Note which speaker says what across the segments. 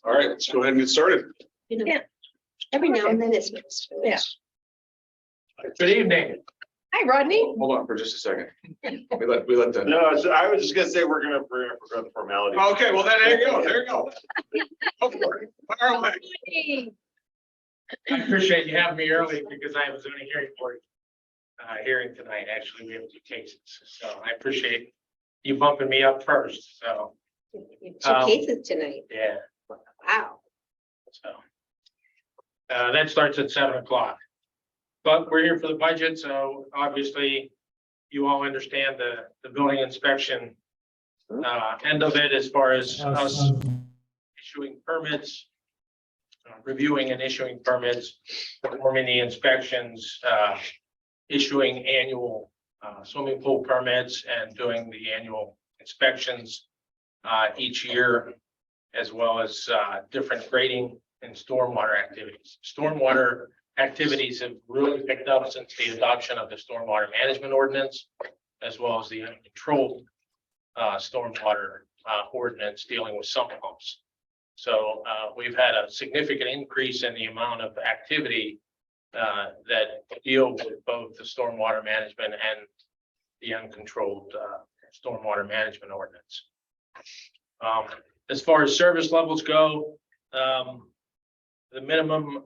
Speaker 1: All right, let's go ahead and get started.
Speaker 2: Yeah. Every now and then it's mixed. Yeah.
Speaker 1: Good evening.
Speaker 2: Hi, Rodney.
Speaker 1: Hold on for just a second. We let the.
Speaker 3: No, I was just gonna say we're gonna forget the formality.
Speaker 1: Okay, well, then there you go. There you go. Go for it. Fire away.
Speaker 4: I appreciate you having me early because I was only hearing board hearing tonight. Actually, we have 2 cases, so I appreciate you bumping me up first. So,
Speaker 2: Two cases tonight.
Speaker 4: yeah,
Speaker 2: Wow.
Speaker 4: so that starts at 7 o'clock. But we're here for the budget, so obviously you all understand the building inspection end of it as far as us issuing permits, reviewing and issuing permits, performing the inspections, issuing annual swimming pool permits and doing the annual inspections each year, as well as different grading and stormwater activities. Stormwater activities have really picked up since the adoption of the stormwater management ordinance, as well as the uncontrolled stormwater ordinance dealing with sump pumps. So we've had a significant increase in the amount of activity that deal with both the stormwater management and the uncontrolled stormwater management ordinance. As far as service levels go, the minimum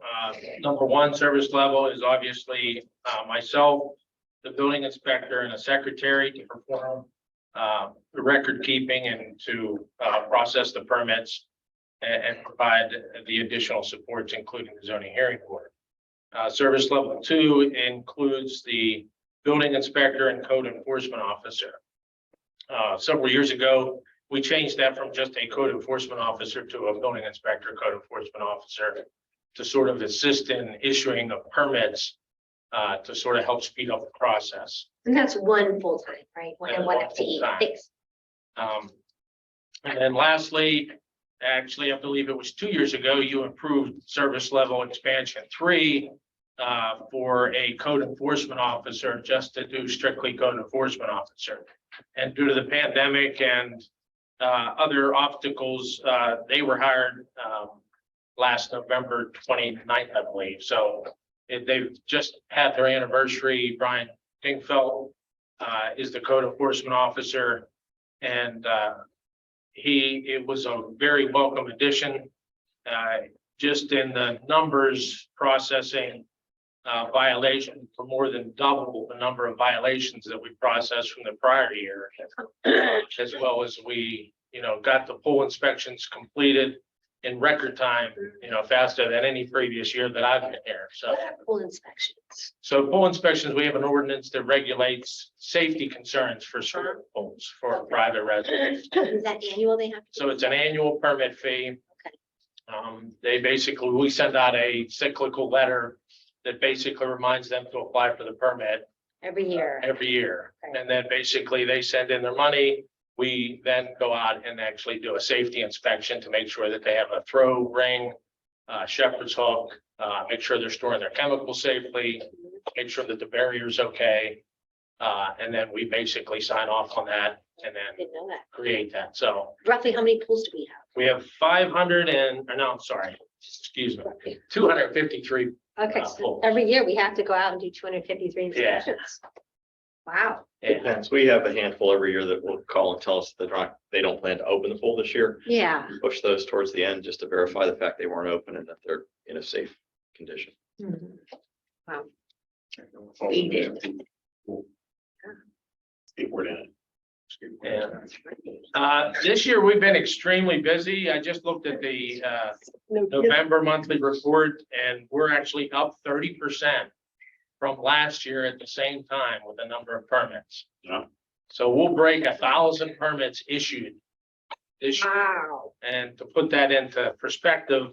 Speaker 4: number 1 service level is obviously myself, the building inspector, and a secretary to perform the record keeping and to process the permits and provide the additional supports, including the zoning hearing board. Service level 2 includes the building inspector and code enforcement officer. Several years ago, we changed that from just a code enforcement officer to a building inspector, code enforcement officer, to sort of assist in issuing of permits to sort of help speed up the process.
Speaker 2: And that's one full time, right? One and one
Speaker 4: One
Speaker 2: FTE.
Speaker 4: full-time.
Speaker 2: Thanks.
Speaker 4: And then lastly, actually, I believe it was 2 years ago, you approved service level expansion 3 for a code enforcement officer, just to do strictly code enforcement officer. And due to the pandemic and other obstacles, they were hired last November 29th, I believe. So they've just had their anniversary. Brian Dingfeld is the code enforcement officer, and it was a very welcome addition. Just in the numbers processing violation for more than double the number of violations that we processed from the prior year, as well as we, got the pool inspections completed in record time, faster than any previous year that I've been here. So,
Speaker 2: Full inspections.
Speaker 4: pool inspections, we have an ordinance that regulates safety concerns for swimming pools for private residents.
Speaker 2: Is that annual they have? to
Speaker 4: So
Speaker 2: do?
Speaker 4: it's an annual permit fee.
Speaker 2: Okay.
Speaker 4: We send out a cyclical letter that basically reminds them to apply for the permit
Speaker 2: Every year.
Speaker 4: every year.
Speaker 2: Okay.
Speaker 4: And then basically they send in their money. We then go out and actually do a safety inspection to make sure that they have a throw ring, shepherd's hook, make sure they're storing their chemicals safely, make sure that the barrier is okay. And then we basically sign off on that and then
Speaker 2: Didn't know that.
Speaker 4: create that. So
Speaker 2: Roughly how many pools do we have?
Speaker 4: we have 253.
Speaker 2: Okay, so
Speaker 4: pools.
Speaker 2: every year we have to go out and do 253
Speaker 4: Yeah.
Speaker 2: inspections. Wow.
Speaker 4: Yeah.
Speaker 3: Depends. We have a handful every year that will call and tell us that they don't plan to open the pool this year.
Speaker 2: Yeah.
Speaker 3: We push those towards the end just to verify the fact they weren't open and that they're in a safe condition.
Speaker 2: Mhm. Wow.
Speaker 1: Skateboard in it.
Speaker 4: Yeah. This year, we've been extremely busy. I just looked at the November monthly report, and we're actually up 30% from last year at the same time with the number of permits.
Speaker 1: Yeah.
Speaker 4: So we'll break 1,000 permits issued this year.
Speaker 2: Wow.
Speaker 4: And to put that into perspective,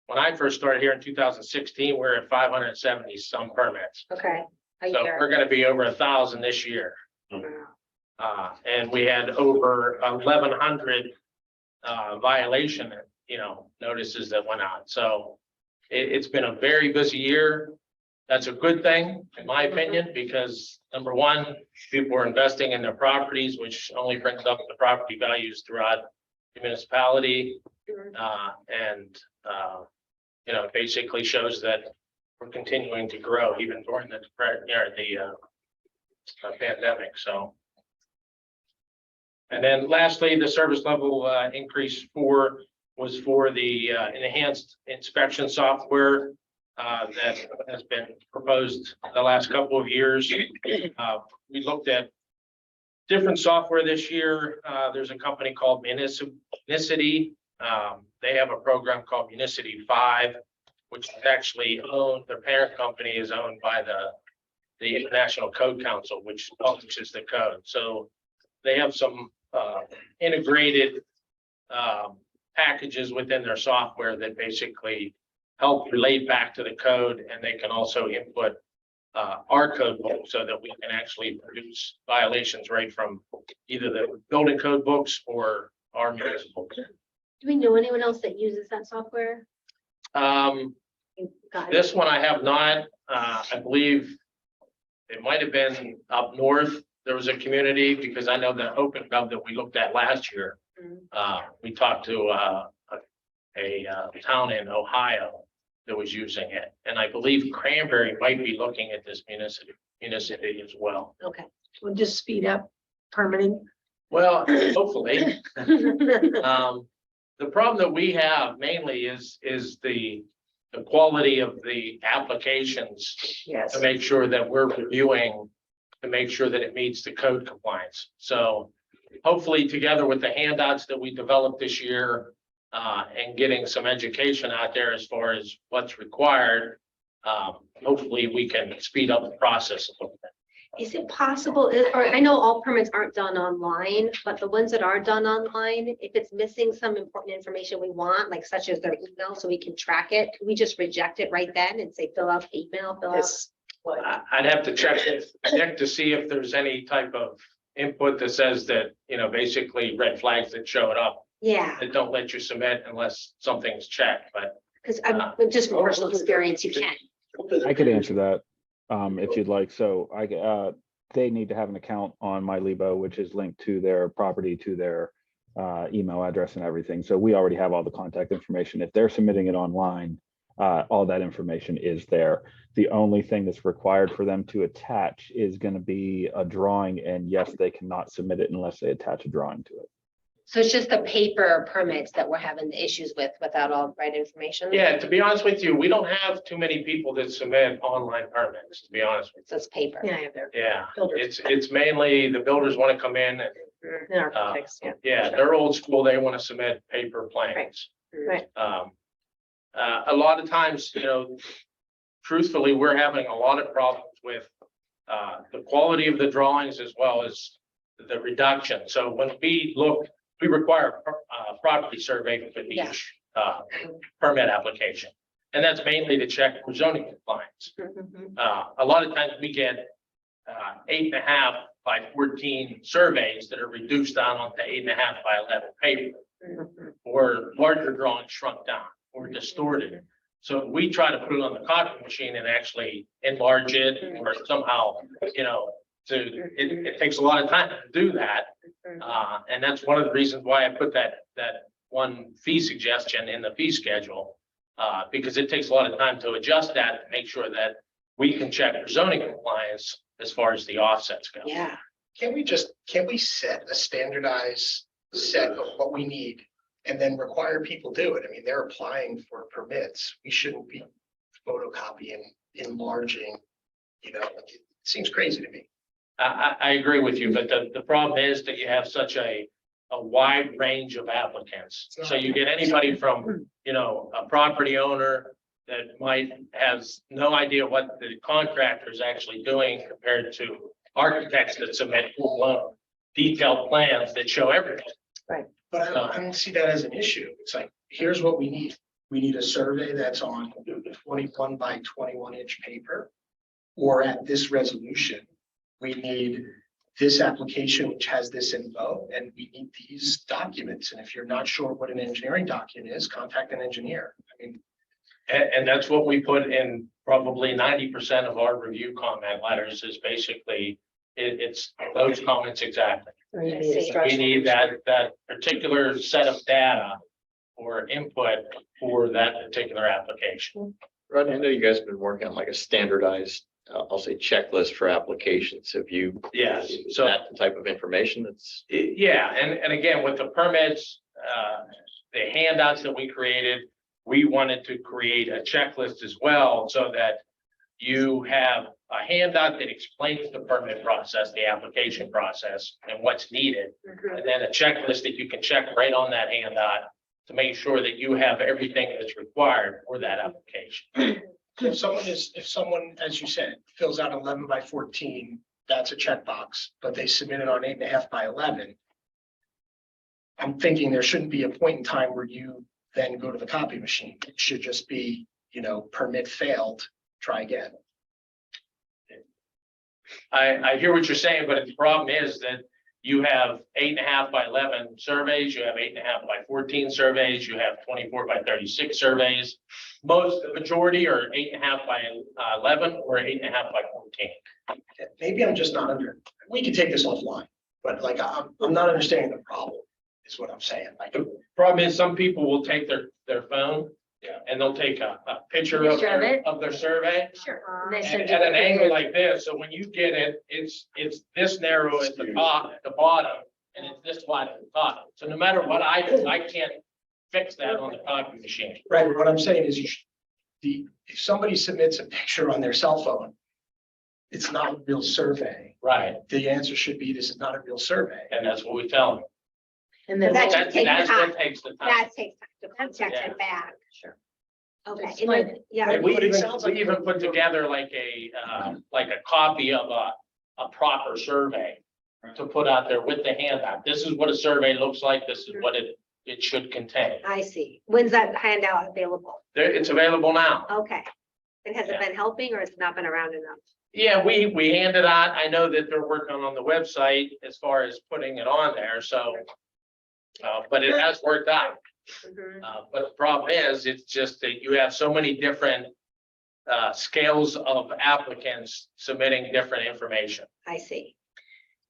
Speaker 4: when I first started here in 2016, we were at 570 some permits.
Speaker 2: Okay. A
Speaker 4: So
Speaker 2: year.
Speaker 4: we're going to be over 1,000 this year.
Speaker 2: Wow.
Speaker 4: And we had over 1,100 violation, notices that went out. So it's been a very busy year. That's a good thing, in my opinion, because number one, people are investing in their properties, which only brings up the property values throughout the municipality. You know, it basically shows that we're continuing to grow even during the pandemic, so. And then lastly, the service level increase was for the enhanced inspection software that has been proposed the last couple of years. We looked at different software this year. There's a company called Municity. They have a program called Municity 5, which is actually owned, their parent company is owned by the International Code Council, which publishes the code. So they have some integrated packages within their software that basically help relate back to the code, and they can also input our code book so that we can actually produce violations right from either the building code books or our municipal.
Speaker 2: Do we know anyone else that uses that software?
Speaker 4: This one I have not. I believe it might have been up north. There was a community, because I know the Open Gov that we looked at last year. We talked to a town in Ohio that was using it, and I believe Cranberry might be looking at this municipality as well.
Speaker 2: Okay.
Speaker 5: We'll just speed up permitting.
Speaker 4: Well, hopefully. The problem that we have mainly is the quality of the applications
Speaker 5: Yes.
Speaker 4: to make sure that we're reviewing, to make sure that it meets the code compliance. So hopefully, together with the handouts that we developed this year, and getting some education out there as far as what's required, hopefully we can speed up the process a little bit.
Speaker 2: Is it possible, or I know all permits aren't done online, but the ones that are done online, if it's missing some important information we want, like such as their email, so we can track it, can we just reject it right then and say, fill out the email, fill out?
Speaker 5: Yes.
Speaker 4: I'd have to check with Nick to see if there's any type of input that says that, you know, basically red flags that showed up
Speaker 2: Yeah,
Speaker 4: that don't let you submit unless something's checked, but
Speaker 2: because I'm just from personal experience, you can.
Speaker 6: I could answer that if you'd like. So they need to have an account on MyLebo, which is linked to their property, to their email address and everything. So we already have all the contact information. If they're submitting it online, all that information is there. The only thing that's required for them to attach is going to be a drawing, and yes, they cannot submit it unless they attach a drawing to it.
Speaker 2: So it's just the paper permits that we're having the issues with without all the right information?
Speaker 4: yeah, to be honest with you, we don't have too many people that submit online permits, to be honest with
Speaker 2: So it's paper.
Speaker 5: Yeah, they're
Speaker 4: you. Yeah,
Speaker 5: builders.
Speaker 4: it's mainly the builders want to come in and,
Speaker 5: in architects, yeah.
Speaker 4: yeah, they're old school. They want to submit paper plans.
Speaker 5: Right.
Speaker 4: A lot of times, you know, truthfully, we're having a lot of problems with the quality of the drawings as well as the reduction. So when we look, we require a property survey for
Speaker 2: Yeah.
Speaker 4: each permit application. And that's mainly to check for zoning compliance.
Speaker 2: Mhm.
Speaker 4: A lot of times we get 8.5 by 14 surveys that are reduced down onto 8.5 by 11 paper,
Speaker 2: Mhm.
Speaker 4: or larger drawings shrunk down or distorted. So we try to put it on the copy machine and actually enlarge it or somehow, you know, it takes a lot of time to do that. And that's one of the reasons why I put that one fee suggestion in the fee schedule. Because it takes a lot of time to adjust that, to make sure that we can check for zoning compliance as far as the offsets go.
Speaker 2: Yeah,
Speaker 1: Can't we set a standardized set of what we need and then require people do it? I mean, they're applying for permits. We shouldn't be photocopying, enlarging, you know, it seems crazy to me.
Speaker 4: I agree with you, but the problem is that you have such a wide range of applicants. So you get anybody from, you know, a property owner that might has no idea what the contractor is actually doing compared to architects that submit full-blown detailed plans that show everything.
Speaker 1: But I don't see that as an issue. It's like, here's what we need. We need a survey that's on 21 by 21 inch paper. Or at this resolution, we need this application, which has this info, and we need these documents. And if you're not sure what an engineering document is, contact an engineer. I mean,
Speaker 4: And that's what we put in probably 90% of our review comment letters is basically, it's those comments exactly. We need that particular set of data or input for that particular application.
Speaker 3: Rodney, I know you guys have been working on like a standardized, I'll say checklist for applications. Have you?
Speaker 4: Yes,
Speaker 3: Is
Speaker 4: so-
Speaker 3: that the type of information that's?
Speaker 4: Yeah, and again, with the permits, the handouts that we created, we wanted to create a checklist as well, so that you have a handout that explains the permit process, the application process, and what's needed.
Speaker 2: Mhm.
Speaker 4: And then a checklist that you can check right on that handout to make sure that you have everything that's required for that application.
Speaker 1: If someone, as you said, fills out 11 by 14, that's a checkbox, but they submit it on 8.5 by 11. I'm thinking there shouldn't be a point in time where you then go to the copy machine. It should just be, permit failed, try again.
Speaker 4: I hear what you're saying, but the problem is that you have 8.5 by 11 surveys, you have 8.5 by 14 surveys, you have 24 by 36 surveys. The majority are 8.5 by 11 or 8.5 by 14.
Speaker 1: Maybe I'm just not we can take this offline, but like, I'm not understanding the problem, is what I'm saying. Like,
Speaker 4: Problem is, some people will take their phone.
Speaker 1: Yeah.
Speaker 4: And they'll take a picture
Speaker 5: Picture of it.
Speaker 4: of their survey.
Speaker 5: Sure. And they
Speaker 4: At
Speaker 5: send you
Speaker 4: at an
Speaker 5: the
Speaker 4: angle
Speaker 5: figures.
Speaker 4: like this, so when you get it, it's this narrow at the top, at the bottom, and it's this wide at the top. So no matter what I do, I can't fix that on the copy machine.
Speaker 1: right, what I'm saying is if somebody submits a picture on their cell phone, it's not a real survey.
Speaker 4: Right,
Speaker 1: The answer should be, this is not a real survey.
Speaker 4: and that's what we tell them.
Speaker 5: And then.
Speaker 2: That
Speaker 4: That-
Speaker 2: just takes
Speaker 4: That's
Speaker 2: time.
Speaker 4: what takes the time.
Speaker 2: That takes time to contact
Speaker 4: Yeah.
Speaker 2: it back.
Speaker 5: Sure.
Speaker 2: Okay, and
Speaker 5: Explain
Speaker 2: then,
Speaker 5: it.
Speaker 2: yeah,
Speaker 4: And we
Speaker 1: But it
Speaker 4: even,
Speaker 1: sounds like-
Speaker 4: we even put together like a copy of a proper survey to put out there with the handout. This is what a survey looks like. This is what it should contain.
Speaker 2: I see. When's that handout available?
Speaker 4: It's available now.
Speaker 2: Okay. And has it
Speaker 4: Yeah.
Speaker 2: been helping or has it not been around enough?
Speaker 4: Yeah, we handed out, I know that they're working on the website as far as putting it on there, so. But it has worked out.
Speaker 2: Mhm.
Speaker 4: But the problem is, it's just that you have so many different scales of applicants submitting different information.
Speaker 2: I see.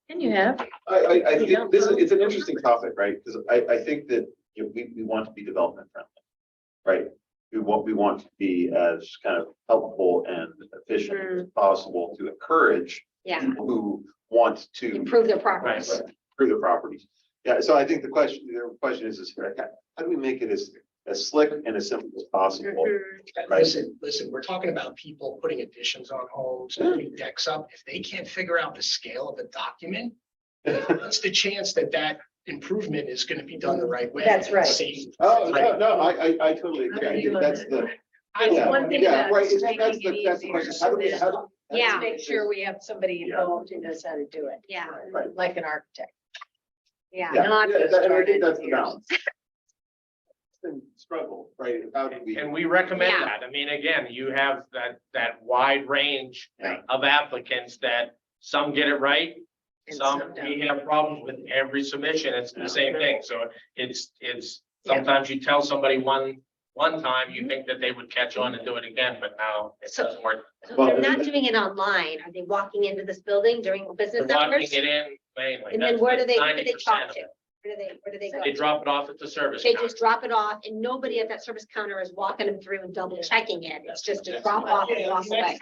Speaker 5: And you have.
Speaker 7: I
Speaker 5: You know,
Speaker 7: think this is, it's an interesting topic, right? Because I think that, we want to be development friendly. Right? We want to be as kind of helpful and efficient as possible to encourage
Speaker 2: Yeah,
Speaker 7: people who want to
Speaker 2: improve their progress.
Speaker 7: improve their properties. Yeah, so I think the question is how do we make it as slick and as simple as possible?
Speaker 2: Mhm.
Speaker 7: Right.
Speaker 1: Listen, we're talking about people putting additions on homes, putting decks up. If they can't figure out the scale of the document, what's the chance that improvement is gonna be done the right way?
Speaker 5: That's right.
Speaker 1: Safe.
Speaker 7: Oh, no, I totally agree. I think that's the,
Speaker 5: It's
Speaker 7: yeah,
Speaker 5: one thing
Speaker 7: yeah,
Speaker 5: about
Speaker 7: right,
Speaker 5: just
Speaker 7: that's
Speaker 5: making
Speaker 7: the
Speaker 5: it
Speaker 7: question.
Speaker 5: easier
Speaker 7: How do we,
Speaker 5: so
Speaker 7: how
Speaker 5: that-
Speaker 7: do?
Speaker 2: Yeah.
Speaker 5: Make sure we have somebody involved who knows how to do it,
Speaker 2: Yeah,
Speaker 7: Right.
Speaker 5: like an architect.
Speaker 2: yeah.
Speaker 7: Yeah,
Speaker 5: Not
Speaker 7: yeah,
Speaker 5: just
Speaker 7: and I
Speaker 5: trying
Speaker 7: think
Speaker 5: to
Speaker 7: that's the
Speaker 5: do-
Speaker 7: balance. It's been struggle, right? How do we?
Speaker 4: And we recommend
Speaker 2: Yeah.
Speaker 4: that. I mean, again, you have that wide range
Speaker 7: Yeah.
Speaker 4: of applicants that some get it right.
Speaker 5: And
Speaker 4: Some,
Speaker 5: some don't.
Speaker 4: we have problems with every submission. It's the same thing. So it's,
Speaker 5: Yeah.
Speaker 4: sometimes you tell somebody one time, you think that they would catch on and do it again, but now it
Speaker 2: So-
Speaker 4: doesn't work.
Speaker 2: So
Speaker 7: Well,
Speaker 2: they're not doing it online. Are they walking into this building during
Speaker 4: They're
Speaker 2: business
Speaker 4: locking
Speaker 2: hours?
Speaker 4: it in mainly.
Speaker 2: And then
Speaker 4: That's
Speaker 2: where do they
Speaker 4: 90%
Speaker 2: talk
Speaker 4: of
Speaker 2: to?
Speaker 4: it.
Speaker 2: Where do they go?
Speaker 4: They drop it off at the service.
Speaker 2: They
Speaker 4: counter.
Speaker 2: just drop it off and nobody at that service counter is walking them through and double checking it. It's just a drop off and walk away,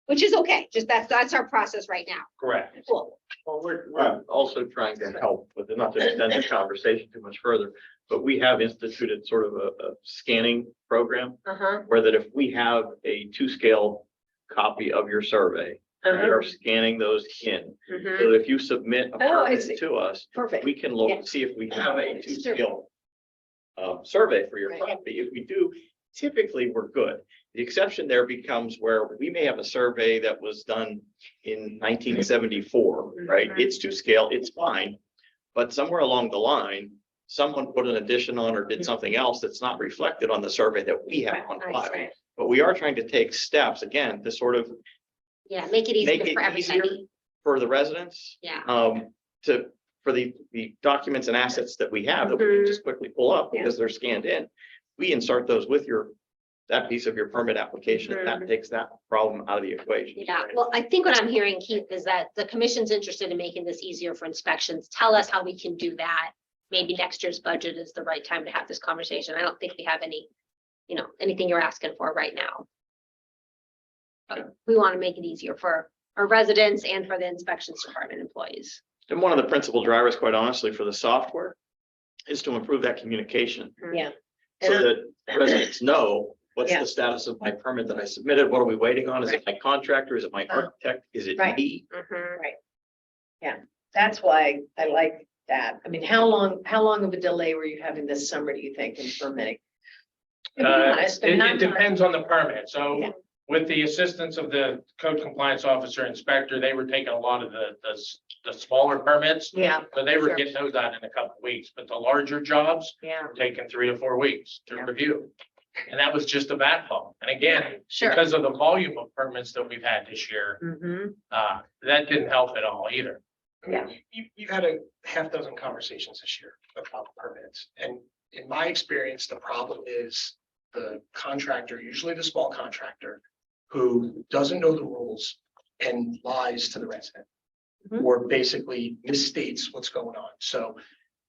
Speaker 2: which is okay. Just that's our process right now.
Speaker 4: Correct.
Speaker 2: Cool.
Speaker 3: Well, we're also trying to help with, it, not to extend the conversation too much further, but we have instituted sort of a scanning program
Speaker 2: Uh-huh.
Speaker 3: where that if we have a 2-scale copy of your survey, we are scanning those in.
Speaker 2: Mhm.
Speaker 3: So if you submit a
Speaker 5: Oh, I
Speaker 3: permit
Speaker 5: see.
Speaker 3: to us,
Speaker 5: Perfect.
Speaker 3: we can look
Speaker 2: Yeah.
Speaker 3: and see if we have a 2-scale survey for your
Speaker 5: Right.
Speaker 3: property. If we do, typically we're good. The exception there becomes where we may have a survey that was done in 1974, right?
Speaker 2: Mhm.
Speaker 3: It's 2-scale, it's fine. But somewhere along the line, someone put an addition on or did something else that's not reflected on the survey that we have on
Speaker 2: I
Speaker 3: file.
Speaker 2: see.
Speaker 3: But we are trying to take steps, again, to sort of
Speaker 2: Yeah, make it
Speaker 3: make
Speaker 2: easier for
Speaker 3: it easier
Speaker 2: everybody.
Speaker 3: for the residents.
Speaker 2: Yeah.
Speaker 3: For the documents and assets that we have that we can just quickly pull up
Speaker 2: Yeah.
Speaker 3: because they're scanned in. We insert those with that piece of your permit application, and that takes that problem out of the equation.
Speaker 2: Yeah, well, I think what I'm hearing, Keith, is that the commission's interested in making this easier for inspections. Tell us how we can do that. maybe next year's budget is the right time to have this conversation. I don't think we have any, anything you're asking for right now. But we want to make it easier for our residents and for the inspections department employees.
Speaker 3: And one of the principal drivers, quite honestly, for the software is to improve that communication
Speaker 5: Yeah.
Speaker 3: so that residents know what's
Speaker 5: Yeah.
Speaker 3: the status of my permit that I submitted? What are we waiting on? Is it my contractor? Is it my architect? Is it
Speaker 5: Right.
Speaker 3: me?
Speaker 5: That's why I like that. I mean, how long of a delay were you having this summer, do you think, in permitting? To be honest, I'm
Speaker 4: It
Speaker 5: not-
Speaker 4: depends on the permit.
Speaker 5: Yeah.
Speaker 4: So with the assistance of the code compliance officer inspector, they were taking a lot of the smaller permits.
Speaker 5: Yeah,
Speaker 4: So they were
Speaker 5: Sure.
Speaker 4: getting those out in a couple of weeks, but the larger jobs
Speaker 5: yeah,
Speaker 4: were taking 3 to 4 weeks to
Speaker 5: Yeah.
Speaker 4: review. And that was just a backlog. And again,
Speaker 5: sure.
Speaker 4: because of the volume of permits that we've had this year,
Speaker 5: Mhm.
Speaker 4: that didn't help at all either.
Speaker 5: Yeah.
Speaker 1: You've had a half dozen conversations this year about permits, and in my experience, the problem is the contractor, usually the small contractor, who doesn't know the rules and lies to the resident.
Speaker 5: Mhm.
Speaker 1: Or basically misstates what's going on. So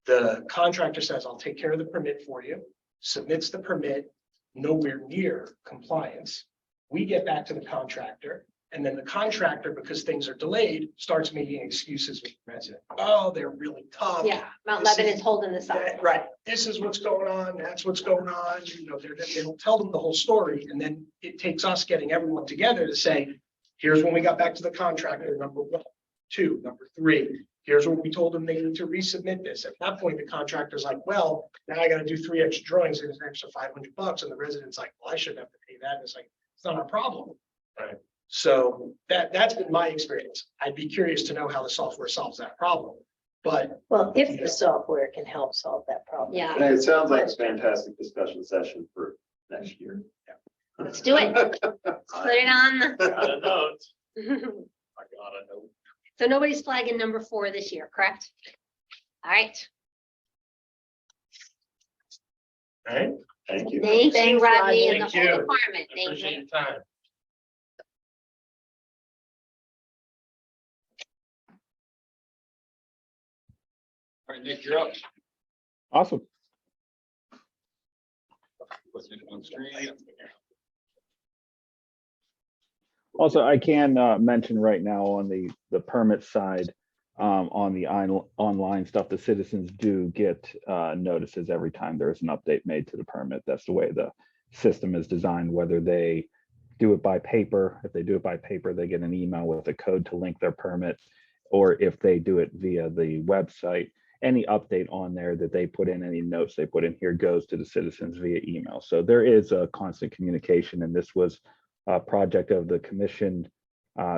Speaker 1: the contractor says, I'll take care of the permit for you, submits the permit, nowhere near compliance. We get back to the contractor, and then the contractor, because things are delayed, starts making excuses with the resident. Oh, they're really tough.
Speaker 2: Yeah, Mount
Speaker 1: This is-
Speaker 2: Lebanon's holding this up.
Speaker 1: Right, this is what's going on, that's what's going on, they don't tell them the whole story, and then it takes us getting everyone together to say, here's when we got back to the contractor, number 1, 2, number 3. Here's what we told them they need to resubmit this. At that point, the contractor's like, well, now I gotta do 3 extra drawings, and it's an extra $500, and the resident's like, well, I shouldn't have to pay that, and it's like, it's not our problem.
Speaker 4: Right.
Speaker 1: So that's been my experience. I'd be curious to know how the software solves that problem, but
Speaker 5: Well, if the software can help solve that problem.
Speaker 2: Yeah,
Speaker 7: And it sounds like a fantastic discussion session for next year.
Speaker 2: let's do it. Put it on.
Speaker 3: Got a note.
Speaker 2: the-
Speaker 3: I got a note.
Speaker 2: So nobody's flagging number 4 this year, correct? All right.
Speaker 4: All right,
Speaker 7: Thank you.
Speaker 2: Thank you,
Speaker 5: Thanks,
Speaker 2: Rodney, and the
Speaker 4: Rodney. Thank
Speaker 2: whole
Speaker 4: you.
Speaker 2: department.
Speaker 4: I
Speaker 2: Thank
Speaker 4: appreciate
Speaker 2: you.
Speaker 4: your time. All right, Nick, you're up.
Speaker 6: Awesome. Also, I can mention right now on the permit side, on the online stuff, the citizens do get notices every time there's an update made to the permit. That's the way the system is designed, whether they do it by paper. If they do it by paper, they get an email with a code to link their permit. Or if they do it via the website, any update on there that they put in, any notes they put in here goes to the citizens via email. So there is a constant communication, and this was a project of the commission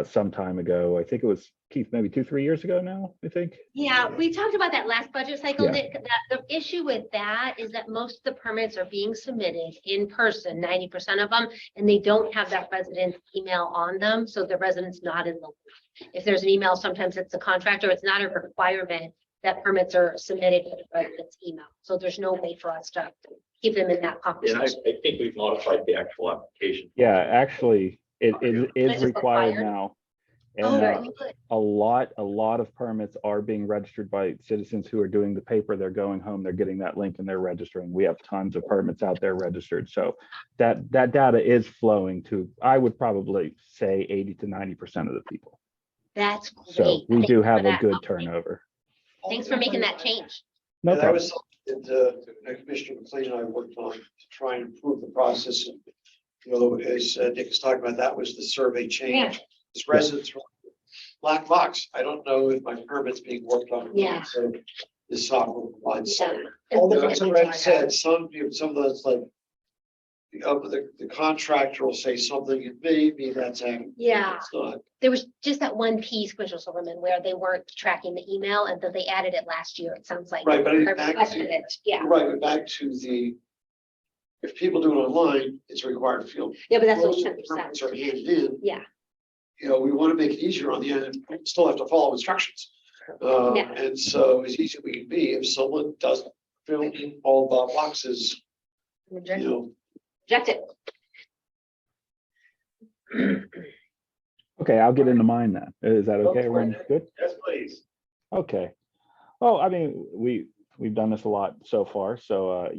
Speaker 6: some time ago. I think it was, Keith, maybe 2-3 years ago now, I think.
Speaker 2: Yeah, we talked about that last budget cycle.
Speaker 6: Yeah.
Speaker 2: Nick, that the issue with that is that most of the permits are being submitted in person, 90% of them, and they don't have that resident email on them, so the resident's not in the loop. If there's an email, sometimes it's a contractor, it's not a requirement that permits are submitted to the resident's email. So there's no way for us to keep them in that
Speaker 3: And
Speaker 2: conversation.
Speaker 3: I think we've modified the actual application.
Speaker 6: Yeah, actually, it
Speaker 2: It's
Speaker 6: is required
Speaker 2: required?
Speaker 6: now.
Speaker 2: Oh,
Speaker 6: And
Speaker 2: very good.
Speaker 6: a lot of permits are being registered by citizens who are doing the paper. They're going home, they're getting that link and they're registering. We have tons of permits out there registered. So that data is flowing to, I would probably say 80 to 90% of the people.
Speaker 2: That's
Speaker 6: So
Speaker 2: great.
Speaker 6: we
Speaker 2: Thank
Speaker 6: do
Speaker 2: you
Speaker 6: have
Speaker 2: for
Speaker 6: a
Speaker 2: that
Speaker 6: good
Speaker 2: update.
Speaker 6: turnover.
Speaker 2: Thanks for making that change.
Speaker 6: No
Speaker 8: And that
Speaker 6: problem.
Speaker 8: was something that Commissioner McLean and I worked on to try and improve the process. And, as Dick was talking about, that was the survey change. As residents, were like, black box, I don't know if my permit's being worked on.
Speaker 2: Yeah.
Speaker 8: So the software provides.
Speaker 2: Yeah.
Speaker 8: All the Red said, some of those like, the contractor will say something, it may be that's accurate.
Speaker 2: Yeah.
Speaker 8: It's not.
Speaker 2: There was just that one piece, Commissioner Silverman, where they weren't tracking the email and then they added it last year, it sounds like.
Speaker 8: Right, but
Speaker 2: Or
Speaker 8: back
Speaker 2: requested
Speaker 8: to,
Speaker 2: it, yeah.
Speaker 8: right, but back to if people do it online, it's a required field.
Speaker 2: Yeah, but that's what
Speaker 8: Most
Speaker 2: I'm
Speaker 8: of the
Speaker 2: saying.
Speaker 8: permits are handed in.
Speaker 2: Yeah.
Speaker 8: We want to make it easier on the end, we still have to follow instructions.
Speaker 2: Yeah.
Speaker 8: And so as easy as we can be, if someone doesn't fill in all the boxes,
Speaker 2: Reject it.
Speaker 6: Okay, I'll get into mine then. Is that okay?
Speaker 8: Go for
Speaker 6: Everyone
Speaker 8: it.
Speaker 6: good?
Speaker 3: Yes, please.
Speaker 6: Okay. Well, I mean, we we've done this a lot so far. So,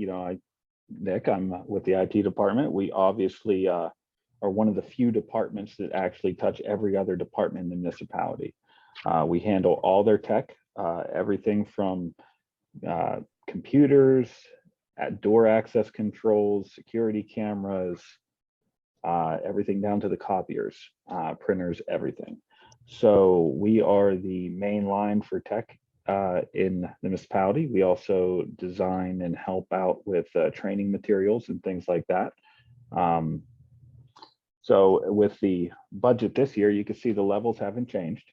Speaker 6: Nick, I'm with the IT department. We obviously are one of the few departments that actually touch every other department in the municipality. We handle all their tech, everything from computers, door access controls, security cameras, everything down to the copiers, printers, everything. So we are the main line for tech in the municipality. We also design and help out with training materials and things like that. So with the budget this year, you can see the levels haven't changed.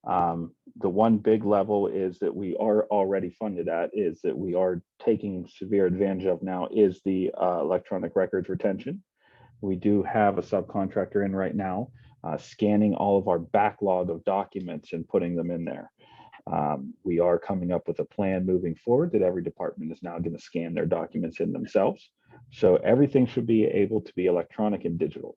Speaker 6: The one big level is that we are already funded at, is that we are taking severe advantage of now, is the electronic records retention. We do have a subcontractor in right now, scanning all of our backlog of documents and putting them in there. We are coming up with a plan moving forward that every department is now going to scan their documents in themselves. So everything should be able to be electronic and digital.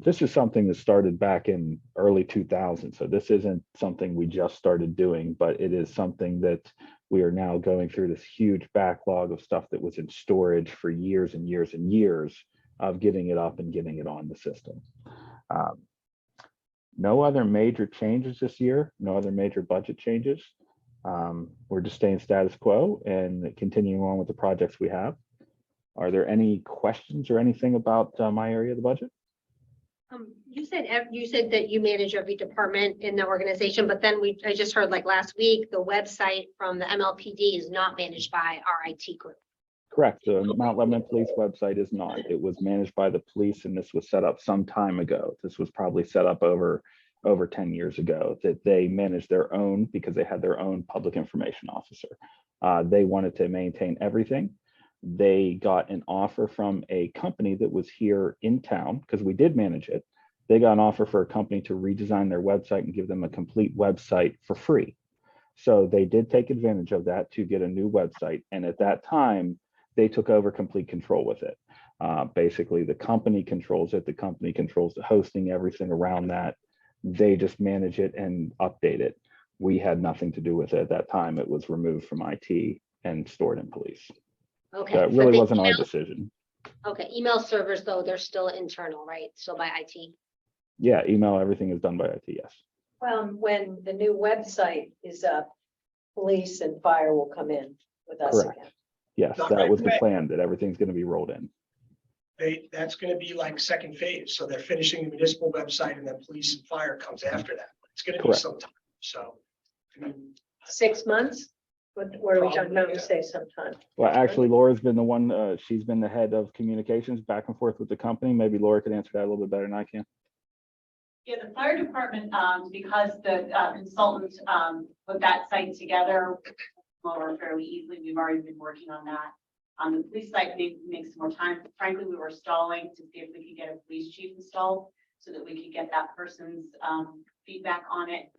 Speaker 6: This is something that started back in early 2000. So this isn't something we just started doing, but it is something that we are now going through this huge backlog of stuff that was in storage for years and years and years of getting it up and getting it on the system. No other major changes this year, no other major budget changes. We're just staying status quo and continuing on with the projects we have. Are there any questions or anything about my area of the budget?
Speaker 2: You said that you manage every department in the organization, but then I just heard like last week, the website from the MLPD is not managed by our IT group.
Speaker 6: Correct. The Mount Lebanon Police website is not. It was managed by the police, and this was set up some time ago. This was probably set up over 10 years ago, that they managed their own because they had their own public information officer. They wanted to maintain everything. They got an offer from a company that was here in town, because we did manage it. They got an offer for a company to redesign their website and give them a complete website for free. So they did take advantage of that to get a new website. And at that time, they took over complete control with it. Basically, the company controls it. The company controls the hosting, everything around that. They just manage it and update it. We had nothing to do with it at that time. It was removed from IT and stored in police.
Speaker 2: Okay.
Speaker 6: So it
Speaker 2: but
Speaker 6: really
Speaker 2: the
Speaker 6: wasn't our
Speaker 2: email-
Speaker 6: decision.
Speaker 2: Okay, email servers though, they're still internal, right? Still by IT.
Speaker 6: Yeah, email, everything is done by IT, yes.
Speaker 5: Well, when the new website is up, police and fire will come in with us
Speaker 6: Correct.
Speaker 5: again.
Speaker 6: Yes,
Speaker 1: Not
Speaker 6: that
Speaker 1: right
Speaker 6: was the
Speaker 1: away.
Speaker 6: plan, that everything's going to be rolled in.
Speaker 1: That's gonna be like second phase. So they're finishing the municipal website and then police and fire comes after that. It's gonna be
Speaker 6: Correct.
Speaker 1: some time. So, I mean,
Speaker 5: 6 months? What are we talking about?
Speaker 1: Probably,
Speaker 5: We say sometime.
Speaker 6: Well, actually, Laura's been the one, she's been the head of communications back and forth with the company. Maybe Laura could answer that a little bit better than I can.
Speaker 9: Yeah, the fire department, because the consultant put that site together more fairly easily, we've already been working on that. On the police site, makes more time. Frankly, we were stalling to see if we could get a police chief installed so that we could get that person's feedback on it.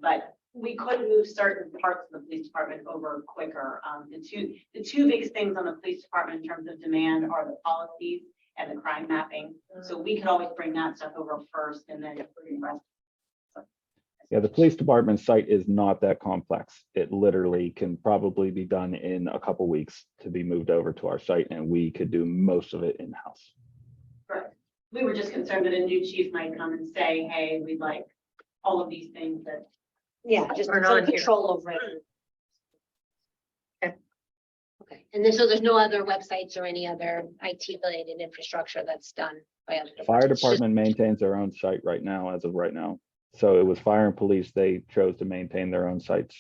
Speaker 9: But we could move certain parts of the police department over quicker. The two biggest things on the police department in terms of demand are the policies and the crime mapping. So we could always bring that stuff over first and then bring the rest.
Speaker 6: Yeah, the police department site is not that complex. It literally can probably be done in a couple weeks to be moved over to our site, and we could do most of it in-house.
Speaker 9: Correct. We were just concerned that a new chief might come and say, hey, we'd like all of these things that.
Speaker 2: Yeah, just
Speaker 5: Turn
Speaker 2: some
Speaker 5: on here.
Speaker 2: control over it. Okay, and then so there's no other websites or any other IT related infrastructure that's done by other
Speaker 6: Fire
Speaker 2: departments? Just-
Speaker 6: department maintains their own site right now, as of right now. So it was fire and police, they chose to maintain their own sites.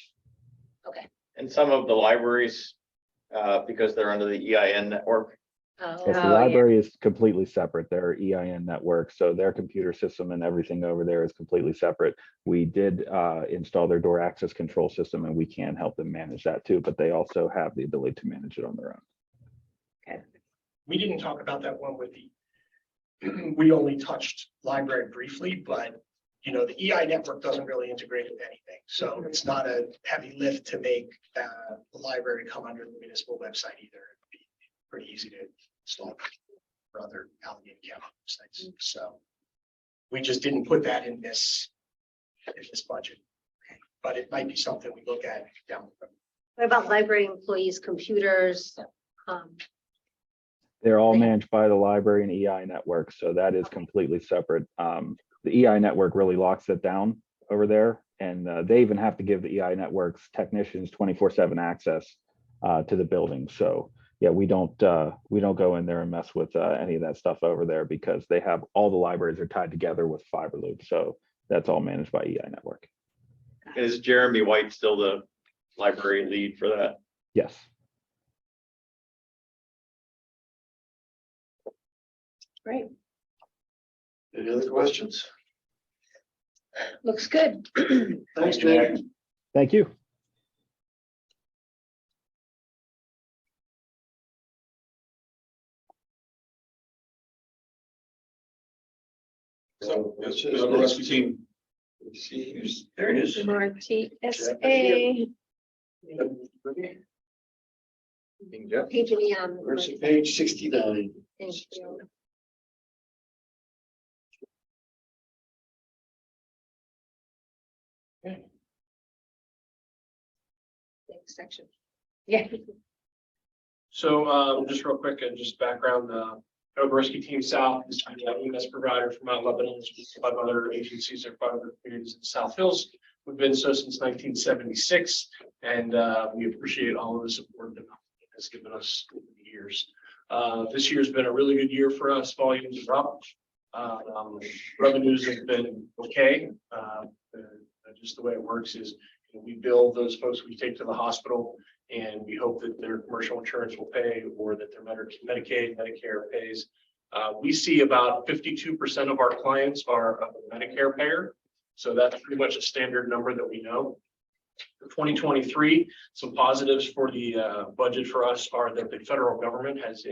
Speaker 2: Okay.
Speaker 3: And some of the libraries, because they're under the EIN network,
Speaker 2: Oh,
Speaker 6: Yes, the
Speaker 5: yeah.
Speaker 6: library is completely separate. Their EIN network, so their computer system and everything over there is completely separate. We did install their door access control system, and we can help them manage that too, but they also have the ability to manage it on their own.
Speaker 1: we didn't talk about that one with we only touched library briefly, but you know, the EI network doesn't really integrate with anything. So it's not a heavy lift to make the library come under the municipal website either. It'd be pretty easy to install for other Allegheny County websites. So we just didn't put that in this budget. But it might be something we look at down the road.
Speaker 2: What about library employees, computers?
Speaker 6: They're all
Speaker 2: They-
Speaker 6: managed by the library and EI network, so that is completely separate. The EI network really locks it down over there, and they even have to give the EI network's technicians 24/7 access to the building. So yeah, we don't go in there and mess with any of that stuff over there because they have all the libraries are tied together with fiber loop. So that's all managed by EI network.
Speaker 3: Is Jeremy White still the library lead for that?
Speaker 6: Yes.
Speaker 5: Great,
Speaker 8: Any other questions?
Speaker 5: looks good.
Speaker 8: Thanks, Jake.
Speaker 6: Thank you.
Speaker 8: So, the rescue team. See, there it is.
Speaker 5: MRTSA.
Speaker 2: Page me on.
Speaker 8: Where's it? Page 69.
Speaker 2: Thank you. Next section.
Speaker 5: Yeah.
Speaker 4: So just real quick and just background, Rescue Team South is the EMS provider for Mount Lebanon, with 5 other agencies or 5 other communities in the South Hills. We've been so since 1976, and we appreciate all of the support that it has given us over the years. This year's been a really good year for us. Volumes are up. Revenues have been okay. Just the way it works is we bill those folks we take to the hospital, and we hope that their commercial insurance will pay or that their Medicaid, Medicare pays. We see about 52% of our clients are a Medicare payer. So that's pretty much a standard number that we know. For 2023, some positives for the budget for us are that the federal government has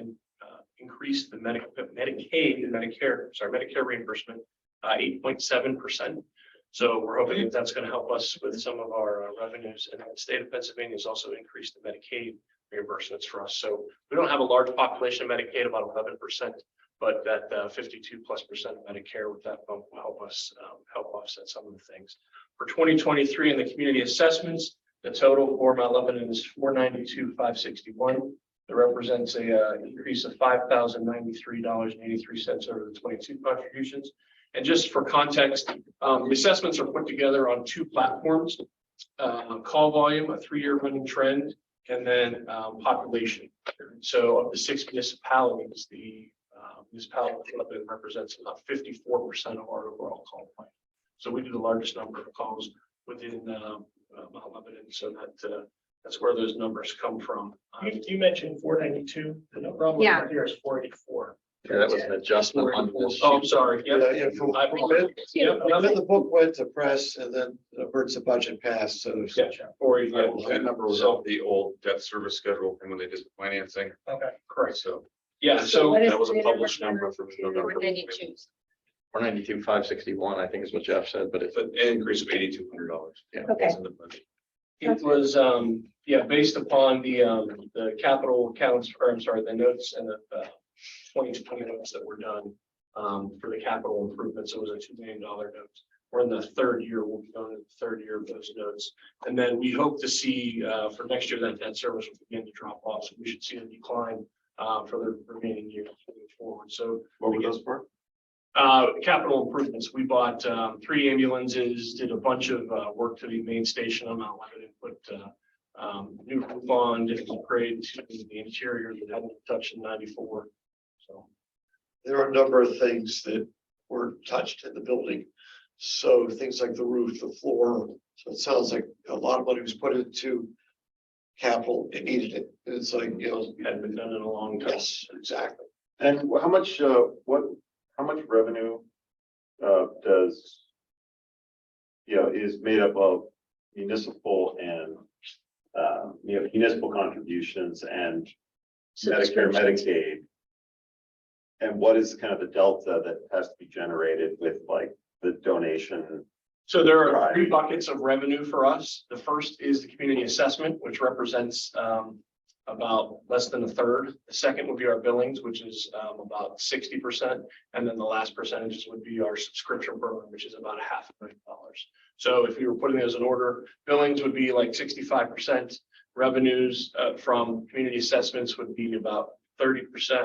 Speaker 4: increased the Medicaid and Medicare reimbursement 8.7%. So we're hoping that that's going to help us with some of our revenues. And the state of Pennsylvania has also increased the Medicaid reimbursements for us. So we don't have a large population of Medicaid, about 11%, but that 52+% of Medicare with that bump will help us help offset some of the things. For 2023 in the community assessments, the total for Mount Lebanon is $492,561. That represents a increase of $5,093.83 over the 22 contributions. And just for context, the assessments are put together on 2 platforms, call volume, a 3-year running trend, and then population. So of the 6 municipalities, the municipality represents about 54% of our overall call volume. So we do the largest number of calls within Mount Lebanon. So that's where those numbers come from. You mentioned 492. The number
Speaker 2: Yeah.
Speaker 4: here is 484.
Speaker 3: Yeah, that was an adjustment on this.
Speaker 4: Oh, I'm sorry.
Speaker 8: Yeah,
Speaker 4: Yep.
Speaker 8: yeah, from-
Speaker 4: I- Yep.
Speaker 8: And then the book went to press and then emergency budget passed, so.
Speaker 4: Yeah, or, yeah.
Speaker 10: That number was off the old debt service schedule from when they did the financing,
Speaker 4: Okay, correct.
Speaker 10: so
Speaker 4: Yeah, so
Speaker 5: what is
Speaker 10: that was a
Speaker 5: the
Speaker 10: published
Speaker 5: number?
Speaker 10: number from November.
Speaker 2: 492.
Speaker 3: 492,561, I think is what Jeff said, but it's
Speaker 10: It's an increase of $8,200.
Speaker 3: Yeah.
Speaker 5: Okay.
Speaker 10: That's in the budget.
Speaker 4: it was, based upon the capital accounts, or I'm sorry, the notes and the 2020 notes that were done for the capital improvements. It was a $2 million note. We're in the 3rd year. We'll be going in the 3rd year of those notes. And then we hope to see for next year that debt service will begin to drop off. So we should see a decline for the remaining years moving forward. So
Speaker 10: What were those for?
Speaker 4: capital improvements. We bought 3 ambulances, did a bunch of work to the main station on Mount Lebanon, put new roof on, did an upgrade to the interior that hadn't been touched in '94. So
Speaker 8: There are a number of things that were touched in the building. So things like the roof, the floor. So it sounds like a lot of money was put into capital. It needed it. And it's like,
Speaker 4: hadn't been done in a long time.
Speaker 8: yes, exactly.
Speaker 7: And how much revenue does, is made up of municipal and, municipal contributions and Medicare, Medicaid? And what is kind of the delta that has to be generated with like the donation?
Speaker 4: So there are 3 buckets of revenue for us. The first is the community assessment, which represents about less than 1/3. The second would be our billings, which is about 60%. And then the last percentages would be our subscription program, which is about $500,000. So if we were putting those in order, billings would be like 65%.
Speaker 11: revenues from community assessments would be about 30%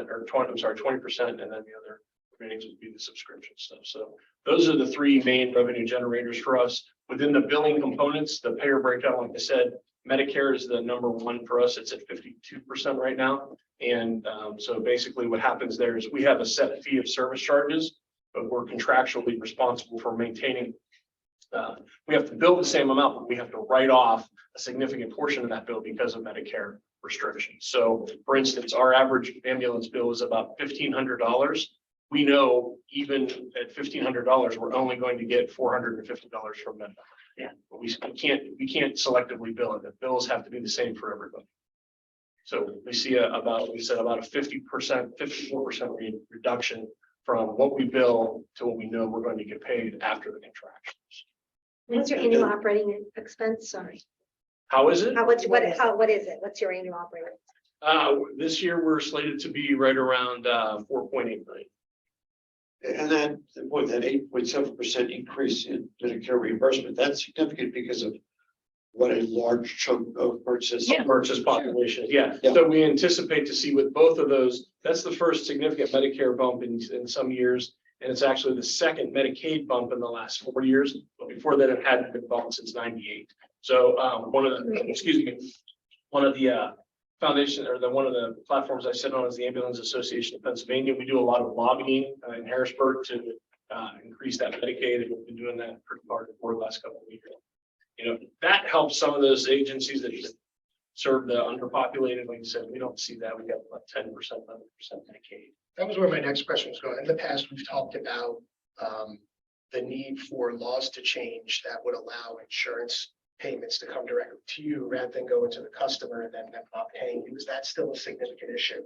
Speaker 11: or 20%, and then the other remains would be the subscription stuff. So those are the three main revenue generators for us. Within the billing components, the payer breakdown, like I said, Medicare is the number one for us. It's at 52% right now. And so basically what happens there is we have a set fee of service charges, but we're contractually responsible for maintaining. We have to bill the same amount, but we have to write off a significant portion of that bill because of Medicare restrictions. So for instance, our average ambulance bill is about $1,500. We know even at $1,500, we're only going to get $450 from Medicare.
Speaker 5: Yeah.
Speaker 11: But we can't selectively bill it. The bills have to be the same for everybody. So we see about a 50%, 54% reduction from what we bill to what we know we're going to get paid after the contractions.
Speaker 2: What's your annual operating expense? Sorry.
Speaker 11: How is it?
Speaker 2: What is it? What's your annual operating?
Speaker 11: This year we're slated to be right around 4.8 million.
Speaker 8: And then with that 8.7% increase in Medicare reimbursement, that's significant because of what a large chunk of purchase.
Speaker 11: Purchase population, yeah.
Speaker 8: Yeah.
Speaker 11: So we anticipate to see with both of those, that's the first significant Medicare bump in some years. And it's actually the second Medicaid bump in the last 4 years, but before that it hadn't been bumped since '98. So one of the foundation or one of the platforms I sit on is the Ambulance Association of Pennsylvania. We do a lot of lobbying in Harrisburg to increase that Medicaid, and we've been doing that pretty hard for the last couple of years. You know, that helps some of those agencies that serve the underpopulated. Like you said, we don't see that. We got about 10%, 11% Medicaid.
Speaker 1: That was where my next question was going. In the past, we've talked about the need for laws to change that would allow insurance payments to come directly to you rather than go into the customer and then them not paying you. Is that still a significant issue?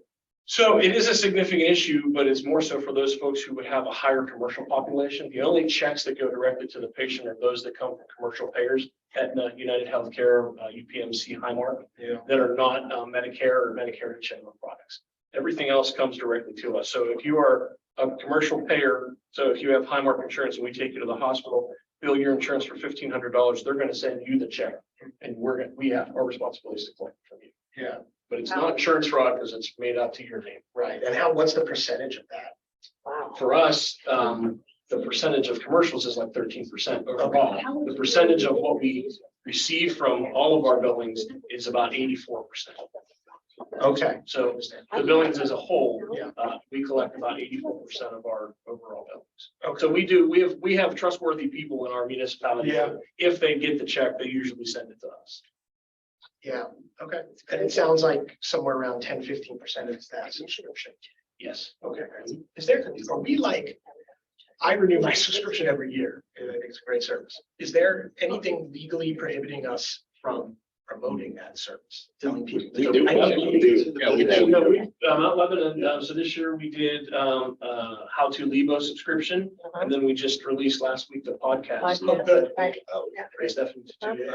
Speaker 11: So it is a significant issue, but it's more so for those folks who would have a higher commercial population. The only checks that go directly to the patient are those that come from commercial payers, Aetna, United Healthcare, UPMC, Highmark, that are not Medicare or Medicare HMO products. Everything else comes directly to us. So if you are a commercial payer, so if you have Highmark insurance and we take you to the hospital, bill your insurance for $1,500, they're going to send you the check, and we have our responsibility to collect from you.
Speaker 1: Yeah.
Speaker 11: But it's not insurance fraud because it's made out to your name.
Speaker 1: Right. And what's the percentage of that?
Speaker 5: Wow.
Speaker 11: For us, the percentage of commercials is like 13% overall. The percentage of what we receive from all of our billings is about 84%.
Speaker 1: Okay.
Speaker 11: So the billings as a whole, we collect about 84% of our overall billings.
Speaker 1: Okay.
Speaker 11: So we have trustworthy people in our municipality.
Speaker 1: Yeah.
Speaker 11: If they get the check, they usually send it to us.
Speaker 1: Yeah. Okay. And it sounds like somewhere around 10-15% of that subscription.
Speaker 11: Yes.
Speaker 1: Okay. Are we like, I renew my subscription every year, and I think it's a great service. Is there anything legally prohibiting us from promoting that service? Telling people.
Speaker 3: We do.
Speaker 11: Yeah, we do. No, Mount Lebanon, so this year we did How to Lebo subscription, and then we just released last week the podcast.
Speaker 1: Oh, good.
Speaker 11: Oh, praise Stephanie.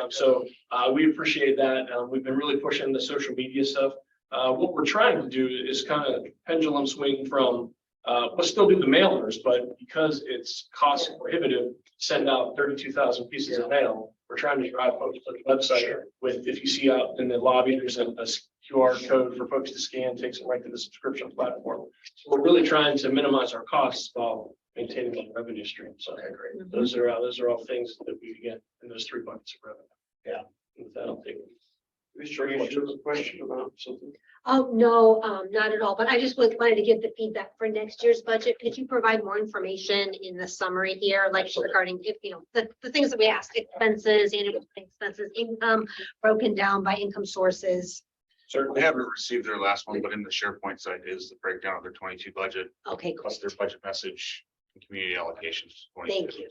Speaker 11: So we appreciate that. We've been really pushing the social media stuff. What we're trying to do is kind of pendulum swing from we'll still do the mailers, but because it's cost prohibitive, send out 32,000 pieces of mail. We're trying to drive folks to the website with, if you see out in the lobby, there's a QR code for folks to scan, takes them right to the subscription platform. So we're really trying to minimize our costs while maintaining the revenue stream. So
Speaker 1: Great.
Speaker 11: those are all things that we get in those three buckets of revenue.
Speaker 1: Yeah.
Speaker 11: With that, I'll take it.
Speaker 8: Mr. Reed, you have a question about something?
Speaker 2: Oh, no, not at all. But I just wanted to give the feedback for next year's budget. Could you provide more information in the summary here, like regarding, if you know, the things that we asked, expenses, annual expenses, income, broken down by income sources?
Speaker 10: Certainly haven't received their last one, but in the SharePoint site is the breakdown of their 22 budget,
Speaker 2: Okay,
Speaker 10: plus
Speaker 2: great.
Speaker 10: their budget message and community allocations.
Speaker 2: Thank you.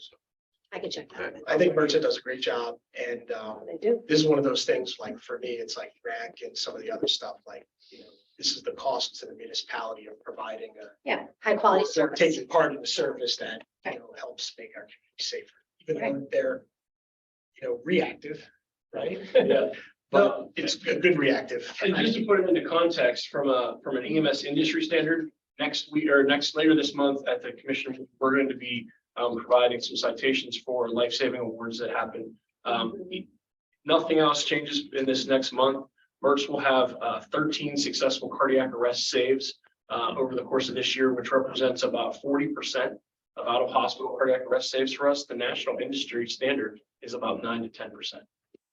Speaker 2: I can check that out.
Speaker 1: I think Merchant does a great job, and
Speaker 2: They do.
Speaker 1: this is one of those things, like for me, it's like rec and some of the other stuff, like, you know, this is the cost to the municipality of providing
Speaker 2: Yeah, high quality
Speaker 1: a,
Speaker 2: service.
Speaker 1: taking part in the service that, you know, helps make our community safer, even though they're, you know, reactive, right?
Speaker 11: Yeah.
Speaker 1: But it's a good reactive.
Speaker 11: And just to put it into context from an EMS industry standard, later this month at the commission, we're going to be providing some citations for life-saving awards that happen. Nothing else changes in this next month. Merck's will have 13 successful cardiac arrest saves over the course of this year, which represents about 40% of out-of-hospital cardiac arrest saves for us. The national industry standard is about 9 to 10%.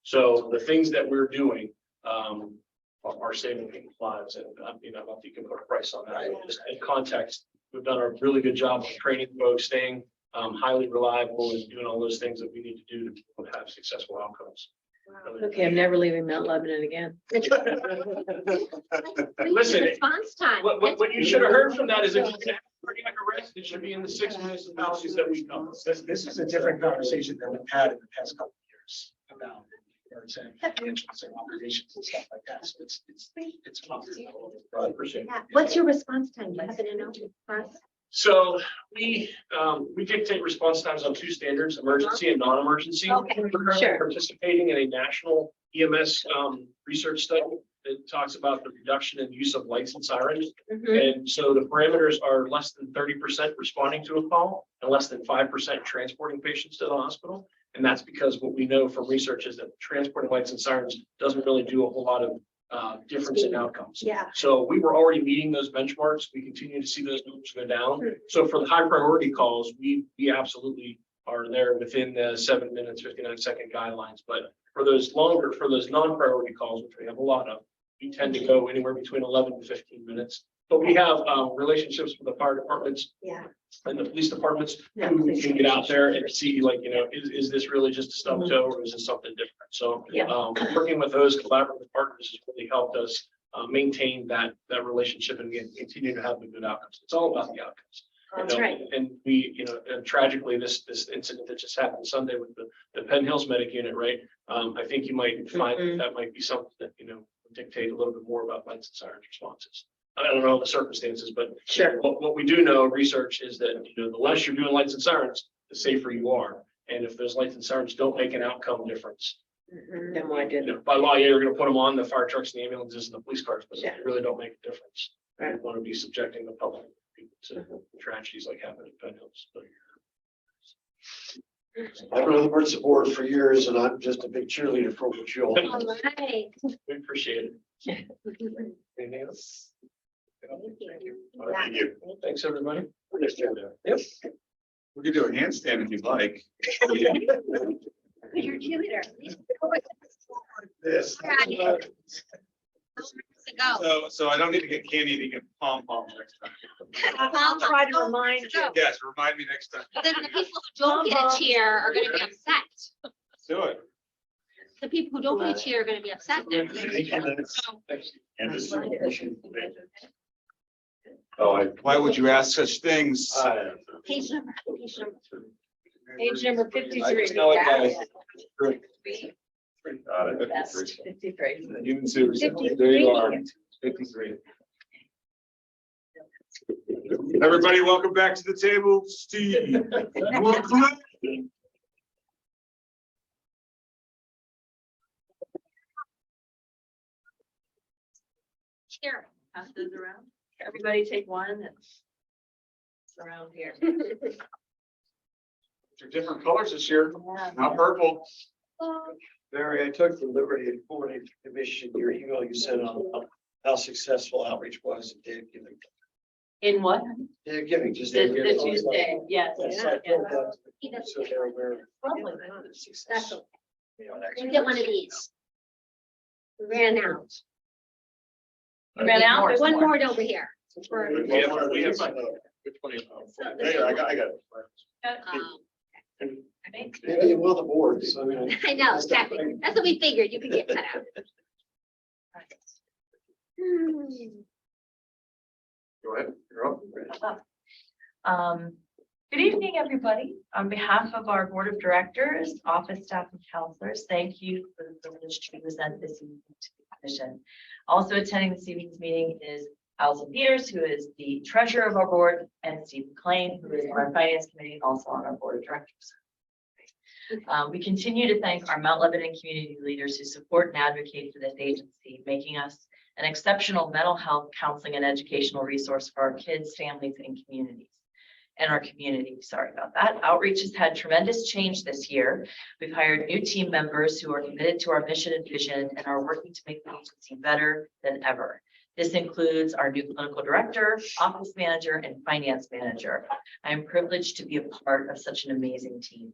Speaker 11: So the things that we're doing are saving people's lives, and I don't think you can put a price on that. Just in context, we've done a really good job of training folks, staying highly reliable, and doing all those things that we need to do to have successful outcomes.
Speaker 5: Okay, I'm never leaving Mount Lebanon again.
Speaker 11: Listen,
Speaker 2: Response time.
Speaker 11: What you should have heard from that is if you can have cardiac arrest, it should be in the 6 municipalities that we cover.
Speaker 1: This is a different conversation than we've had in the past couple of years about. Financials and operations and stuff like that. So it's.
Speaker 11: I appreciate it.
Speaker 2: Yeah. What's your response time? Do you happen to know for us?
Speaker 11: So we dictate response times on 2 standards, emergency and non-emergency.
Speaker 2: Okay,
Speaker 11: We're currently
Speaker 2: sure.
Speaker 11: participating in a national EMS research study that talks about the reduction in use of lights and sirens.
Speaker 2: Mhm.
Speaker 11: And so the parameters are less than 30% responding to a call and less than 5% transporting patients to the hospital. And that's because what we know from research is that transporting lights and sirens doesn't really do a whole lot of difference in outcomes.
Speaker 2: Yeah.
Speaker 11: So we were already meeting those benchmarks. We continue to see those numbers go down. So for the high priority calls, we absolutely are there within the 7 minutes, 59-second guidelines. But for those non-priority calls, which we have a lot of, we tend to go anywhere between 11 to 15 minutes. But we have relationships with the fire departments
Speaker 2: Yeah.
Speaker 11: and the police departments
Speaker 5: Yeah,
Speaker 11: who
Speaker 5: police
Speaker 11: can get out there and see, like, is this really just a stub toe or is this something different? So
Speaker 5: Yeah.
Speaker 11: working with those collaborative partners has really helped us maintain that relationship and continue to have the good outcomes. It's all about the outcomes.
Speaker 2: That's right.
Speaker 11: And we, and tragically, this incident that just happened Sunday with the Penn Hills Medic Unit, right? I think you might find that might be something that, would dictate a little bit more about lights and sirens responses. I don't know the circumstances, but
Speaker 5: Sure.
Speaker 11: what we do know, research is that, the less you're doing lights and sirens, the safer you are. And if those lights and sirens don't make an outcome difference,
Speaker 5: Then why didn't?
Speaker 11: by law, you're gonna put them on the fire trucks and the ambulances and the police cars, but
Speaker 5: Yeah.
Speaker 11: they really don't make a difference. We
Speaker 5: Right.
Speaker 11: want to be subjecting the public to tragedies like happened at Penn Hills. But
Speaker 8: I've been on the emergency board for years and I'm just a big cheerleader for what you all. do.
Speaker 2: All right.
Speaker 11: we appreciate it. Anything else?
Speaker 2: Thank you.
Speaker 11: All right,
Speaker 7: Thank you.
Speaker 11: thanks, everybody.
Speaker 10: We could do a handstand if you'd like.
Speaker 2: You're a cheerleader.
Speaker 8: This.
Speaker 10: So I don't need to get candy to get pom poms next time.
Speaker 2: I'll try to remind
Speaker 10: Yes, remind me next time.
Speaker 2: Then the people who don't get a cheer are gonna be upset.
Speaker 10: Let's do it.
Speaker 2: The people who don't get a cheer are gonna be upset.
Speaker 7: And this- Oh,
Speaker 10: Why would you ask such things?
Speaker 2: Page number, page number.
Speaker 5: Page number
Speaker 10: I
Speaker 5: 53.
Speaker 10: just know it by-
Speaker 7: got it.
Speaker 5: Best 53.
Speaker 10: Human Susan, there you are, 53. Everybody, welcome back to the table, Steve.
Speaker 2: Cheer.
Speaker 5: Pass those around. Everybody take one that's around here.
Speaker 10: They're different colors this year, not purple.
Speaker 8: Barry, I took the liberty of forwarding to the commission your email you sent on how successful outreach was at Dave Giving.
Speaker 5: In what?
Speaker 8: Dave Giving, just.
Speaker 5: The Tuesday, yes.
Speaker 8: Yes,
Speaker 5: Yeah,
Speaker 8: I
Speaker 5: yeah.
Speaker 8: thought that-
Speaker 2: He doesn't
Speaker 8: So they're aware of
Speaker 5: Lovely.
Speaker 8: the success.
Speaker 2: Special.
Speaker 8: You know, next
Speaker 2: You get one of these. We ran out.
Speaker 5: You ran out?
Speaker 2: There's one more over here. For-
Speaker 11: We have
Speaker 8: Which
Speaker 11: one of them.
Speaker 7: There, I got it.
Speaker 8: Yeah, you will the board, so I mean.
Speaker 2: I know, exactly. That's what we figured. You could get cut out.
Speaker 11: Go ahead, you're up.
Speaker 12: Good evening, everybody. On behalf of our board of directors, office staff and counselors, thank you for the privilege to present this evening to the commission. Also attending this evening's meeting is Allison Peters, who is the treasurer of our board, and Steve McLean, who is on our finance committee and also on our board of directors. We continue to thank our Mount Lebanon community leaders who support and advocate for this agency, making us an exceptional mental health counseling and educational resource for our kids, families, and communities. and our community. Sorry about that. Outreach has had tremendous change this year. We've hired new team members who are committed to our mission and vision and are working to make the agency better than ever. This includes our new clinical director, office manager, and finance manager. I am privileged to be a part of such an amazing team.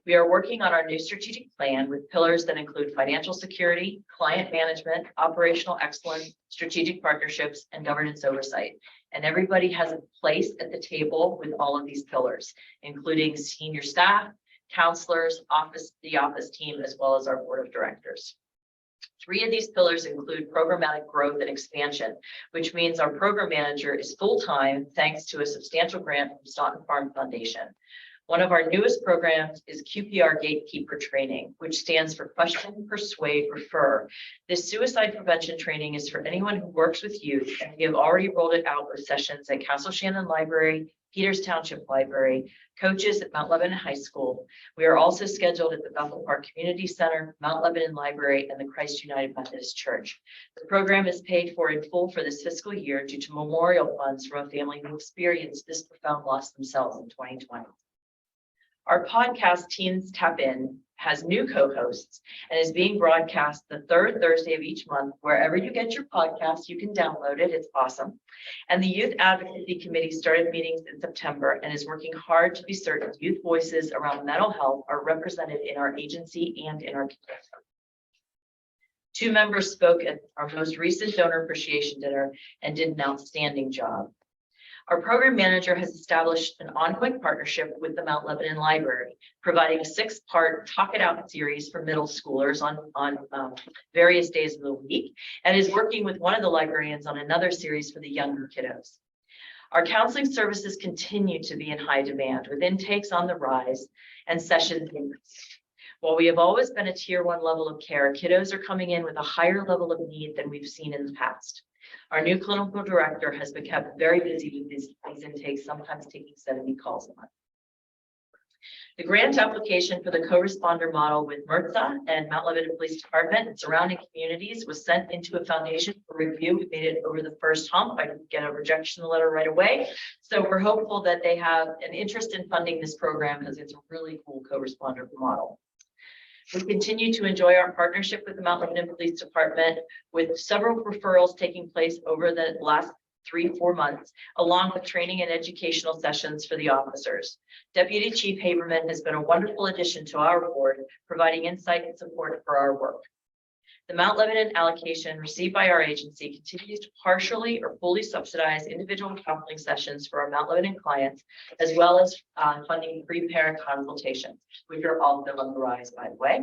Speaker 12: We are working on our new strategic plan with pillars that include financial security, client management, operational excellence, strategic partnerships, and governance oversight. And everybody has a place at the table with all of these pillars, including senior staff, counselors, the office team, as well as our board of directors. 3 of these pillars include programmatic growth and expansion, which means our program manager is full-time thanks to a substantial grant from Staunton Farm Foundation. One of our newest programs is QPR Gatekeeper Training, which stands for Question, Persuade, Refer. This suicide prevention training is for anyone who works with youth, and we have already rolled it out with sessions at Castle Shannon Library, Peters Township Library, coaches at Mount Lebanon High School. We are also scheduled at the Bethel Park Community Center, Mount Lebanon Library, and the Christ United Methodist Church. The program is paid for in full for this fiscal year due to memorial funds from a family who experienced this profound loss themselves in 2020. Our podcast, Teens Tap In, has new co-hosts and is being broadcast the 3rd Thursday of each month. Wherever you get your podcast, you can download it. It's awesome. And the Youth Advocacy Committee started meetings in September and is working hard to be certain youth voices around mental health are represented in our agency and in our community. 2 members spoke at our most recent donor appreciation dinner and did an outstanding job. Our program manager has established an ongoing partnership with the Mount Lebanon Library, providing a 6-part Talk It Out series for middle schoolers on various days of the week, and is working with one of the librarians on another series for the younger kiddos. Our counseling services continue to be in high demand, with intakes on the rise and sessions increasing. While we have always been a tier 1 level of care, kiddos are coming in with a higher level of need than we've seen in the past. Our new clinical director has been kept very busy with these intakes, sometimes taking 70 calls a month. The grant application for the co-responder model with MRTSA and Mount Lebanon Police Department and surrounding communities was sent into a foundation for review. We made it over the first hump. I didn't get a rejection letter right away. So we're hopeful that they have an interest in funding this program because it's a really cool co-responder model. We continue to enjoy our partnership with the Mount Lebanon Police Department, with several referrals taking place over the last 3-4 months, along with training and educational sessions for the officers. Deputy Chief Haberman has been a wonderful addition to our board, providing insight and support for our work. The Mount Lebanon allocation received by our agency continues to partially or fully subsidize individual counseling sessions for our Mount Lebanon clients, as well as funding free parent consultations, which are also on the rise, by the way.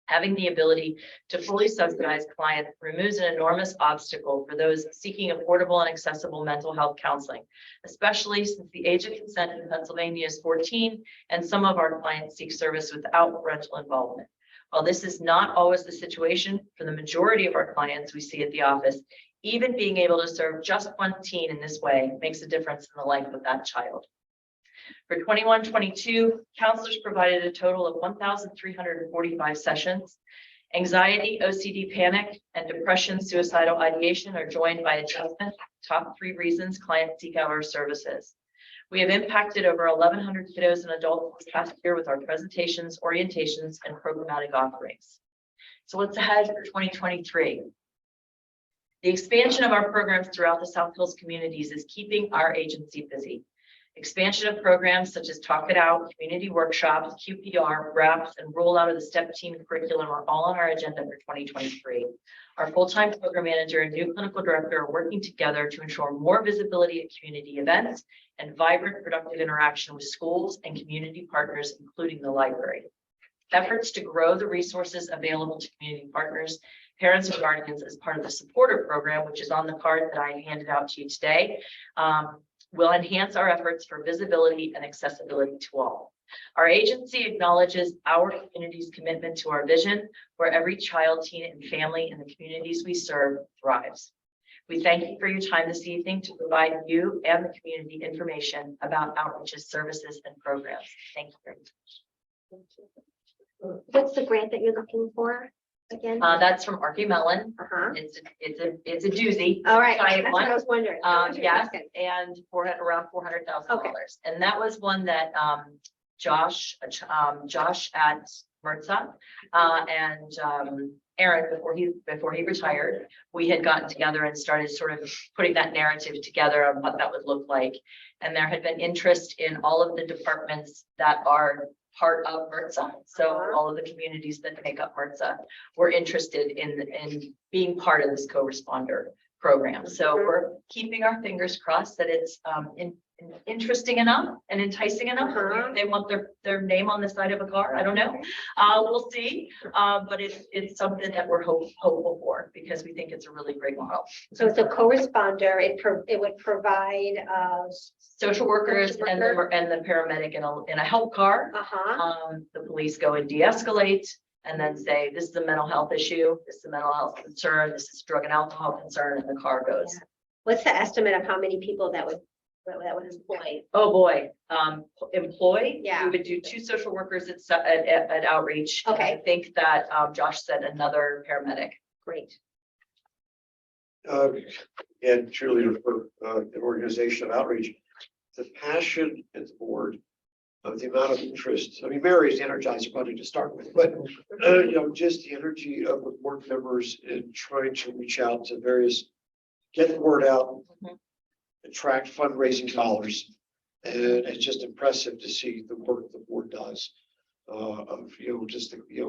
Speaker 12: Having the ability to fully subsidize clients removes an enormous obstacle for those seeking affordable and accessible mental health counseling, especially since the age of consent in Pennsylvania is 14, and some of our clients seek service without parental involvement. While this is not always the situation for the majority of our clients we see at the office, even being able to serve just one teen in this way makes a difference in the life of that child. For 21-22, counselors provided a total of 1,345 sessions. Anxiety, OCD, panic, and depression, suicidal ideation are joined by adjustment, top 3 reasons clients seek out our services. We have impacted over 1,100 kiddos and adults this past year with our presentations, orientations, and programmatic offerings. So what's ahead for 2023? The expansion of our programs throughout the South Hills communities is keeping our agency busy. Expansion of programs such as Talk It Out, community workshops, QPR, RAPS, and rollout of the STEP team curriculum are all on our agenda for 2023. Our full-time program manager and new clinical director are working together to ensure more visibility at community events and vibrant, productive interaction with schools and community partners, including the library. Efforts to grow the resources available to community partners, parents, and guardians as part of the supporter program, which is on the card that I handed out to you today, will enhance our efforts for visibility and accessibility to all. Our agency acknowledges our community's commitment to our vision, where every child, teen, and family in the communities we serve thrives. We thank you for your time this evening to provide you and the community information about Outreach's services and programs. Thank you very much.
Speaker 2: What's the grant that you're looking for? again?
Speaker 12: That's from Archie Mellon.
Speaker 2: Uh-huh.
Speaker 12: It's a doozy.
Speaker 2: All right,
Speaker 12: Giant
Speaker 2: that's what
Speaker 12: one.
Speaker 2: I was wondering. How much are you
Speaker 12: Yes,
Speaker 2: talking?
Speaker 12: and around $400,000.
Speaker 2: Okay.
Speaker 12: And that was one that, Josh at Mertza, and, Aaron, before he retired, we had gotten together and started sort of putting that narrative together on what that would look like. And there had been interest in all of the departments that are part of Mertza. So all of the communities that make up Mertza were interested in being part of this co-responder program. So we're keeping our fingers crossed that it's interesting enough and enticing enough.
Speaker 2: Uh-huh.
Speaker 12: They want their name on the side of a car. I don't know. We'll see. But it's something that we're hopeful for because we think it's a really great model.
Speaker 2: So it's a co-responder. It would provide,
Speaker 12: Social workers
Speaker 2: Social
Speaker 12: and
Speaker 2: worker.
Speaker 12: the paramedic in a help car.
Speaker 2: uh-huh.
Speaker 12: The police go and de-escalate and then say, this is a mental health issue, this is a mental health concern, this is drug and alcohol concern, and the car goes.
Speaker 2: Yeah. What's the estimate of how many people that would employ?
Speaker 12: Oh, boy, employ.
Speaker 2: Yeah.
Speaker 12: We would do 2 social workers at outreach. And I
Speaker 2: Okay.
Speaker 12: think that Josh said another paramedic.
Speaker 2: Great.
Speaker 8: And cheerleader for an organization of outreach, the passion at the board of the amount of interest. I mean, Mary's the Energizer Bunny to start with, but just the energy of the board members in trying to reach out to various, get the word out,
Speaker 12: Mhm.
Speaker 8: attract fundraising dollars. And it's just impressive to see the work the board does.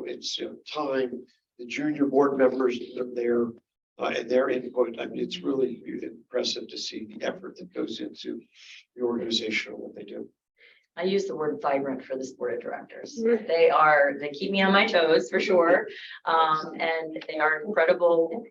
Speaker 8: It's time, the junior board members that are there. And their input, I mean, it's really impressive to see the effort that goes into the organization and what they do.
Speaker 12: I use the word vibrant for this board of directors.
Speaker 2: Mhm.
Speaker 12: They keep me on my toes for sure. And they are incredible,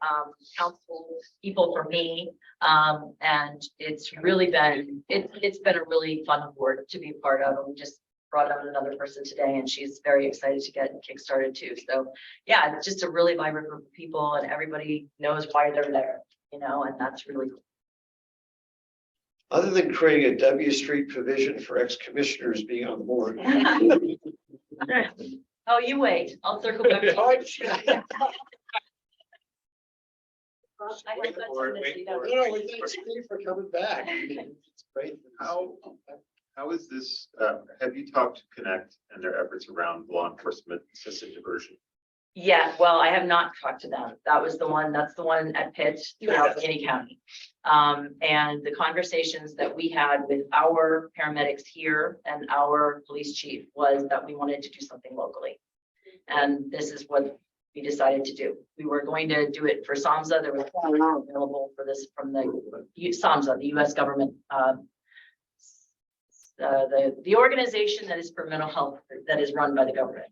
Speaker 12: council people for me. And it's really been, it's been a really fun board to be a part of. And we just brought on another person today and she's very excited to get kickstarted too. So yeah, it's just a really vibrant group of people and everybody knows why they're there, and that's really cool.
Speaker 8: Other than creating a W Street provision for ex-commissioners being on the board.
Speaker 12: Oh, you wait, I'll circle back. to you. I have that tendency, don't
Speaker 8: No,
Speaker 12: worry.
Speaker 8: thanks Steve for coming back. It's great.
Speaker 7: How is this, have you talked to Connect and their efforts around law enforcement assisted diversion?
Speaker 12: Yeah, well, I have not talked to them. That's the one at Pitt throughout McKinney County. And the conversations that we had with our paramedics here and our police chief was that we wanted to do something locally. And this is what we decided to do. We were going to do it for SAMHSA. There was available for this from the SAMHSA, the US government, the organization that is for mental health that is run by the government.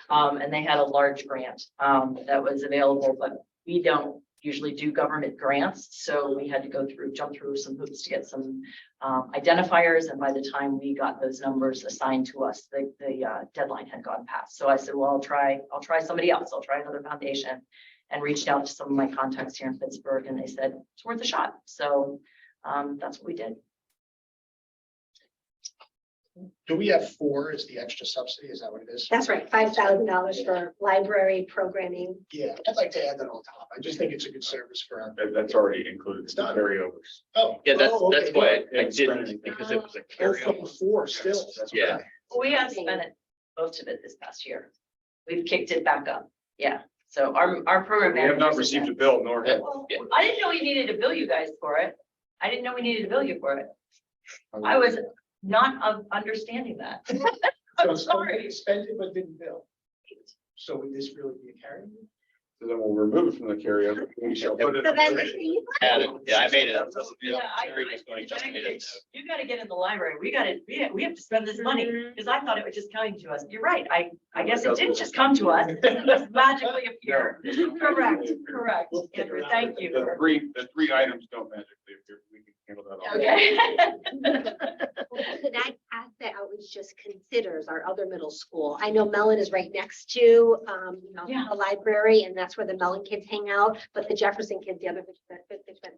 Speaker 12: And they had a large grant that was available, but we don't usually do government grants. So we had to jump through some hoops to get some identifiers. And by the time we got those numbers assigned to us, the deadline had gone past. So I said, well, I'll try somebody else. I'll try another foundation, and reached out to some of my contacts here in Pittsburgh, and they said it's worth a shot. So that's what we did.
Speaker 1: Do we have 4 as the extra subsidy? Is that what it is?
Speaker 2: That's right, $5,000 for library programming.
Speaker 1: Yeah, I'd like to add that on top. I just think it's a good service for our.
Speaker 10: That's already included.
Speaker 1: It's done.
Speaker 10: Carryovers.
Speaker 1: Oh.
Speaker 3: Yeah, that's
Speaker 1: okay,
Speaker 3: why I
Speaker 10: It's
Speaker 3: didn't,
Speaker 10: running.
Speaker 3: because it was a
Speaker 1: Oh,
Speaker 3: carryover.
Speaker 1: from 4 still.
Speaker 3: Yeah.
Speaker 12: We have spent most of it this past year. We've kicked it back up. Yeah. So our program.
Speaker 10: We have not
Speaker 12: managers
Speaker 10: received
Speaker 12: said-
Speaker 10: a bill nor have.
Speaker 12: Well, I didn't know we needed to bill you guys for it. I didn't know we needed to bill you for it. I was not understanding that. I'm sorry.
Speaker 1: Spend it but didn't bill. So would this really be a carry?
Speaker 10: So then we'll remove it from the carryover. We shall put it.
Speaker 2: So then,
Speaker 3: Add it. Yeah, I made it up.
Speaker 12: Yeah,
Speaker 3: Terry was going to just made it.
Speaker 12: You gotta get in the library. We have to spend this money because I thought it was just coming to us. You're right. I guess it didn't just come to us. It just magically appear. Correct.
Speaker 1: We'll figure
Speaker 12: Andrew,
Speaker 1: it out.
Speaker 12: thank you.
Speaker 10: The three items don't magically appear. We can handle that. all.
Speaker 12: Okay.
Speaker 2: that asset outreach just considers our other middle school. I know Mellon is right next to,
Speaker 12: Yeah.
Speaker 2: a library, and that's where the Mellon kids hang out. But the Jefferson kids, the other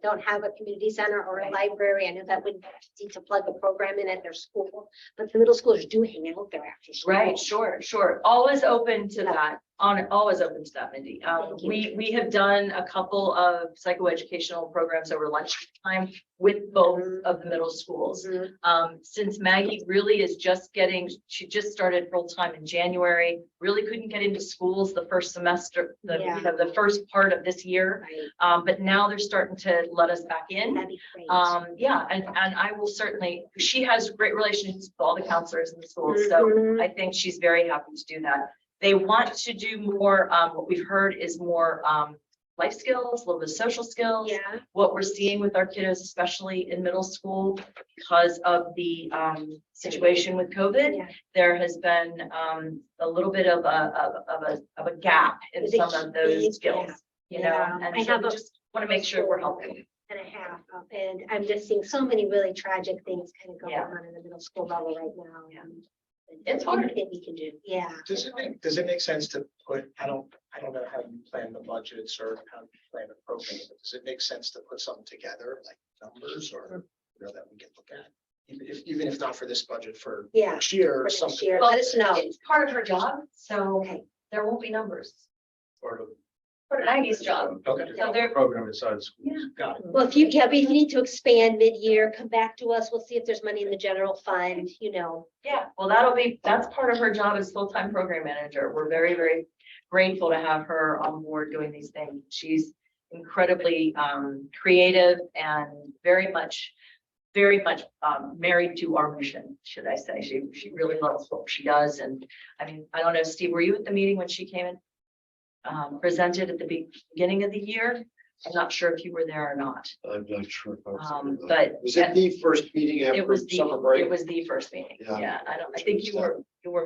Speaker 2: don't have a community center or a library. I know that would need to plug a program in at their school, but the middle schoolers do hang out there after school.
Speaker 12: Right, sure. Always open to that. Always open to that, Mindy.
Speaker 2: Thank you.
Speaker 12: We have done a couple of psychoeducational programs over lunchtime with both of the middle schools. Since Maggie really is just she just started full time in January, really couldn't get into schools the first semester,
Speaker 2: Yeah.
Speaker 12: the first part of this year.
Speaker 2: Right,
Speaker 12: But now they're starting to let us back in.
Speaker 2: that'd be great.
Speaker 12: Yeah, and I will certainly, she has great relationships with all the counselors in the schools, so
Speaker 2: Mhm.
Speaker 12: I think she's very happy to do that. They want to do more, what we've heard is more life skills, a little bit of social skills.
Speaker 2: Yeah,
Speaker 12: What we're seeing with our kiddos, especially in middle school, because of the situation with COVID,
Speaker 2: yeah.
Speaker 12: there has been a little bit of a gap in
Speaker 2: There's a
Speaker 12: some of
Speaker 2: big
Speaker 12: those skills,
Speaker 2: gap.
Speaker 12: you know,
Speaker 2: Yeah.
Speaker 12: and
Speaker 2: I
Speaker 12: so
Speaker 2: have
Speaker 12: we
Speaker 2: a-
Speaker 12: just want to make sure we're helping.
Speaker 2: And a half, and I'm just seeing so many really tragic things kind of going
Speaker 12: Yeah.
Speaker 2: on in the middle school level right now.
Speaker 12: Yeah.
Speaker 2: and
Speaker 12: It's hard.
Speaker 2: Anything we can do, yeah.
Speaker 1: Does it make sense to put, I don't know how you plan the budgets or how you plan the program, but does it make sense to put something together, like numbers or, that we can look at? Even if not for this budget, for
Speaker 2: Yeah.
Speaker 1: next year
Speaker 2: For
Speaker 1: or
Speaker 2: next
Speaker 1: something.
Speaker 2: year. Let us know.
Speaker 12: It's part of her job, so
Speaker 2: Okay.
Speaker 12: there won't be numbers.
Speaker 1: Or,
Speaker 12: For Maggie's job.
Speaker 1: okay,
Speaker 12: So there,
Speaker 11: Program inside school.
Speaker 1: got it.
Speaker 2: Well, if you need to expand mid-year, come back to us. We'll see if there's money in the general fund,
Speaker 12: yeah, well, that's part of her job as full-time program manager. We're very, very grateful to have her on board doing these things. She's incredibly creative and very much married to our mission, should I say. She really loves what she does. And I mean, I don't know, Steve, were you at the meeting when she came in? Presented at the beginning of the year? I'm not sure if you were there or not.
Speaker 8: I'm not sure. If I was there or not.
Speaker 12: But
Speaker 8: Was it the first meeting
Speaker 12: it
Speaker 8: after
Speaker 12: was
Speaker 8: summer break?
Speaker 12: it was the first meeting.
Speaker 8: Yeah.
Speaker 12: Yeah, I think you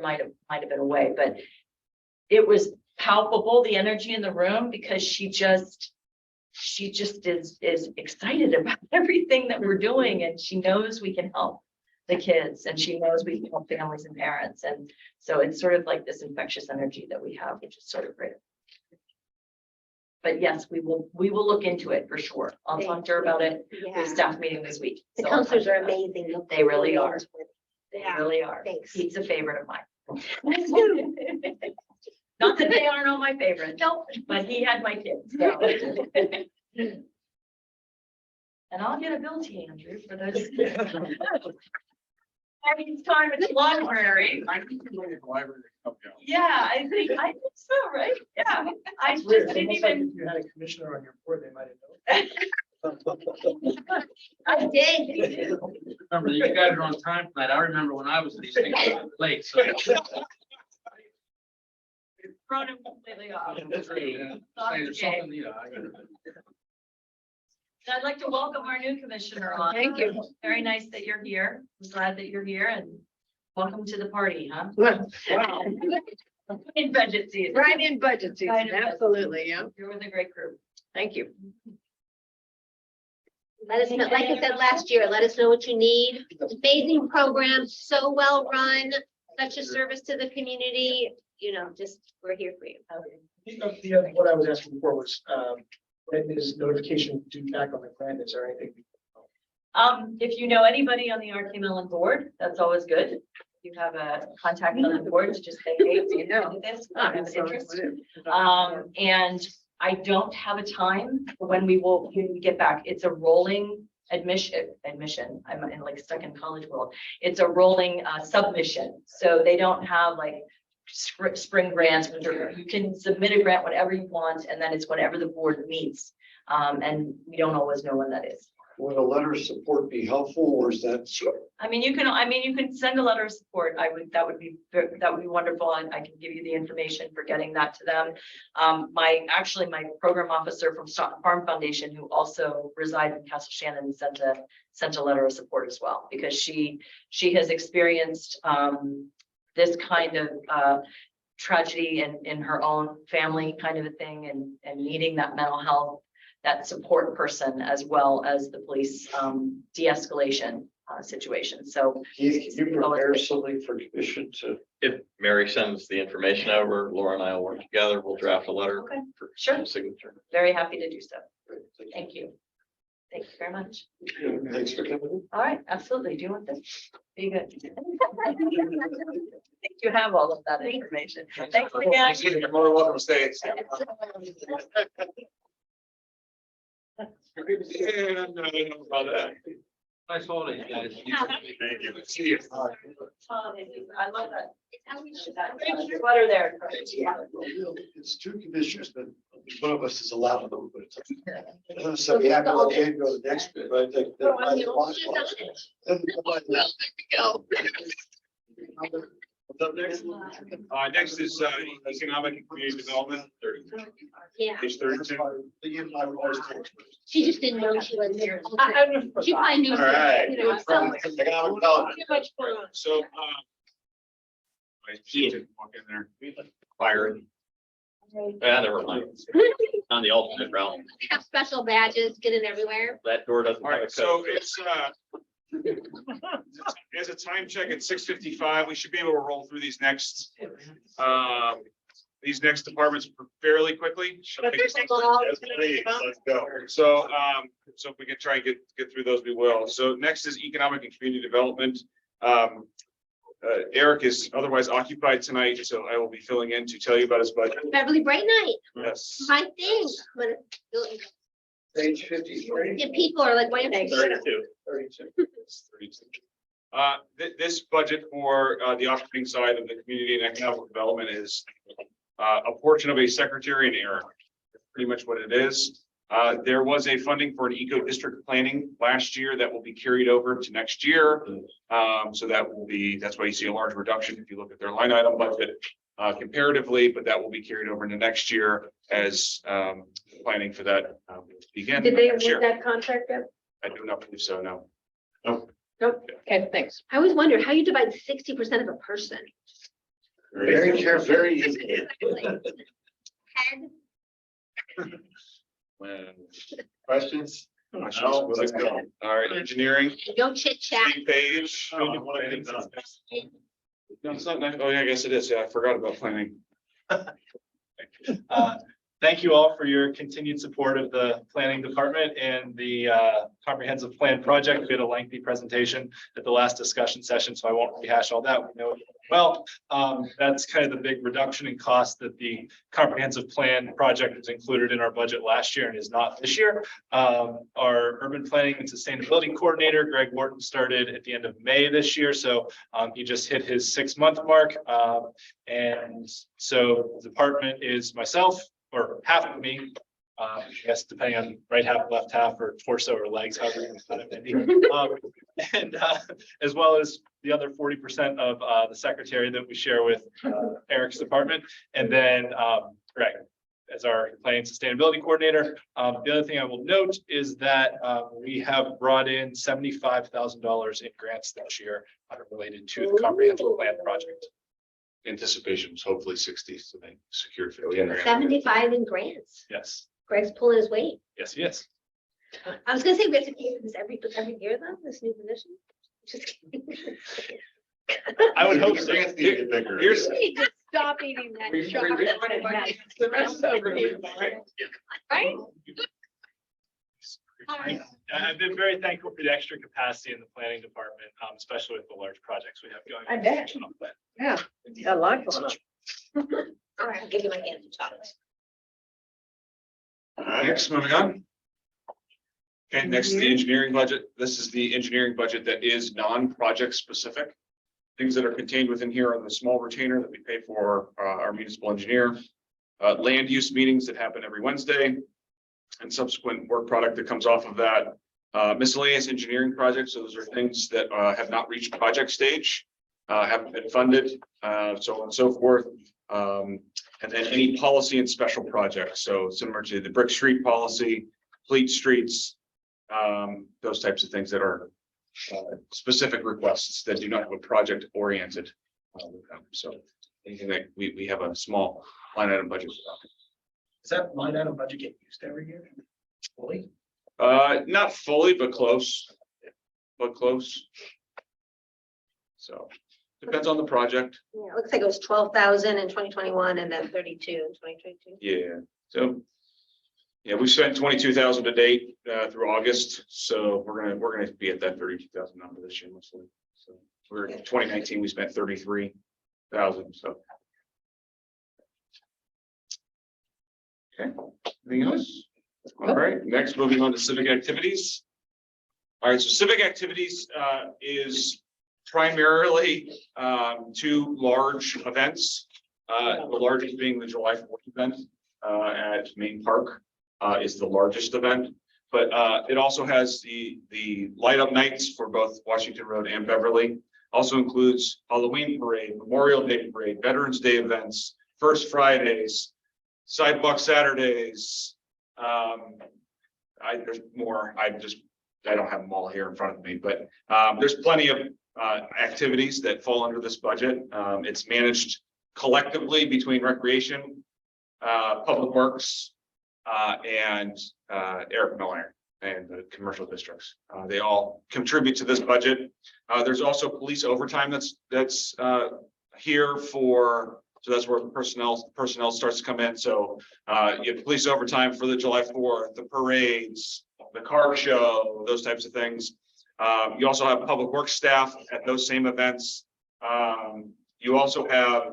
Speaker 12: might have been away, but it was palpable, the energy in the room, because she just is excited about everything that we're doing, and she knows we can help the kids, and she knows we can help families and parents. And so it's sort of like this infectious energy that we have, which is sort of great. But yes, we will look into it for sure. I'll talk to her about it. We have a
Speaker 2: Yeah.
Speaker 12: staff meeting this week.
Speaker 2: The
Speaker 12: so I'll talk
Speaker 2: counselors
Speaker 12: to her
Speaker 2: are
Speaker 12: about it.
Speaker 2: amazing. They'll
Speaker 12: They really
Speaker 2: really
Speaker 12: are.
Speaker 2: into it.
Speaker 12: They
Speaker 2: Yeah.
Speaker 12: really are.
Speaker 2: Thanks.
Speaker 12: Pete's a favorite of mine. Not that they aren't all my favorites. Nope. But he had my kids, so. And I'll get a bill to you, Andrew, for those. I mean, it's time at the library.
Speaker 10: I think you're going to the library to help you out.
Speaker 12: Yeah, I think so, right? Yeah, I just
Speaker 1: Weird,
Speaker 12: didn't
Speaker 1: almost like
Speaker 12: even.
Speaker 1: if you had a commissioner on your board, they might have known.
Speaker 2: I did.
Speaker 4: Remember, you guys are on time tonight. I remember when I was these things late, so.
Speaker 12: Thrown him completely off.
Speaker 4: Say there's something, you know,
Speaker 12: I'd like to welcome our new commissioner on.
Speaker 5: Thank you.
Speaker 12: Very nice that you're here. I'm glad that you're here, and welcome to the party, huh? In budget season.
Speaker 5: Right in budget season,
Speaker 12: Right in budget.
Speaker 5: absolutely, yeah.
Speaker 12: You're with a great group.
Speaker 5: Thank you.
Speaker 2: Let us know, like I said last year, let us know what you need. Amazing program, so well run, such a service to the community, just, we're here for you.
Speaker 1: What I was asking before was, when is notification due back on the grant? Is there anything?
Speaker 12: If you know anybody on the RK Mellon board, that's always good. If you have a contact on the board, just say, hey, do you know this? I have interest. And I don't have a time for when we get back. It's a rolling admission. I'm in like stuck in college world. It's a rolling submission. So they don't have like spring grants. You can submit a grant whenever you want, and then it's whenever the board meets. And we don't always know when that is.
Speaker 8: Would a letter of support be helpful, or is that?
Speaker 12: Sure. I mean, you can send a letter of support. That would be wonderful. And I can give you the information for getting that to them. My program officer from Stockton Farm Foundation, who also resides in Castle Shannon, sent a letter of support as well, because she has experienced this kind of tragedy in her own family, kind of a thing, and needing that mental health, that support person, as well as the police de-escalation situation. So
Speaker 8: Keith, can you prepare something for commission to?
Speaker 3: If Mary sends the information over, Laura and I will work together. We'll draft a letter
Speaker 12: Okay.
Speaker 3: for
Speaker 12: Sure.
Speaker 3: signature.
Speaker 12: very happy to do so. Thank you. Thank you very much.
Speaker 8: Thanks for coming.
Speaker 12: All right, absolutely. Do you want this? Be good. You have all of that information. Thanks again.
Speaker 10: You're more than welcome to stay. Yeah, no, about that.
Speaker 4: Nice holidays, guys.
Speaker 10: Thank you. See you.
Speaker 12: I love that. What are there?
Speaker 8: It's two commissioners, but one of us is allowed to. So we have to go ahead and go to the next bit, but I think. What's up next?
Speaker 10: Next is economic and community development,
Speaker 2: Yeah,
Speaker 10: page 32.
Speaker 2: she just didn't know she was there. She probably knew.
Speaker 10: All right.
Speaker 2: You know, so-
Speaker 10: Economic development. So, I didn't walk in there.
Speaker 3: Fire. Yeah, never mind. On the alternate route,
Speaker 2: Have special badges, get in everywhere.
Speaker 3: that door doesn't
Speaker 10: All
Speaker 3: have a
Speaker 10: right, so
Speaker 3: code.
Speaker 10: it's a time check at 6:55. We should be able to roll through these next departments fairly quickly.
Speaker 2: There's a lot.
Speaker 10: Yes, please, let's go. So, so if we can try and get through those, we will. So next is economic and community development. Eric is otherwise occupied tonight, so I will be filling in to tell you about his budget.
Speaker 2: Beverly Bright Night,
Speaker 10: Yes.
Speaker 2: my thing. But
Speaker 8: Page 53.
Speaker 2: the people are like, wait a minute.
Speaker 3: 32.
Speaker 8: 32.
Speaker 10: This budget for the operating side of the community and economic development is a portion of a secretary and Eric. Pretty much what it is. There was a funding for an eco district planning last year that will be carried over to next year. So that's why you see a large reduction if you look at their line item budget comparatively, but that will be carried over into next year as planning for that begin.
Speaker 5: Did they
Speaker 10: next year.
Speaker 5: award that contract yet?
Speaker 10: I do not believe so, no.
Speaker 5: Nope. Okay, thanks.
Speaker 2: I always wonder how you divide 60% of a person.
Speaker 8: Very careful, very easy.
Speaker 2: Head.
Speaker 10: Questions? No, let's go. All right, engineering,
Speaker 2: No chit chat.
Speaker 10: same page. No, it's not, oh yeah, I guess it is. Yeah, I forgot about planning.
Speaker 11: Thank you all for your continued support of the planning department and the comprehensive plan project. We had a lengthy presentation at the last discussion session, so I won't rehash all that. We know it well. That's kind of the big reduction in cost that the comprehensive plan project was included in our budget last year and is not this year. Our urban planning and sustainability coordinator, Greg Wharton, started at the end of May this year, so he just hit his 6-month mark. And so the department is myself, or half of me, I guess depending on right half, left half, or torso or legs, however you put it, maybe. And as well as the other 40% of the secretary that we share with Eric's department. And then Greg as our planning and sustainability coordinator. The other thing I will note is that we have brought in $75,000 in grants this year related to the comprehensive plan project.
Speaker 10: Anticipation was hopefully 60, so they secured 50.
Speaker 2: 75 in grants.
Speaker 11: Yes,
Speaker 2: Greg's pulling his weight.
Speaker 11: yes, yes.
Speaker 2: I was gonna say we have to pay for this every year though, this new position. Just kidding.
Speaker 11: I would hope so.
Speaker 10: Grants need to get bigger.
Speaker 11: Here's,
Speaker 2: You need to stop eating that chocolate. Right?
Speaker 11: I've been very thankful for the extra capacity in the planning department, especially with the large projects we have going.
Speaker 5: I bet. Yeah, got a lot going on.
Speaker 2: All right, I'll give you my hand of chocolates.
Speaker 10: Next, moving on. Okay, next is the engineering budget. This is the engineering budget that is non-project specific. Things that are contained within here are the small retainer that we pay for our municipal engineer. Land use meetings that happen every Wednesday. And subsequent work product that comes off of that. Miscellaneous engineering projects, so those are things that have not reached project stage, haven't been funded, so on and so forth. And then any policy and special projects, so similar to the Brick Street policy, Fleet Streets, those types of things that are specific requests that do not have a project oriented. So anything that we have a small line item budget for that.
Speaker 1: Does that line item budget get used every year? Fully?
Speaker 10: Not fully, but close. But close. So depends on the project.
Speaker 2: Yeah, it looks like it was 12,000 in 2021 and then 32 in 2022.
Speaker 10: Yeah, so Yeah, we spent 22,000 to date, through August, so we're gonna be at that 32,000 number this year mostly. So we're in 2019, we spent 33,000, so. Okay, anything else? All right, next, moving on to civic activities. All right, so civic activities is primarily two large events. The largest being the July 4th event at Main Park is the largest event. But it also has the light up nights for both Washington Road and Beverly. Also includes Halloween parade, Memorial Day parade, Veterans Day events, First Fridays, Sidewalk Saturdays. There's more. I don't have them all here in front of me, but there's plenty of activities that fall under this budget. It's managed collectively between recreation, public works, and Eric Miller and the commercial districts. They all contribute to this budget. There's also police overtime that's here for. So that's where personnel starts to come in. So you have police overtime for the July 4th, the parades, the car show, those types of things. You also have public works staff at those same events. You also have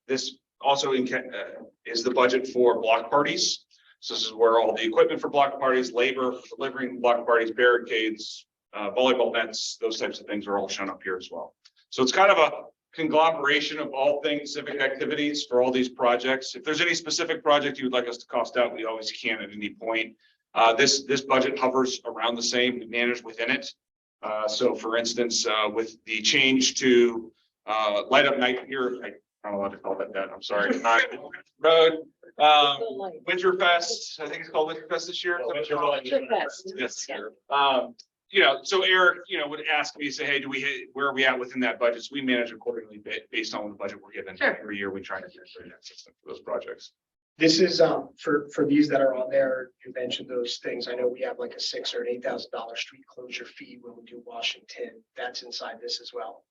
Speaker 10: this also is the budget for block parties. So this is where all the equipment for block parties, labor for delivering block parties, barricades, volleyball nets, those types of things are all shown up here as well. So it's kind of a conglomeration of all things civic activities for all these projects. If there's any specific project you would like us to cost out, we always can at any point. This budget hovers around the same, we manage within it. So for instance, with the change to light up night here, I'm not allowed to call that, I'm sorry. Road, Winterfest, I think it's called Winterfest this year. Yes. You know, so Eric, would ask me, say, hey, where are we at within that budget? So we manage accordingly based on the budget we're given.
Speaker 12: Sure.
Speaker 10: Every year we try to get that system for those projects.
Speaker 1: This is for these that are on there, you mentioned those things. I know we have like a $6,000 or $8,000 street closure fee when we do Washington. That's inside this as well.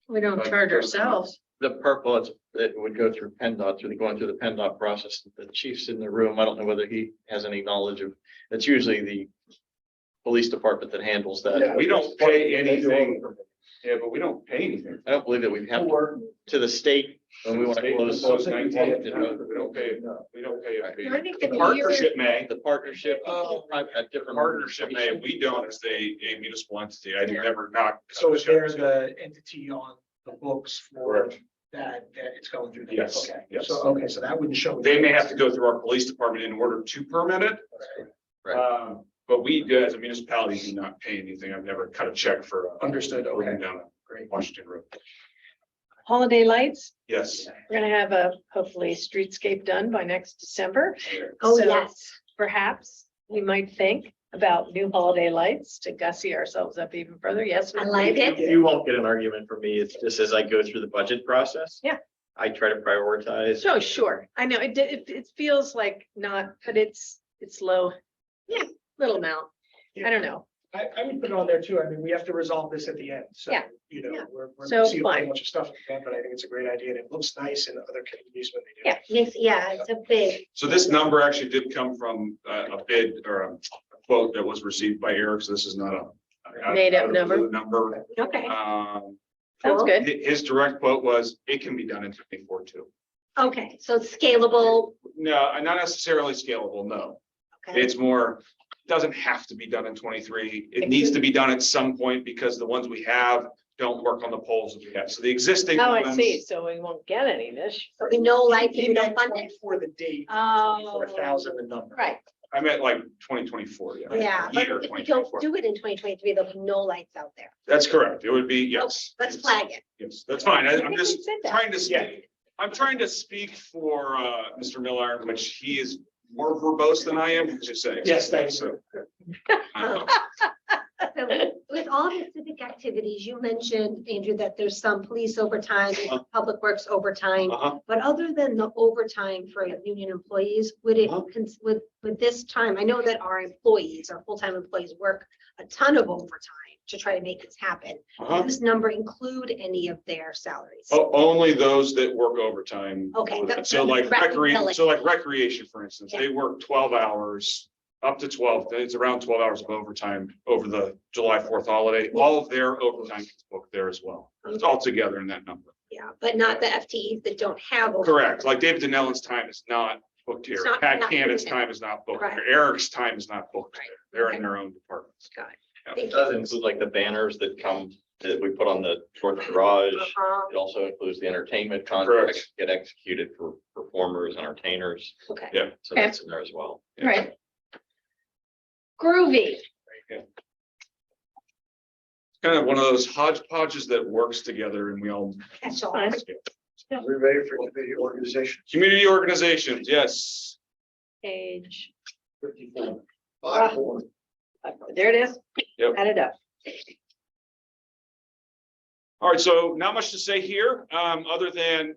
Speaker 5: We don't charge ourselves.
Speaker 3: The purple, it would go through PennDOT, going through the PennDOT process. The chief's in the room. I don't know whether he has any knowledge of, it's usually the police department that handles that.
Speaker 1: Yeah.
Speaker 10: We don't pay anything. Yeah, but we don't pay anything.
Speaker 3: I don't believe that we have to the state when we want to close.
Speaker 10: We don't pay. We don't pay. a fee.
Speaker 5: I think
Speaker 10: The
Speaker 5: the
Speaker 10: partnership may.
Speaker 3: The partnership. At different.
Speaker 10: Partnership may, we don't as a municipal entity. I never not.
Speaker 1: So if there's the entity on the books for
Speaker 10: Correct.
Speaker 1: that it's going through. them.
Speaker 10: Yes,
Speaker 1: Okay.
Speaker 10: yes.
Speaker 1: So, okay, so that wouldn't show.
Speaker 10: They may have to go through our police department in order to permit it.
Speaker 3: Right.
Speaker 10: But we do as a municipality do not pay anything. I've never cut a check for.
Speaker 1: Understood, okay.
Speaker 10: Working down
Speaker 1: Great.
Speaker 10: Washington Road.
Speaker 5: Holiday lights,
Speaker 10: Yes.
Speaker 5: we're gonna have a hopefully streetscape done by next December.
Speaker 2: Oh,
Speaker 5: So
Speaker 2: yes.
Speaker 5: Perhaps we might think about new holiday lights to gussy ourselves up even further. Yes.
Speaker 2: I like it.
Speaker 3: You won't get an argument from me. It's just as I go through the budget process.
Speaker 5: Yeah.
Speaker 3: I try to prioritize.
Speaker 5: So sure, I know it feels like not, but it's low. Yeah, little amount. I don't know.
Speaker 1: I would put it on there too. I mean, we have to resolve this at the end. So,
Speaker 5: Yeah.
Speaker 1: we're
Speaker 5: So
Speaker 1: seeing a whole
Speaker 5: fine.
Speaker 1: bunch of stuff at the end, but I think it's a great idea and it looks nice in other communities when they do.
Speaker 2: Yeah, yes, yeah, it's a big,
Speaker 10: So this number actually did come from a bid or a quote that was received by Eric. So this is not a
Speaker 5: Made up
Speaker 10: out of the
Speaker 5: number.
Speaker 10: blue number.
Speaker 2: okay.
Speaker 5: Sounds good.
Speaker 10: His direct quote was, it can be done in 24 too.
Speaker 2: Okay, so it's scalable.
Speaker 10: No, not necessarily scalable, no.
Speaker 2: Okay.
Speaker 10: It's more, it doesn't have to be done in 23. It needs to be done at some point because the ones we have don't work on the poles that we have. So the existing.
Speaker 5: Oh, I
Speaker 10: ones-
Speaker 5: see. So we won't get any this.
Speaker 2: So we know, like, if we don't fund it.
Speaker 1: For the date.
Speaker 5: Oh.
Speaker 1: 4,000 the number.
Speaker 2: Right,
Speaker 10: I meant like 2024, yeah.
Speaker 2: yeah, but
Speaker 10: Year
Speaker 2: if we don't
Speaker 10: 2024.
Speaker 2: do it in 2023, there'll be no lights out there.
Speaker 10: That's correct. It would be, yes.
Speaker 2: Let's flag it.
Speaker 10: Yes, that's fine. I'm
Speaker 5: think
Speaker 10: just
Speaker 5: we said that.
Speaker 10: trying to speak. I'm trying to speak for Mr. Miller, which he is more verbose than I am, would you say?
Speaker 1: Yes, thanks.
Speaker 10: So,
Speaker 2: So with all the civic activities, you mentioned, Andrew, that there's some police overtime, public works overtime.
Speaker 10: uh-huh.
Speaker 2: But other than the overtime for union employees, would it, with this time, I know that our employees, our full-time employees work a ton of overtime. to try to make this happen.
Speaker 10: Uh-huh.
Speaker 2: Does this number include any of their salaries?
Speaker 10: Only those that work overtime.
Speaker 2: Okay,
Speaker 10: So like
Speaker 2: Recommend-
Speaker 10: recreation, for instance, they work 12 hours, up to 12, it's around 12 hours of overtime over the July 4th holiday. All of their overtime is booked there as well. It's all together in that number.
Speaker 2: Yeah, but not the FTEs that don't have. overtime.
Speaker 10: Correct. Like David Denellen's time is not booked here.
Speaker 2: It's not-
Speaker 10: Pat
Speaker 2: not
Speaker 10: Canada's
Speaker 2: included.
Speaker 10: time is not booked
Speaker 2: Right.
Speaker 10: here. Eric's time is not booked
Speaker 2: Right.
Speaker 10: there. They're
Speaker 2: Okay.
Speaker 10: in their own departments.
Speaker 2: Got it.
Speaker 10: Yeah.
Speaker 2: Thank
Speaker 3: It
Speaker 2: you.
Speaker 3: does include like the banners that come, that we put on the towards the garage.
Speaker 2: Uh-huh.
Speaker 3: It also includes the entertainment
Speaker 10: Correct.
Speaker 3: contracts get executed for performers, entertainers.
Speaker 2: Okay.
Speaker 10: Yeah.
Speaker 3: So that's in there as well.
Speaker 2: All right. Groovy.
Speaker 10: Kind of one of those hodgepodges that works together and we all.
Speaker 2: Catch all.
Speaker 8: Are we ready for committee organization?
Speaker 10: Community organizations, yes.
Speaker 5: Page,
Speaker 8: 54.
Speaker 5: Ah.
Speaker 8: 5-4.
Speaker 5: there it is.
Speaker 10: Yep.
Speaker 5: Add it up.
Speaker 10: All right, so not much to say here, other than,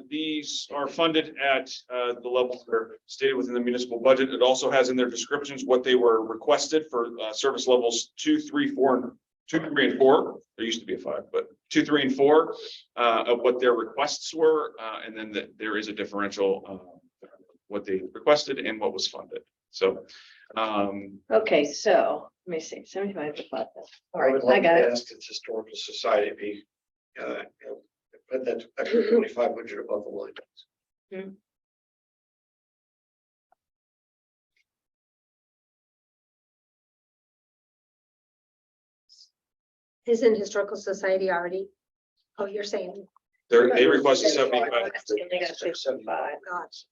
Speaker 10: these are funded at, the levels that are stated within the municipal budget. It also has in their descriptions what they were requested for, service levels 2, 3, 4, 2, 3, and 4. There used to be a 5, but 2, 3, and 4, of what their requests were, and then there is a differential, what they requested and what was funded. So,
Speaker 5: Okay, so let me see, 75 to 5. All
Speaker 8: I
Speaker 5: right,
Speaker 8: would
Speaker 5: I
Speaker 8: like
Speaker 5: got
Speaker 8: to
Speaker 5: it.
Speaker 8: ask its historical society be, put that extra 2,500 above the line.
Speaker 2: Isn't Historical Society already? Oh, you're saying,
Speaker 10: they requested 75.
Speaker 5: They got 65.
Speaker 2: gosh.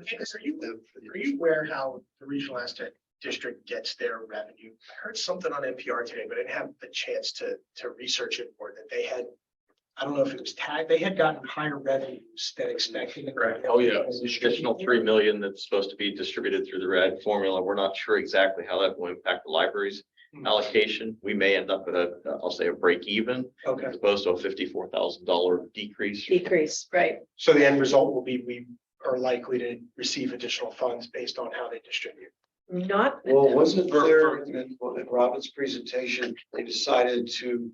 Speaker 1: Candace, are you aware how the regional asset district gets their revenue? I heard something on NPR today, but I didn't have the chance to research it more, that they had, I don't know if it was tagged, they had gotten higher revenues than expected.
Speaker 10: Right.
Speaker 3: Oh, yeah. Additional 3 million that's supposed to be distributed through the RAD formula. We're not sure exactly how that will impact the library's allocation. We may end up at I'll say a break even,
Speaker 1: Okay,
Speaker 3: as opposed to a $54,000 decrease.
Speaker 5: Decrease, right.
Speaker 1: so the end result will be, we are likely to receive additional funds based on how they distribute.
Speaker 5: Not.
Speaker 8: Well, wasn't
Speaker 10: For-
Speaker 8: there, in Robin's presentation, they decided to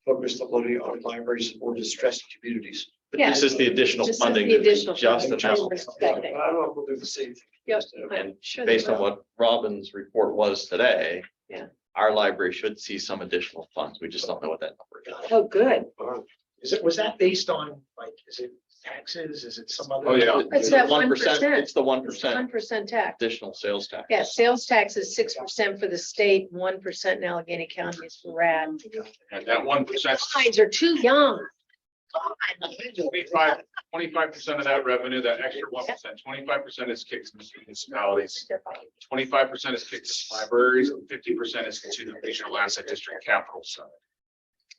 Speaker 8: focus the money on libraries in more distressed communities?
Speaker 3: But this is the additional
Speaker 5: Just as
Speaker 3: funding.
Speaker 5: the
Speaker 3: that
Speaker 5: additional
Speaker 3: Just
Speaker 5: funding.
Speaker 3: enough.
Speaker 8: I don't know if we'll do the same thing.
Speaker 5: Yep.
Speaker 3: And
Speaker 5: Sure they
Speaker 3: based on
Speaker 5: will.
Speaker 3: what Robin's report was today.
Speaker 5: Yeah.
Speaker 3: Our library should see some additional funds. We just don't know what that number is.
Speaker 5: Oh, good.
Speaker 1: Was that based on, like, is it taxes? Is it some other?
Speaker 10: Oh, yeah.
Speaker 5: It's that
Speaker 3: 1%.
Speaker 5: 1%.
Speaker 3: It's the 1%
Speaker 5: 1% tax.
Speaker 3: additional sales tax.
Speaker 5: Yeah, sales tax is 6% for the state, 1% in Allegheny County is for RAD.
Speaker 10: And that 1%.
Speaker 5: Lines are too young.
Speaker 10: 25% of that revenue, that extra 1%, 25% is kicked to municipalities. 25% is kicked to libraries, and 50% is to the regional asset district capital side.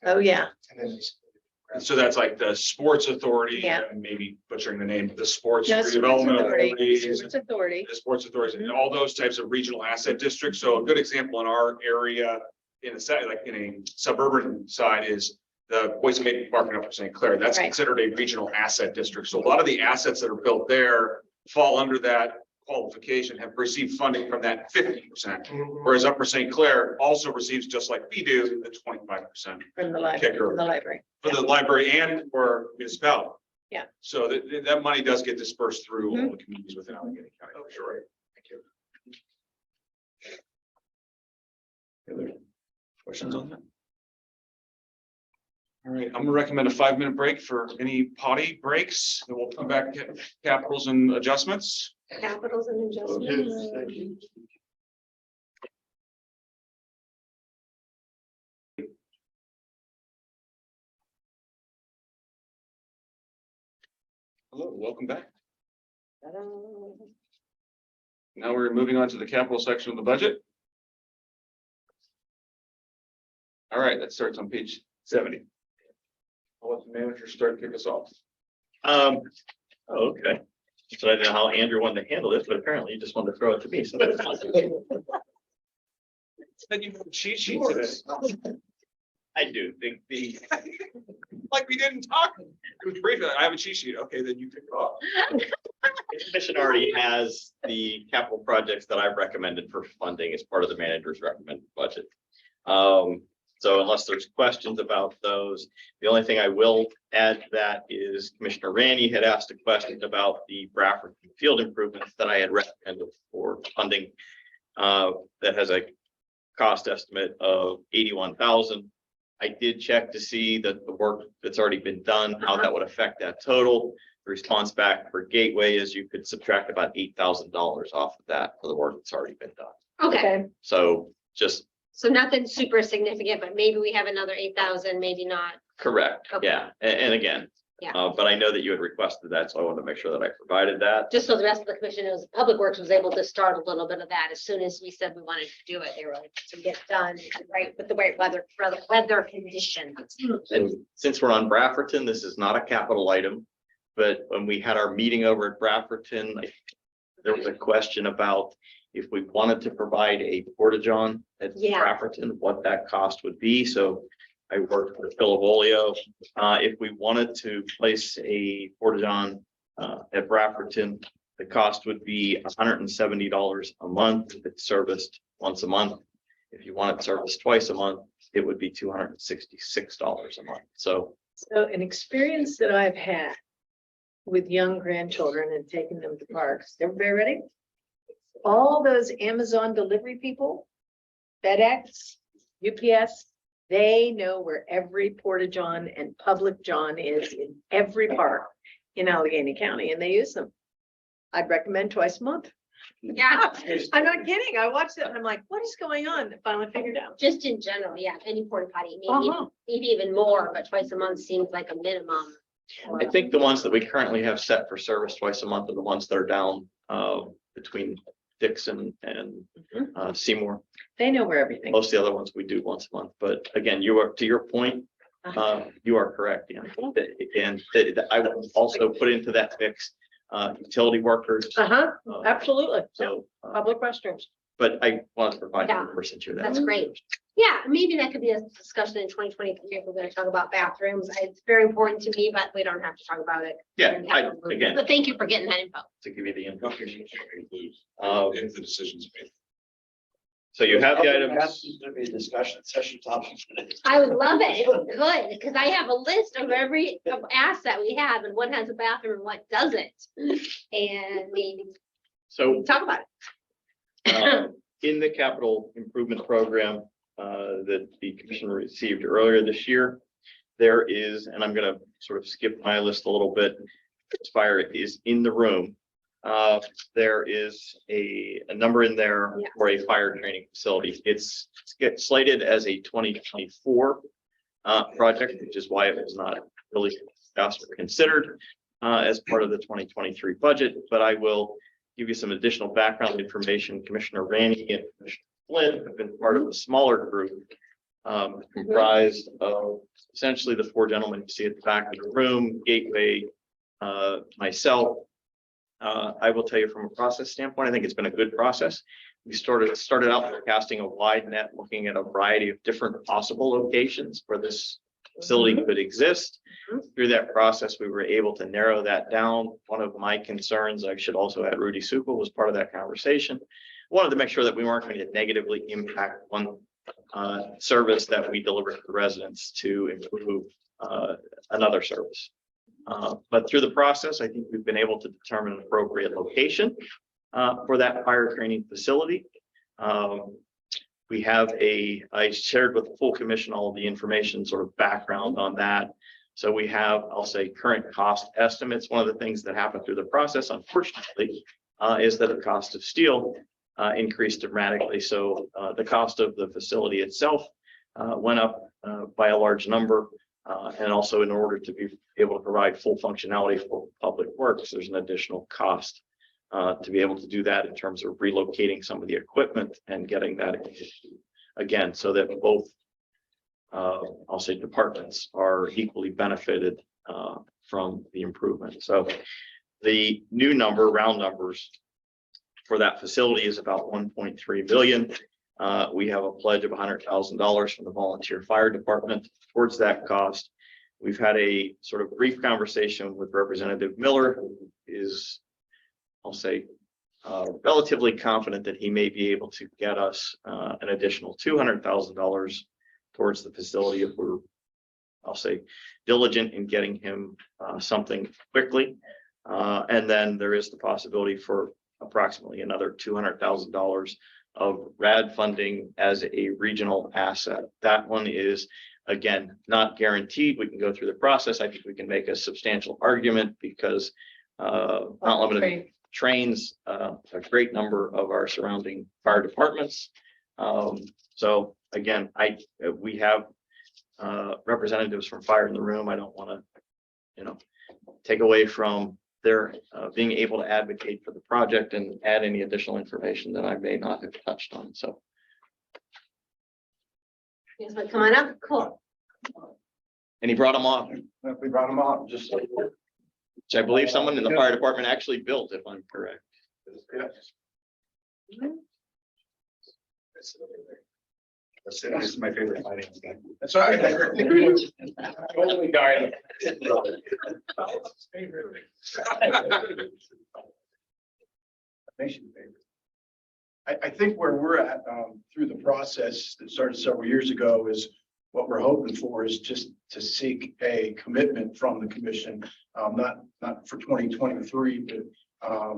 Speaker 5: Oh, yeah.
Speaker 10: And so that's like the sports authority,
Speaker 5: Yeah.
Speaker 10: and maybe butchering the name, the sports
Speaker 5: No, Sports
Speaker 10: redevelopment
Speaker 5: Authority.
Speaker 10: authority,
Speaker 5: Sports Authority.
Speaker 10: the sports authorities, and all those types of regional asset districts. So a good example in our area, in a set, like in a suburban side, is the Boise Maiden Park in Upper St. Clair. That's
Speaker 5: Right.
Speaker 10: considered a regional asset district. So a lot of the assets that are built there fall under that qualification, have received funding from that 50%. Whereas Upper St. Clair also receives, just like we do, the 25%
Speaker 5: From the library,
Speaker 10: Kicker.
Speaker 5: from the library.
Speaker 10: for the library and for municipality.
Speaker 5: Yeah.
Speaker 10: So that money does get dispersed through all the communities within Allegheny County, for sure.
Speaker 1: Thank you.
Speaker 10: Any other questions on that? All right, I'm gonna recommend a 5-minute break for any potty breaks, and we'll come back to capitals and adjustments.
Speaker 2: Capitals and adjustments.
Speaker 8: Thank you.
Speaker 10: Hello, welcome back. Now we're moving on to the capital section of the budget. All right, that starts on page 70. I'll let the manager start to kick us off.
Speaker 3: Okay. So I don't know how Andrew wanted to handle this, but apparently you just wanted to throw it to me. So that's fine.
Speaker 10: Then you have a cheat sheet today.
Speaker 3: I do think the,
Speaker 10: Like we didn't talk. It was brief. I have a cheat sheet. Okay, then you pick it off.
Speaker 3: the commission already has the capital projects that I've recommended for funding as part of the manager's recommended budget. So unless there's questions about those, the only thing I will add to that is Commissioner Randy had asked a question about the Bradford field improvements that I had recommended for funding. That has a cost estimate of 81,000. I did check to see that the work that's already been done, how that would affect that total. The response back for Gateway is you could subtract about $8,000 off of that for the work that's already been done.
Speaker 2: Okay,
Speaker 3: So just
Speaker 2: so nothing super significant, but maybe we have another 8,000, maybe not.
Speaker 3: correct,
Speaker 2: Okay.
Speaker 3: yeah, and again.
Speaker 2: Yeah.
Speaker 3: But I know that you had requested that, so I wanted to make sure that I provided that.
Speaker 2: Just so the rest of the commission knows, Public Works was able to start a little bit of that as soon as we said we wanted to do it. They were like, to get done, right, with the right weather conditions.
Speaker 3: And since we're on Bradfordton, this is not a capital item, but when we had our meeting over at Bradfordton, there was a question about if we wanted to provide a porta-john at
Speaker 2: Yeah.
Speaker 3: Bradfordton, what that cost would be. So I worked with Phil Avolio. If we wanted to place a porta-john at Bradfordton, the cost would be $170 a month if it's serviced once a month. If you want it serviced twice a month, it would be $266 a month. So
Speaker 5: So an experience that I've had with young grandchildren and taking them to parks, everybody ready? All those Amazon delivery people, FedEx, UPS, they know where every porta-john and public john is in every park in Allegheny County, and they use them. I'd recommend twice a month.
Speaker 2: Yeah,
Speaker 5: I'm not kidding. I watched it and I'm like, what is going on? Finally figured out.
Speaker 2: just in general, yeah, any porta potty,
Speaker 5: Uh-huh.
Speaker 2: maybe even more, but twice a month seems like a minimum.
Speaker 3: I think the ones that we currently have set for service twice a month are the ones that are down between Dixon and Seymour.
Speaker 5: They know where everything.
Speaker 3: Most of the other ones we do once a month, but again, you are, to your point, you are correct, yeah. And I would also put into that mix utility workers.
Speaker 5: Uh-huh, absolutely.
Speaker 3: So,
Speaker 5: Public restrooms.
Speaker 3: but I want to provide
Speaker 2: Yeah,
Speaker 3: 100% to that.
Speaker 2: That's great. Yeah, maybe that could be a discussion in 2023 if we're gonna talk about bathrooms. It's very important to me, but we don't have to talk about it.
Speaker 3: Yeah, again,
Speaker 2: But thank you for getting that info.
Speaker 3: to give you the info.
Speaker 10: If the decision's made.
Speaker 3: So you have the
Speaker 8: That's
Speaker 3: items.
Speaker 8: gonna be a discussion session topic.
Speaker 2: I would love it. It's good, because I have a list of every asset we have and what has a bathroom and what doesn't. And we
Speaker 3: So
Speaker 2: talk about it.
Speaker 3: in the capital improvement program that the commission received earlier this year, there is, and I'm gonna sort of skip my list a little bit. Fire is in the room. There is a number in there
Speaker 2: Yeah.
Speaker 3: for a fire training facility. It's slated as a 2024 project, which is why it was not really discussed or considered as part of the 2023 budget, but I will give you some additional background information. Commissioner Randy and Commissioner Flynn have been part of a smaller group comprised of essentially the four gentlemen you see at the back of the room, Gateway, myself. I will tell you from a process standpoint, I think it's been a good process. We started out with casting a wide net, looking at a variety of different possible locations where this facility could exist. Through that process, we were able to narrow that down. One of my concerns, I should also add Rudy Supel was part of that conversation. Wanted to make sure that we weren't going to negatively impact one service that we deliver to the residents to improve another service. But through the process, I think we've been able to determine an appropriate location for that fire training facility. We have I shared with the full commission all the information, sort of background on that. So we have, I'll say, current cost estimates. One of the things that happened through the process, unfortunately, is that the cost of steel increased dramatically. So the cost of the facility itself went up by a large number. And also in order to be able to provide full functionality for public works, there's an additional cost to be able to do that in terms of relocating some of the equipment and getting that again, so that both I'll say departments are equally benefited from the improvement. So the new number, round numbers for that facility is about 1.3 million. We have a pledge of $100,000 from the volunteer fire department towards that cost. We've had a sort of brief conversation with Representative Miller, who is, I'll say, relatively confident that he may be able to get us an additional $200,000 towards the facility if we're, I'll say, diligent in getting him something quickly. And then there is the possibility for approximately another $200,000 of RAD funding as a regional asset. That one is, again, not guaranteed. We can go through the process. I think we can make a substantial argument because Mount Lebanon trains a great number of our surrounding fire departments. So again, we have representatives from fire in the room. I don't want to, take away from their being able to advocate for the project and add any additional information that I may not have touched on. So
Speaker 2: Yes, but come on up, cool.
Speaker 3: and he brought them off,
Speaker 8: We brought them out, just.
Speaker 3: which I believe someone in the fire department actually built, if I'm correct.
Speaker 10: That's my favorite finance guy.
Speaker 8: That's all right.
Speaker 4: Totally dying.
Speaker 8: I think where we're at, through the process that started several years ago is what we're hoping for is just to seek a commitment from the commission, not for 2023, but,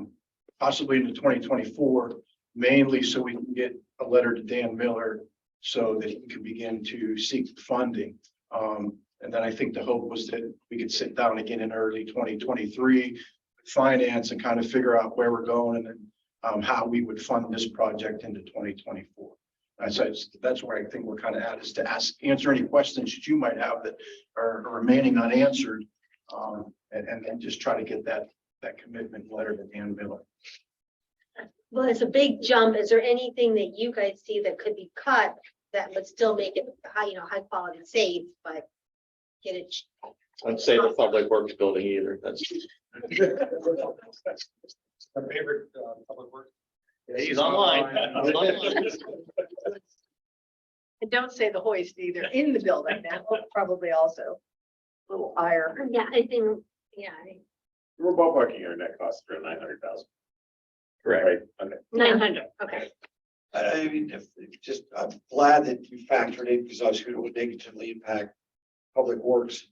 Speaker 8: possibly into 2024, mainly so we can get a letter to Dan Miller so that he can begin to seek funding. And then I think the hope was that we could sit down again in early 2023, finance and kind of figure out where we're going and then how we would fund this project into 2024. That's where I think we're kind of at, is to answer any questions that you might have that are remaining unanswered. And then just try to get that commitment letter to Dan Miller.
Speaker 2: Well, it's a big jump. Is there anything that you guys see that could be cut that would still make it high quality safe, but get it?
Speaker 3: I'd say the public works building either. That's
Speaker 8: My favorite public work.
Speaker 3: he's online.
Speaker 5: And don't say the hoist either, in the building, that probably also a little higher.
Speaker 2: Yeah, I think, yeah,
Speaker 7: We're ballparking your net cost for 900,000.
Speaker 3: Correct.
Speaker 7: Right, okay.
Speaker 2: 900, okay.
Speaker 8: I mean, I'm glad that you factored in, because I was going to negatively impact public works.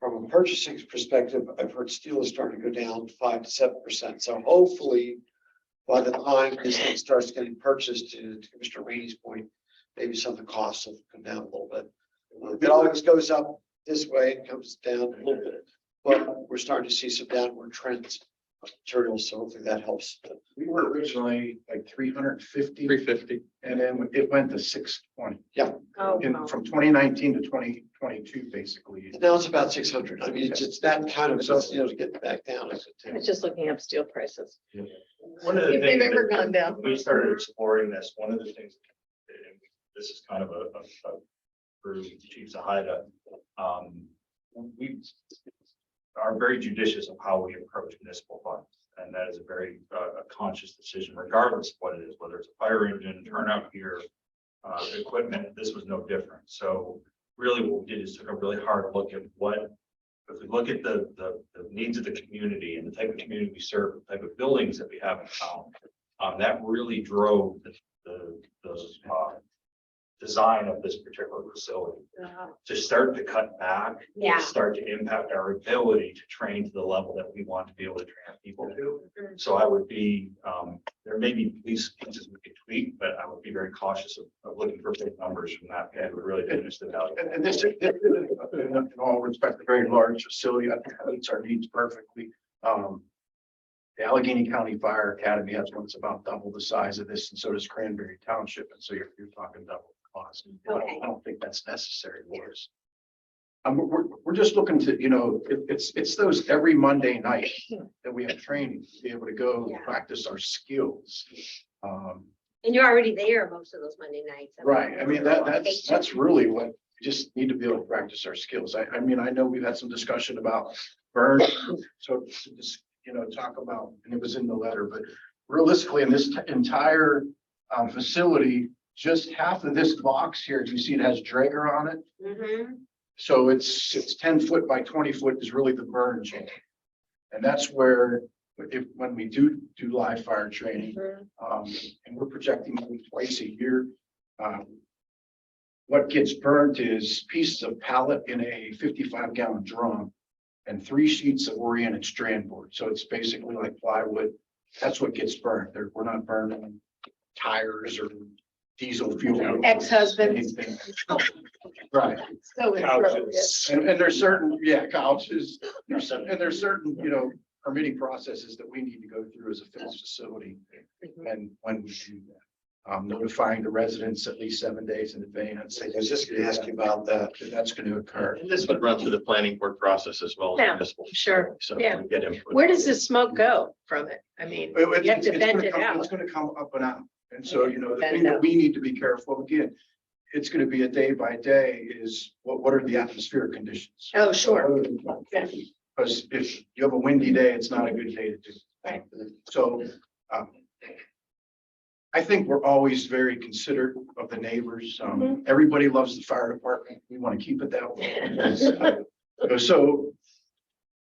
Speaker 8: From a purchasing perspective, I've heard steel is starting to go down 5 to 7%. So hopefully, by the time this thing starts getting purchased, to Commissioner Rainey's point, maybe some of the costs will come down a little bit. It always goes up this way and comes down a little bit, but we're starting to see some downward trends of materials, so hopefully that helps. We were originally like 350,
Speaker 3: 350.
Speaker 8: and then it went to 620. Yeah,
Speaker 2: Oh, wow.
Speaker 8: from 2019 to 2022, basically. Now it's about 600. I mean, it's that kind of, to get back down.
Speaker 5: I was just looking up steel prices.
Speaker 11: One of the
Speaker 5: If they've
Speaker 11: things
Speaker 5: ever
Speaker 11: that
Speaker 5: gone down.
Speaker 11: we started exploring this, one of the things, and this is kind of a for Chief Zahida, we are very judicious of how we approach municipal funds. And that is a very conscious decision, regardless of what it is, whether it's a fire engine, turnout gear, equipment. This was no different. So really what we did is took a really hard look at if we look at the needs of the community and the type of community we serve, the type of buildings that we have in town, that really drove the design of this particular facility. To start to cut back,
Speaker 2: Yeah.
Speaker 11: start to impact our ability to train to the level that we want to be able to train people to. So I would be, there may be these pieces we could tweak, but I would be very cautious of looking for big numbers from that. It would really diminish the value.
Speaker 8: And this is, in all respect, a very large facility. I think it meets our needs perfectly. The Allegheny County Fire Academy has one that's about double the size of this, and so does Cranberry Township, and so you're talking double the cost.
Speaker 2: Okay.
Speaker 8: I don't think that's necessary for us. We're just looking to, it's those every Monday night that we have training to be able to go
Speaker 2: Yeah.
Speaker 8: practice our skills.
Speaker 2: And you're already there most of those Monday nights.
Speaker 8: Right, I mean, that's really what, we just need to be able to practice our skills. I mean, I know we've had some discussion about burn, so to just, talk about, and it was in the letter, but realistically, in this entire facility, just half of this box here, you see it has Draeger on it.
Speaker 2: Mhm.
Speaker 8: So it's 10 foot by 20 foot is really the burn chain. And that's where, when we do live fire training,
Speaker 2: Mhm.
Speaker 8: and we're projecting maybe twice a year,
Speaker 13: what gets burnt is pieces of pallet in a 55-gallon drum and 3 sheets of oriented strand board. So it's basically like plywood. That's what gets burnt. We're not burning tires or diesel fuel.
Speaker 5: Ex-husbands.
Speaker 13: Anything. Right.
Speaker 5: So inappropriate.
Speaker 13: And there's certain, yeah, couches, and there's certain, permitting processes that we need to go through as a fixed facility. And when we do that, notifying the residents at least 7 days in advance.
Speaker 8: I was just gonna ask you about that.
Speaker 13: That's going to occur.
Speaker 3: And this would run through the planning board process as well. as
Speaker 5: Yeah,
Speaker 3: municipal.
Speaker 5: sure,
Speaker 3: So
Speaker 5: yeah.
Speaker 3: we get input.
Speaker 5: Where does the smoke go from it? I mean, you have to vent it
Speaker 13: It's
Speaker 5: out.
Speaker 13: going to come up and out. And so, the thing that we need to be careful, again, it's going to be a day by day is what are the atmospheric conditions?
Speaker 5: Oh, sure.
Speaker 13: Because if you have a windy day, it's not a good day to do.
Speaker 5: Right.
Speaker 13: So, I think we're always very considerate of the neighbors. Everybody loves the fire department. We want to keep it that way. So,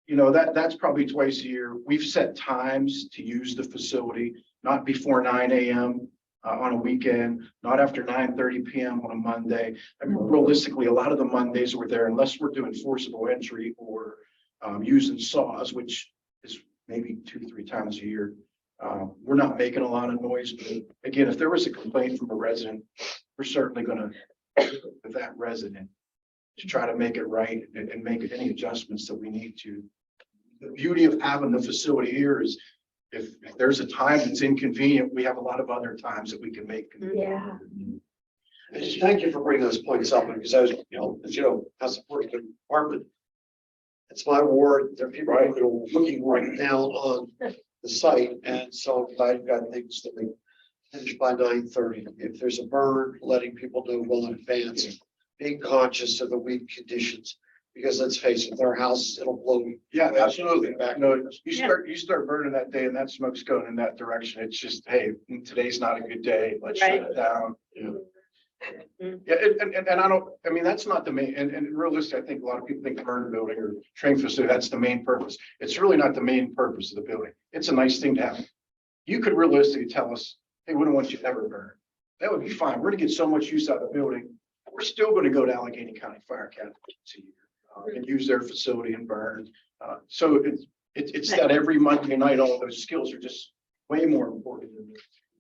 Speaker 13: that's probably twice a year. We've set times to use the facility, not before 9 a.m. On a weekend, not after 9:30 p.m. on a Monday. I mean, realistically, a lot of the Mondays we're there unless we're doing forcible entry or using saws, which is maybe 2-3 times a year. We're not making a lot of noise, but again, if there was a complaint from a resident, we're certainly gonna, with that resident, to try to make it right and make any adjustments that we need to. The beauty of having the facility here is if there's a time that's inconvenient, we have a lot of other times that we can make.
Speaker 5: Yeah.
Speaker 8: And just thank you for bringing those points up, because I was, as you know, as a part of the department. It's my ward, there are people who are looking right now on the site, and so I've got things that we finish by 9:30. If there's a burn, letting people know well in advance, being conscious of the wind conditions, because let's face it, their house, it'll blow.
Speaker 13: Yeah, absolutely.
Speaker 8: Back.
Speaker 13: You start burning that day and that smoke's going in that direction. It's just, hey, today's not a good day. Let's shut it down. Yeah, that's not the main, and realistically, I think a lot of people think burn building or train facility, that's the main purpose. It's really not the main purpose of the building. It's a nice thing to have. You could realistically tell us, hey, we don't want you to ever burn. That would be fine. We're gonna get so much use out of the building. We're still gonna go to Allegheny County Fire Academy and use their facility and burn. So it's that every Monday night, all those skills are just way more important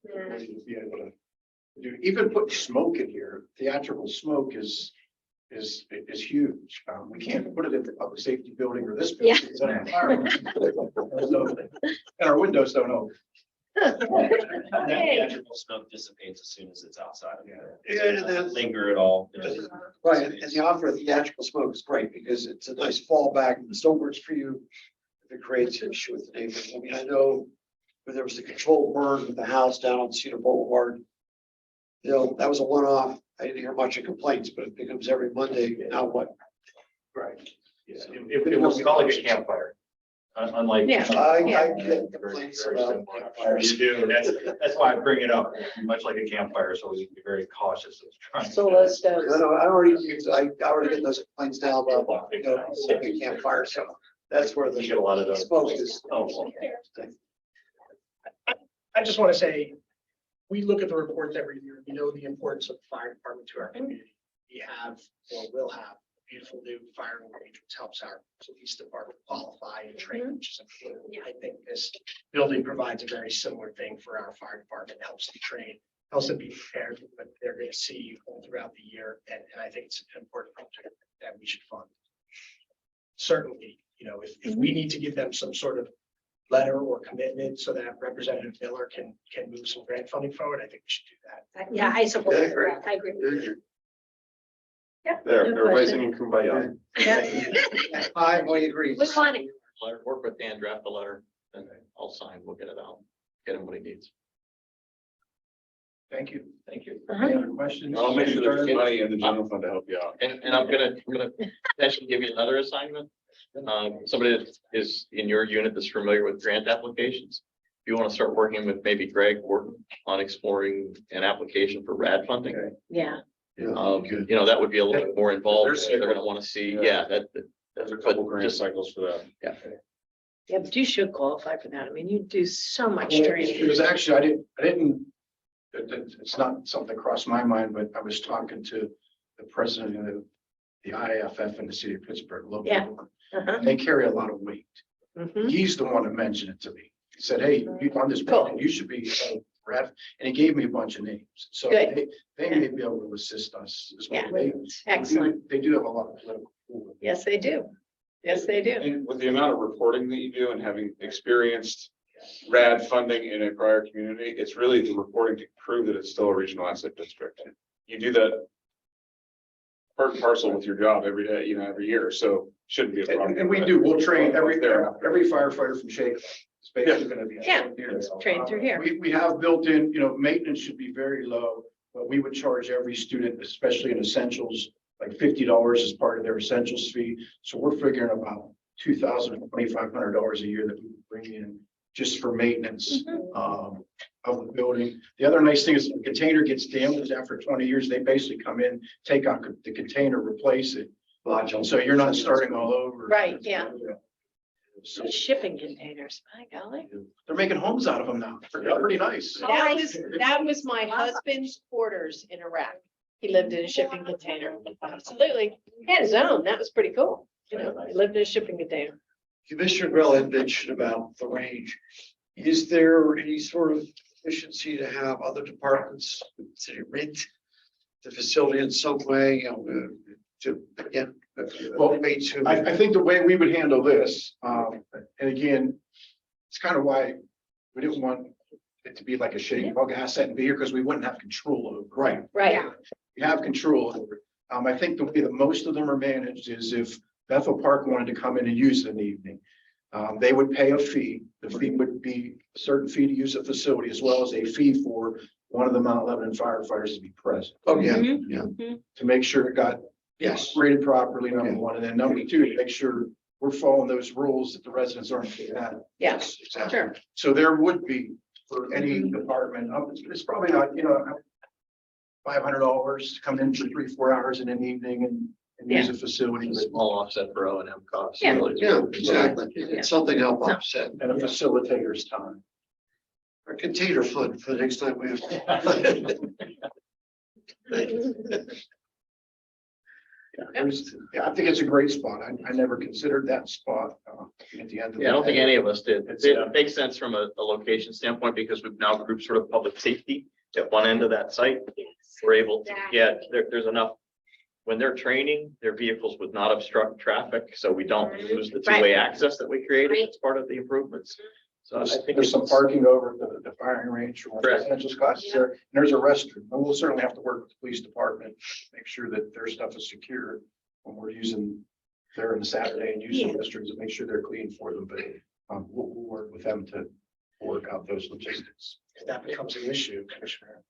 Speaker 13: than to be able to do. Even put smoke in here, theatrical smoke is huge. We can't put it in the public safety building or this building. It's on fire. So, and our windows don't open.
Speaker 14: That theatrical smoke dissipates as soon as it's outside.
Speaker 8: Yeah, and
Speaker 14: It
Speaker 8: then-
Speaker 14: doesn't linger at all.
Speaker 8: Right, and the offer of theatrical smoke is great, because it's a nice fallback, and it still works for you. If it creates an issue with the neighbors. I mean, I know when there was the controlled burn with the house down on Cedar Boulevard. That was a one-off. I didn't hear much of complaints, but it becomes every Monday. Now what?
Speaker 13: Right.
Speaker 3: Yeah, it was called like a campfire. Unlike.
Speaker 5: Yeah.
Speaker 8: I get complaints about campfires.
Speaker 3: You do, that's why I bring it up, much like a campfire, so we can be very cautious of trying.
Speaker 5: Solar stoves.
Speaker 8: I already get those complaints now about, big campfire, so that's where
Speaker 3: You
Speaker 8: the
Speaker 3: get a lot of those.
Speaker 8: smoke is.
Speaker 1: I just want to say, we look at the reports every year. We know the importance of the fire department to our community. We have, or will have, a beautiful new fire range, which helps our police department qualify and train, which is important. I think this building provides a very similar thing for our fire department, helps them train, helps them be prepared for what they're going to see all throughout the year. And I think it's an important project that we should fund. Certainly, if we need to give them some sort of letter or commitment so that Representative Miller can move some grant funding forward, I think we should do that.
Speaker 2: Yeah, I support that. I agree with you.
Speaker 3: There, everybody's singing kumbaya.
Speaker 8: I agree.
Speaker 2: We want it.
Speaker 3: Work with Dan, draft the letter, and I'll sign, we'll get it out, get him what he needs.
Speaker 13: Thank you.
Speaker 3: Thank you.
Speaker 13: Any other questions?
Speaker 10: I'll make sure there's money in the general fund to help you out.
Speaker 3: And I'm gonna potentially give you another assignment. Somebody that is in your unit that's familiar with grant applications. If you want to start working with maybe Greg Wharton on exploring an application for RAD funding.
Speaker 5: Yeah.
Speaker 3: That would be a little bit more involved.
Speaker 10: There's-
Speaker 3: They're gonna want to see,
Speaker 10: There's a couple
Speaker 3: but
Speaker 10: grant
Speaker 3: just-
Speaker 10: cycles for that.
Speaker 5: Yeah, but you should qualify for that. I mean, you do so much
Speaker 13: It
Speaker 5: training.
Speaker 13: was actually, it's not something that crossed my mind, but I was talking to the president of the IAFF in the city of Pittsburgh, local.
Speaker 5: Yeah. Uh-huh.
Speaker 13: They carry a lot of weight.
Speaker 5: Mhm.
Speaker 13: He's the one that mentioned it to me. He said, hey, you on this, board, you should be ref, and he gave me a bunch of names. So
Speaker 5: Good.
Speaker 13: they may be able to assist us as well.
Speaker 5: Yeah.
Speaker 13: They-
Speaker 5: Excellent.
Speaker 13: They do have a lot of political. pool.
Speaker 5: Yes, they do. Yes, they do.
Speaker 10: And with the amount of reporting that you do and having experienced RAD funding in a prior community, it's really the reporting to prove that it's still a regional asset district. You do that part and parcel with your job every day, every year, so shouldn't be a problem.
Speaker 13: And we do, we'll train every firefighter from Shake. It's basically gonna be.
Speaker 5: Yeah, train through here.
Speaker 13: We have built in, maintenance should be very low, but we would charge every student, especially in essentials, like $50 as part of their essentials fee. So we're figuring about $2,000 to $2,500 a year that we would bring in just for maintenance of the building. The other nice thing is if the container gets damaged after 20 years, they basically come in, take out the container, replace it. So you're not starting all over.
Speaker 5: Right, yeah.
Speaker 13: So
Speaker 5: Shipping containers, my golly.
Speaker 13: they're making homes out of them now. They're pretty nice.
Speaker 5: That was my husband's quarters in Iraq. He lived in a shipping container. Absolutely. He had his own. That was pretty cool. He lived in a shipping container.
Speaker 8: Commissioner Grell had mentioned about the range. Is there any sort of efficiency to have other departments, city rent the facility in some way, to, again, way to.
Speaker 13: I think the way we would handle this, and again, it's kind of why we didn't want it to be like a shitty bug asset and be here because we wouldn't have control over it. Right.
Speaker 5: Right.
Speaker 13: We have control over it. I think the way that most of them are managed is if Bethel Park wanted to come in and use it in the evening, they would pay a fee. The fee would be a certain fee to use the facility as well as a fee for one of the Mount Lebanon firefighters to be present.
Speaker 8: Oh, yeah,
Speaker 5: Mhm.
Speaker 8: yeah.
Speaker 13: To make sure it got
Speaker 8: Yes.
Speaker 13: rated properly, number one, and then number two, to make sure we're following those rules that the residents aren't getting at.
Speaker 5: Yes,
Speaker 8: Exactly.
Speaker 5: sure.
Speaker 13: So there would be for any department, it's probably not, $500 to come in for 3-4 hours in an evening and use a facility. but-
Speaker 3: Small offset for O and M costs.
Speaker 5: Yeah.
Speaker 3: really.
Speaker 8: Yeah, exactly. It's something to help offset.
Speaker 13: And a facilitator's time.
Speaker 8: Our container fund for the next time we have.
Speaker 13: Yeah, I think it's a great spot. I never considered that spot at the end of.
Speaker 3: Yeah, I don't think any of us did.
Speaker 13: It's,
Speaker 3: It makes sense from a location standpoint because we've now grouped sort of public safety at one end of that site. We're able to, there's enough. When they're training, their vehicles would not obstruct traffic, so we don't lose the two-way access that we created as part of the improvements. So I think
Speaker 13: There's some parking over at the firing range or
Speaker 3: Correct.
Speaker 13: essentials classes there. And there's a restroom. And we'll certainly have to work with the police department, make sure that their stuff is secure when we're using there on the Saturday and using restrooms and make sure they're clean for them. But we'll work with them to work out those logistics.
Speaker 1: If that becomes an issue, Commissioner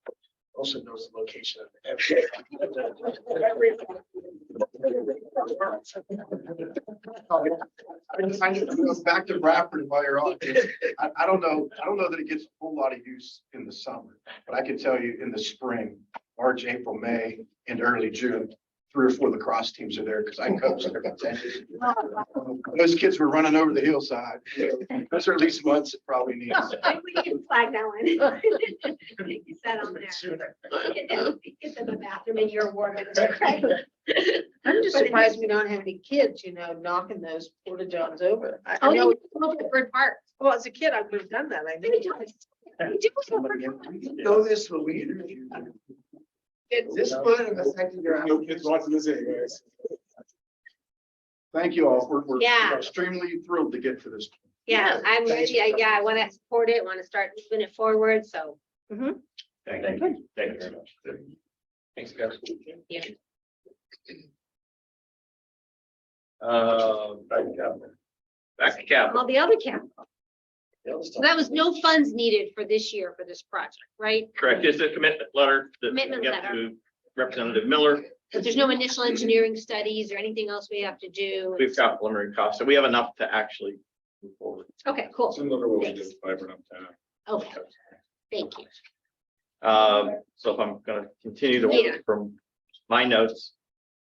Speaker 1: also knows the location of every.
Speaker 13: Back to Bradford while you're on. I don't know that it gets a whole lot of use in the summer, but I can tell you in the spring, March, April, May, and early June, 3 or 4 lacrosse teams are there because I coached their tennis. Those kids were running over the hillside. Those are at least months it probably needs.
Speaker 2: I think we can flag that one. You said on there. Get to the bathroom in your ward.
Speaker 5: I'm just surprised we don't have any kids, knocking those porta johns over. I
Speaker 2: Oh,
Speaker 5: know,
Speaker 2: no, Bird Park.
Speaker 5: well, as a kid, I would have done that. I think.
Speaker 2: We do it for Bird Park.
Speaker 8: Know this when we interviewed. This might have affected your.
Speaker 10: No kids watching this anyways.
Speaker 13: Thank you all. We're
Speaker 2: Yeah.
Speaker 13: extremely thrilled to get to this.
Speaker 2: Yeah, I'm ready. I want to support it, want to start moving it forward. So
Speaker 13: Thank you.
Speaker 3: Thank you very much. Thanks, guys.
Speaker 2: Yeah.
Speaker 3: Back to capital.
Speaker 2: all the other capital. So that was no funds needed for this year for this project, right?
Speaker 3: Correct. It's a commitment letter that we
Speaker 2: Commitment
Speaker 3: get
Speaker 2: letter.
Speaker 3: to Representative Miller.
Speaker 2: But there's no initial engineering studies or anything else we have to do.
Speaker 3: We've got preliminary costs, so we have enough to actually move forward.
Speaker 2: Okay, cool.
Speaker 10: Similar to what we did with fiber uptown.
Speaker 2: Okay, thank you.
Speaker 3: So if I'm gonna continue to
Speaker 2: Yeah.
Speaker 3: work from my notes,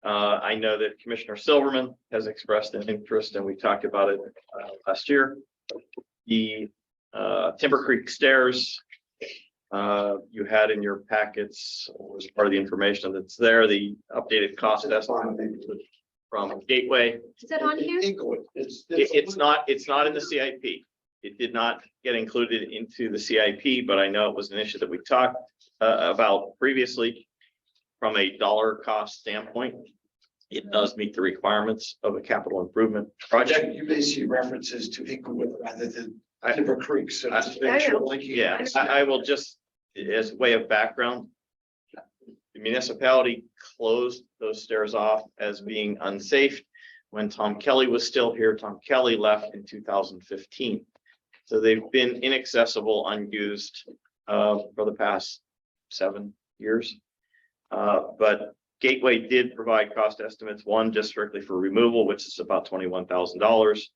Speaker 3: I know that Commissioner Silverman has expressed an interest, and we talked about it last year. The Timber Creek stairs You had in your packets, as part of the information that's there, the updated cost estimate from Gateway.
Speaker 2: Is it on here?
Speaker 8: Inglewood,
Speaker 3: It's not in the CIP. It did not get included into the CIP, but I know it was an issue that we talked about previously. From a dollar cost standpoint, it does meet the requirements of a capital improvement project.
Speaker 8: You may see references to Inglewood rather than
Speaker 3: I-
Speaker 8: Timber Creek, so
Speaker 3: I-
Speaker 8: just make sure linking.
Speaker 3: Yeah, I will just, as a way of background. The municipality closed those stairs off as being unsafe. When Tom Kelly was still here, Tom Kelly left in 2015. So they've been inaccessible, unused, for the past 7 years. But Gateway did provide cost estimates, one just strictly for removal, which is about $21,000.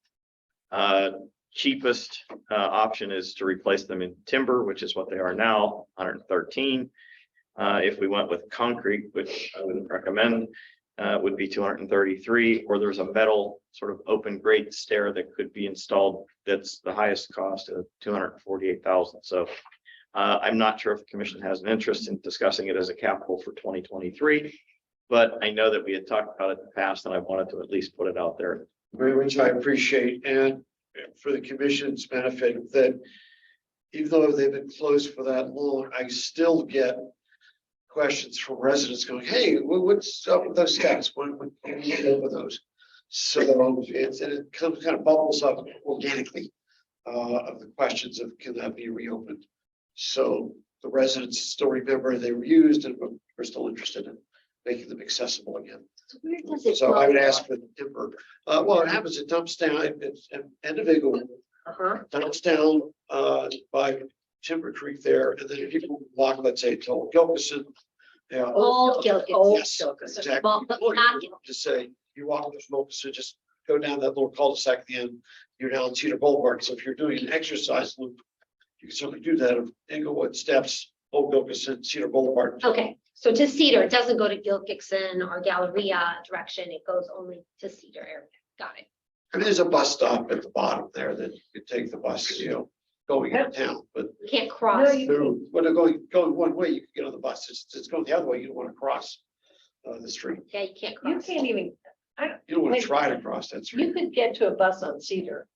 Speaker 3: Cheapest option is to replace them in timber, which is what they are now, 113. If we went with concrete, which I wouldn't recommend, would be 233, or there's a metal sort of open grate stair that could be installed. That's the highest cost of 248,000. So I'm not sure if the commission has an interest in discussing it as a capital for 2023, but I know that we had talked about it in the past, and I wanted to at least put it out there.
Speaker 8: Very much I appreciate, and for the commission's benefit, that even though they've been closed for that long, I still get questions from residents going, hey, what's up with those steps? When can you get over those? So it kind of bubbles up organically of the questions of can that be reopened? So the residents still remember they were used and we're still interested in making them accessible again.
Speaker 2: Where does it
Speaker 8: So I would
Speaker 2: go?
Speaker 8: ask for the timber. Well, it happens, it dumps down, it's an individual
Speaker 2: Uh-huh.
Speaker 8: dumps down by Timber Creek there, and then people walk, let's say, to Gilkison. Yeah.
Speaker 2: Old Gilkison.
Speaker 8: Yes, exactly.
Speaker 2: Well, but
Speaker 8: Or
Speaker 2: not
Speaker 8: you just say, you walk to Gilkison, just go down that little cul-de-sac at the end, you're down on Cedar Boulevard. So if you're doing an exercise loop, you can certainly do that of Englewood Steps, Old Gilkison, Cedar Boulevard.
Speaker 2: Okay, so to Cedar, it doesn't go to Gilkison or Galleria direction, it goes only to Cedar area. Got it.
Speaker 8: And there's a bus stop at the bottom there that you could take the bus, going into town, but
Speaker 2: You can't cross.
Speaker 8: when they're going one way, you can get on the bus. It's going the other way, you don't want to cross the street.
Speaker 2: Yeah, you can't
Speaker 5: You
Speaker 2: cross.
Speaker 5: can't even,
Speaker 8: You don't want
Speaker 5: Wait.
Speaker 8: to try to cross that street.
Speaker 5: you could get to a bus on Cedar.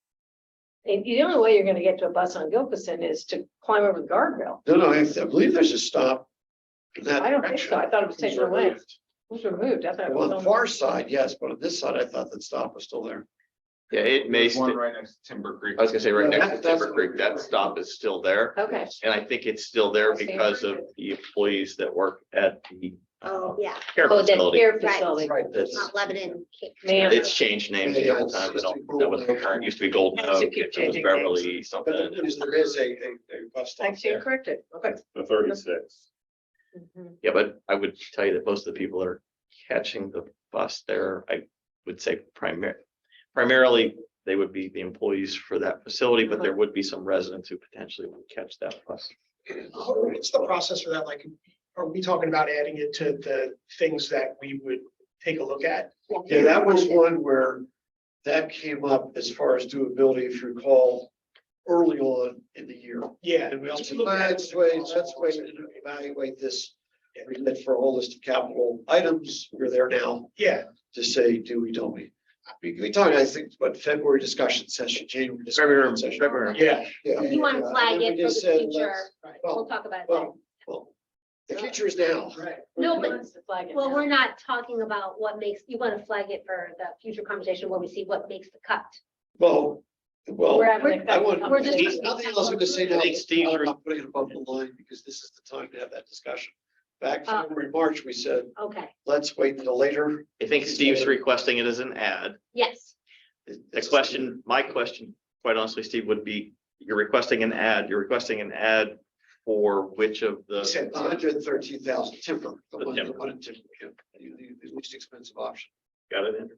Speaker 5: And the only way you're gonna get to a bus on Gilkison is to climb over the guardrail.
Speaker 8: No, I believe there's a stop. in that
Speaker 5: I don't think so.
Speaker 8: direction.
Speaker 5: I thought it was taken away. It was removed. I thought it
Speaker 8: Well,
Speaker 5: was
Speaker 8: on the far side, yes, but on this side, I thought that stop was still there.
Speaker 3: Yeah, it may,
Speaker 10: There's one
Speaker 3: st-
Speaker 10: right next to Timber Creek.
Speaker 3: I was gonna say right
Speaker 8: Yeah,
Speaker 3: next to
Speaker 8: that's-
Speaker 3: Timber Creek, that stop is still there.
Speaker 5: Okay.
Speaker 3: And I think it's still there
Speaker 5: Okay.
Speaker 3: because of the employees that work at the
Speaker 2: Oh, yeah.
Speaker 3: care
Speaker 2: Oh, the
Speaker 3: facility.
Speaker 5: Care
Speaker 2: Right.
Speaker 5: facility.
Speaker 8: Right.
Speaker 3: That's,
Speaker 2: Not Lebanon.
Speaker 5: Man.
Speaker 3: it's changed names a couple times. I don't know what the current used to be Golden
Speaker 5: Yes, it
Speaker 3: Oak,
Speaker 5: keep
Speaker 3: it was
Speaker 5: changing
Speaker 3: Beverly,
Speaker 8: But
Speaker 3: something.
Speaker 8: the thing is, there is a bus stop
Speaker 5: Thanks, you
Speaker 8: there.
Speaker 5: corrected. Okay.
Speaker 10: The 36.
Speaker 5: Mhm.
Speaker 3: Yeah, but I would tell you that most of the people that are catching the bus there, I would say primarily they would be the employees for that facility, but there would be some residents who potentially would catch that bus.
Speaker 1: What's the process for that? Like, are we talking about adding it to the things that we would take a look at?
Speaker 8: Yeah, that was one where that came up as far as doability, if you recall, early on in the year.
Speaker 1: Yeah.
Speaker 8: And we also, let's wait and evaluate this. Remit for a whole list of capital items. We're there now
Speaker 1: Yeah,
Speaker 8: to say, do we, don't we? We talked, I think, what, February discussion session, January discussion session.
Speaker 3: February.
Speaker 1: yeah.
Speaker 8: Yeah.
Speaker 2: You want to flag
Speaker 8: And we
Speaker 2: it for
Speaker 8: just
Speaker 2: the
Speaker 8: said,
Speaker 2: future.
Speaker 8: let's-
Speaker 2: We'll talk about it then.
Speaker 8: Well, the future is now.
Speaker 1: Right.
Speaker 2: No, but,
Speaker 5: Wants to flag it
Speaker 2: well,
Speaker 5: now.
Speaker 2: we're not talking about what makes, you want to flag it for the future conversation where we see what makes the cut.
Speaker 8: Well,
Speaker 5: We're having a
Speaker 8: I want,
Speaker 2: We're just-
Speaker 8: nothing else I'm gonna say now.
Speaker 3: I think Steve's
Speaker 8: I'm not putting it above the line because this is the time to have that discussion. Back
Speaker 2: Oh.
Speaker 8: February, March, we said,
Speaker 2: Okay,
Speaker 8: let's wait until later.
Speaker 3: I think Steve's requesting it as an ad.
Speaker 2: yes.
Speaker 3: The question, my question, quite honestly, Steve, would be, you're requesting an ad for which of
Speaker 8: He
Speaker 3: the,
Speaker 8: said 113,000 timber.
Speaker 3: The timber.
Speaker 8: one in timber, yeah, the least expensive option.
Speaker 3: got it in?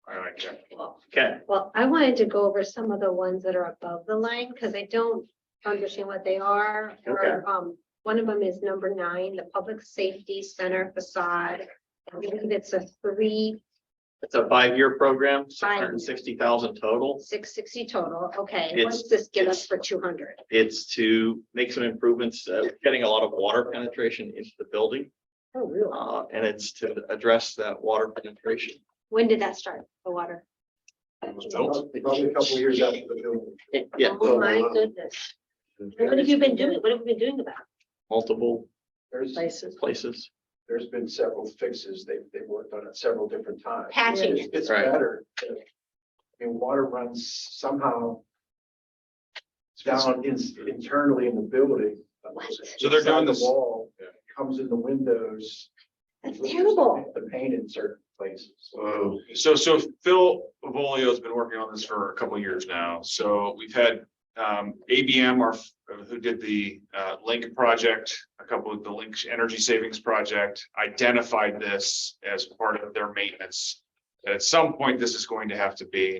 Speaker 10: I like that.
Speaker 3: Okay,
Speaker 2: Well, I wanted to go over some of the ones that are above the line because I don't understand what they are. Or, one of them is number 9, the Public Safety Center facade. I believe it's a 3
Speaker 3: It's a 5-year program, 660,000 total.
Speaker 2: 660 total, okay. And
Speaker 3: It's-
Speaker 2: What's this give us for 200?
Speaker 3: It's to make some improvements, getting a lot of water penetration into the building.
Speaker 2: Oh, really?
Speaker 3: And it's to address that water penetration.
Speaker 2: When did that start, the water?
Speaker 8: Probably a couple of years after the building.
Speaker 3: Yeah,
Speaker 2: Oh, my goodness. What have you been doing? What have you been doing about
Speaker 3: multiple
Speaker 5: Places.
Speaker 3: places.
Speaker 13: There's been several fixes. They've worked on it several different times.
Speaker 2: Patching
Speaker 13: It's-
Speaker 2: it.
Speaker 13: It's
Speaker 3: Right.
Speaker 13: better. I mean, water runs somehow down internally in the building.
Speaker 10: So they're doing
Speaker 13: Inside the
Speaker 10: this-
Speaker 13: wall, comes in the windows.
Speaker 2: That's terrible.
Speaker 13: The paint in certain places.
Speaker 10: So Phil Volio has been working on this for a couple of years now. So we've had ABM, who did the Link project, a couple of the Link Energy Savings Project, identified this as part of their maintenance. At some point, this is going to have to be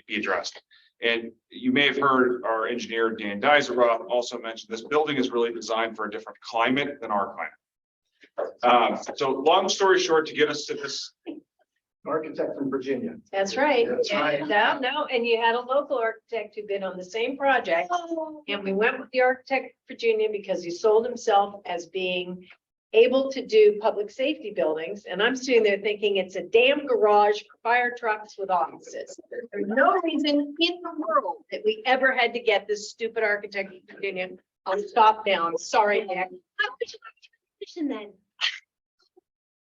Speaker 10: be addressed. And you may have heard our engineer, Dan Dizeroff, also mention this building is really designed for a different climate than our climate. So long story short, to get us to this,
Speaker 13: Architect from Virginia.
Speaker 5: That's right.
Speaker 13: That's right.
Speaker 5: No, and you had a local architect who bid on the same project. And we went with the architect Virginia because he sold himself as being able to do public safety buildings. And I'm sitting there thinking it's a damn garage for fire trucks with offices. There's no reason in the world that we ever had to get this stupid architect from Virginia on stop down. Sorry, Nick.
Speaker 2: How would you like to then?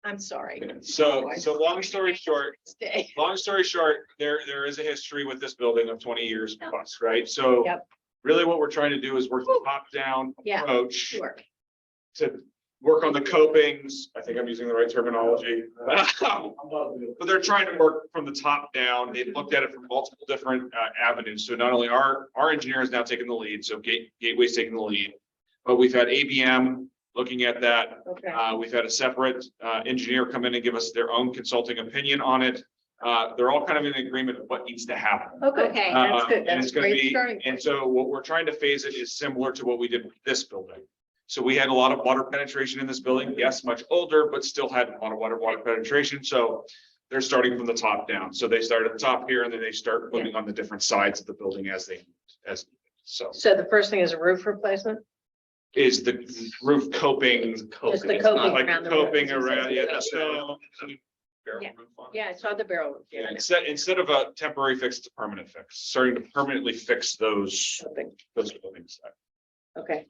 Speaker 5: I'm sorry.
Speaker 10: so long story short,
Speaker 5: Stay.
Speaker 10: there is a history with this building of 20 years plus, right? So
Speaker 5: Yep.
Speaker 10: really what we're trying to do is work the top-down
Speaker 5: Yeah,
Speaker 10: approach
Speaker 5: sure.
Speaker 10: to work on the copings. I think I'm using the right terminology. But they're trying to work from the top down. They've looked at it from multiple different avenues. So not only our engineer is now taking the lead, so Gateway's taking the lead, but we've had ABM looking at that.
Speaker 5: Okay.
Speaker 10: We've had a separate engineer come in and give us their own consulting opinion on it. They're all kind of in agreement of what needs to happen.
Speaker 5: Okay, that's good.
Speaker 10: And
Speaker 5: That's
Speaker 10: it's
Speaker 5: a
Speaker 10: gonna
Speaker 5: great
Speaker 10: be,
Speaker 5: starting
Speaker 10: and
Speaker 5: point.
Speaker 10: so what we're trying to phase it is similar to what we did with this building. So we had a lot of water penetration in this building, yes, much older, but still had a lot of water penetration, so they're starting from the top down. So they start at the top here and then they start moving on the different sides of the building as so.
Speaker 5: So the first thing is a roof replacement?
Speaker 10: Is the roof coping.
Speaker 5: Just the
Speaker 10: It's not
Speaker 5: coping
Speaker 10: like
Speaker 5: around the roof.
Speaker 10: coping around, yeah, the stone. Barrel
Speaker 5: Yeah.
Speaker 10: roof on it.
Speaker 5: Yeah, I saw the barrel. roof.
Speaker 10: Yeah, instead of a temporary fix, it's a permanent fix, starting to permanently fix those buildings.
Speaker 5: Okay.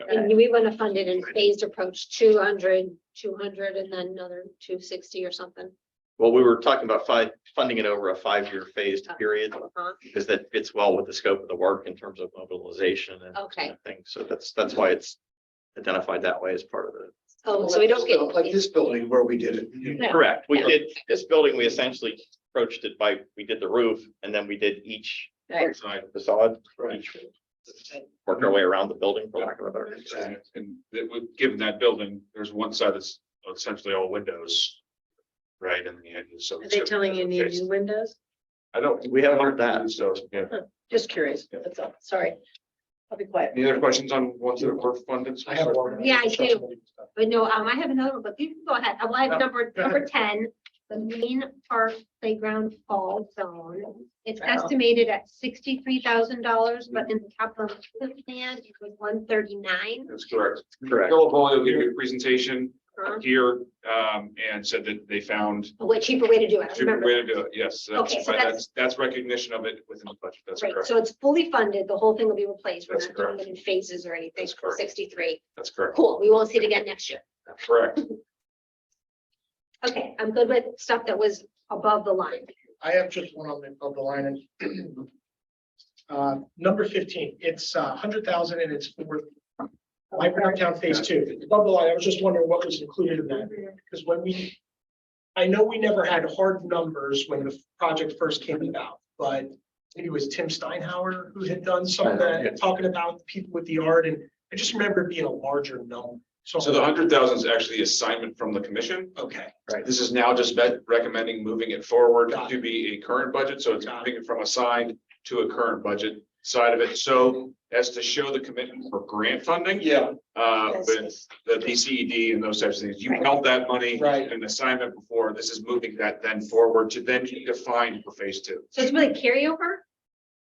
Speaker 2: And we want to fund it in phased approach, 200, 200, and then another 260 or something.
Speaker 3: Well, we were talking about funding it over a 5-year phased period
Speaker 2: Uh-huh.
Speaker 3: because that fits well with the scope of the work in terms of mobilization and
Speaker 2: Okay.
Speaker 3: things. So that's why it's identified that way as part of it.
Speaker 2: Oh, so we don't get,
Speaker 8: Like this building where we did it.
Speaker 5: Yeah.
Speaker 3: Correct. We did this building, we essentially approached it we did the roof and then we did each
Speaker 5: Right.
Speaker 3: side facade.
Speaker 8: Right.
Speaker 3: each- Worked our way around the building for lack of a better.
Speaker 10: And given that building, there's one side that's essentially all windows. Right, and so.
Speaker 5: Are they telling you need new windows?
Speaker 10: I don't.
Speaker 3: We haven't heard that.
Speaker 10: So, yeah.
Speaker 5: Just curious. That's all. Sorry. I'll be quiet.
Speaker 10: Any other questions on ones that were funded?
Speaker 1: I have one.
Speaker 2: Yeah, I do. But no, I have another one, but you can go ahead. I will have number 10, the main park playground fall zone. It's
Speaker 5: Wow.
Speaker 2: estimated at $63,000, but in the capital improvement plan, it was 139.
Speaker 10: That's correct.
Speaker 3: Correct.
Speaker 10: Philip Foley gave you a presentation
Speaker 2: Uh-huh.
Speaker 10: here, and said that they found
Speaker 2: A way cheaper way to do it. I
Speaker 10: a cheaper
Speaker 2: remember
Speaker 10: way to
Speaker 2: that.
Speaker 10: do it. Yes,
Speaker 2: Okay, so
Speaker 10: that's recognition of it within the budget. That's
Speaker 2: Right,
Speaker 10: correct.
Speaker 2: so it's fully funded. The whole thing will be replaced. We're
Speaker 10: That's
Speaker 2: not doing
Speaker 10: correct.
Speaker 2: it in phases or anything.
Speaker 10: That's correct.
Speaker 2: 63.
Speaker 10: That's correct.
Speaker 2: Cool. We won't see it again next year.
Speaker 10: That's correct.
Speaker 2: Okay, I'm good with stuff that was above the line.
Speaker 1: I have just one on the line. Number 15, it's 100,000 and it's for Library Town Phase 2. It's above the line. I was just wondering what was included in that, because I know we never had hard numbers when the project first came about, but maybe it was Tim Steinhauer who had done some of that, talking about the people with the art, and I just remember it being a larger number.
Speaker 10: So the 100,000 is actually assignment from the commission.
Speaker 1: Okay,
Speaker 10: Right. This is now just recommending moving it forward
Speaker 1: Got it.
Speaker 10: to be a current budget. So it's
Speaker 1: Got it.
Speaker 10: moving it from assigned to a current budget. side of it. So as to show the commitment for grant funding,
Speaker 1: Yeah,
Speaker 10: with the DCED and those types of things, you held that money
Speaker 1: Right.
Speaker 10: in an assignment before. This is moving that then forward to then be defined for phase two.
Speaker 2: So it's really carryover?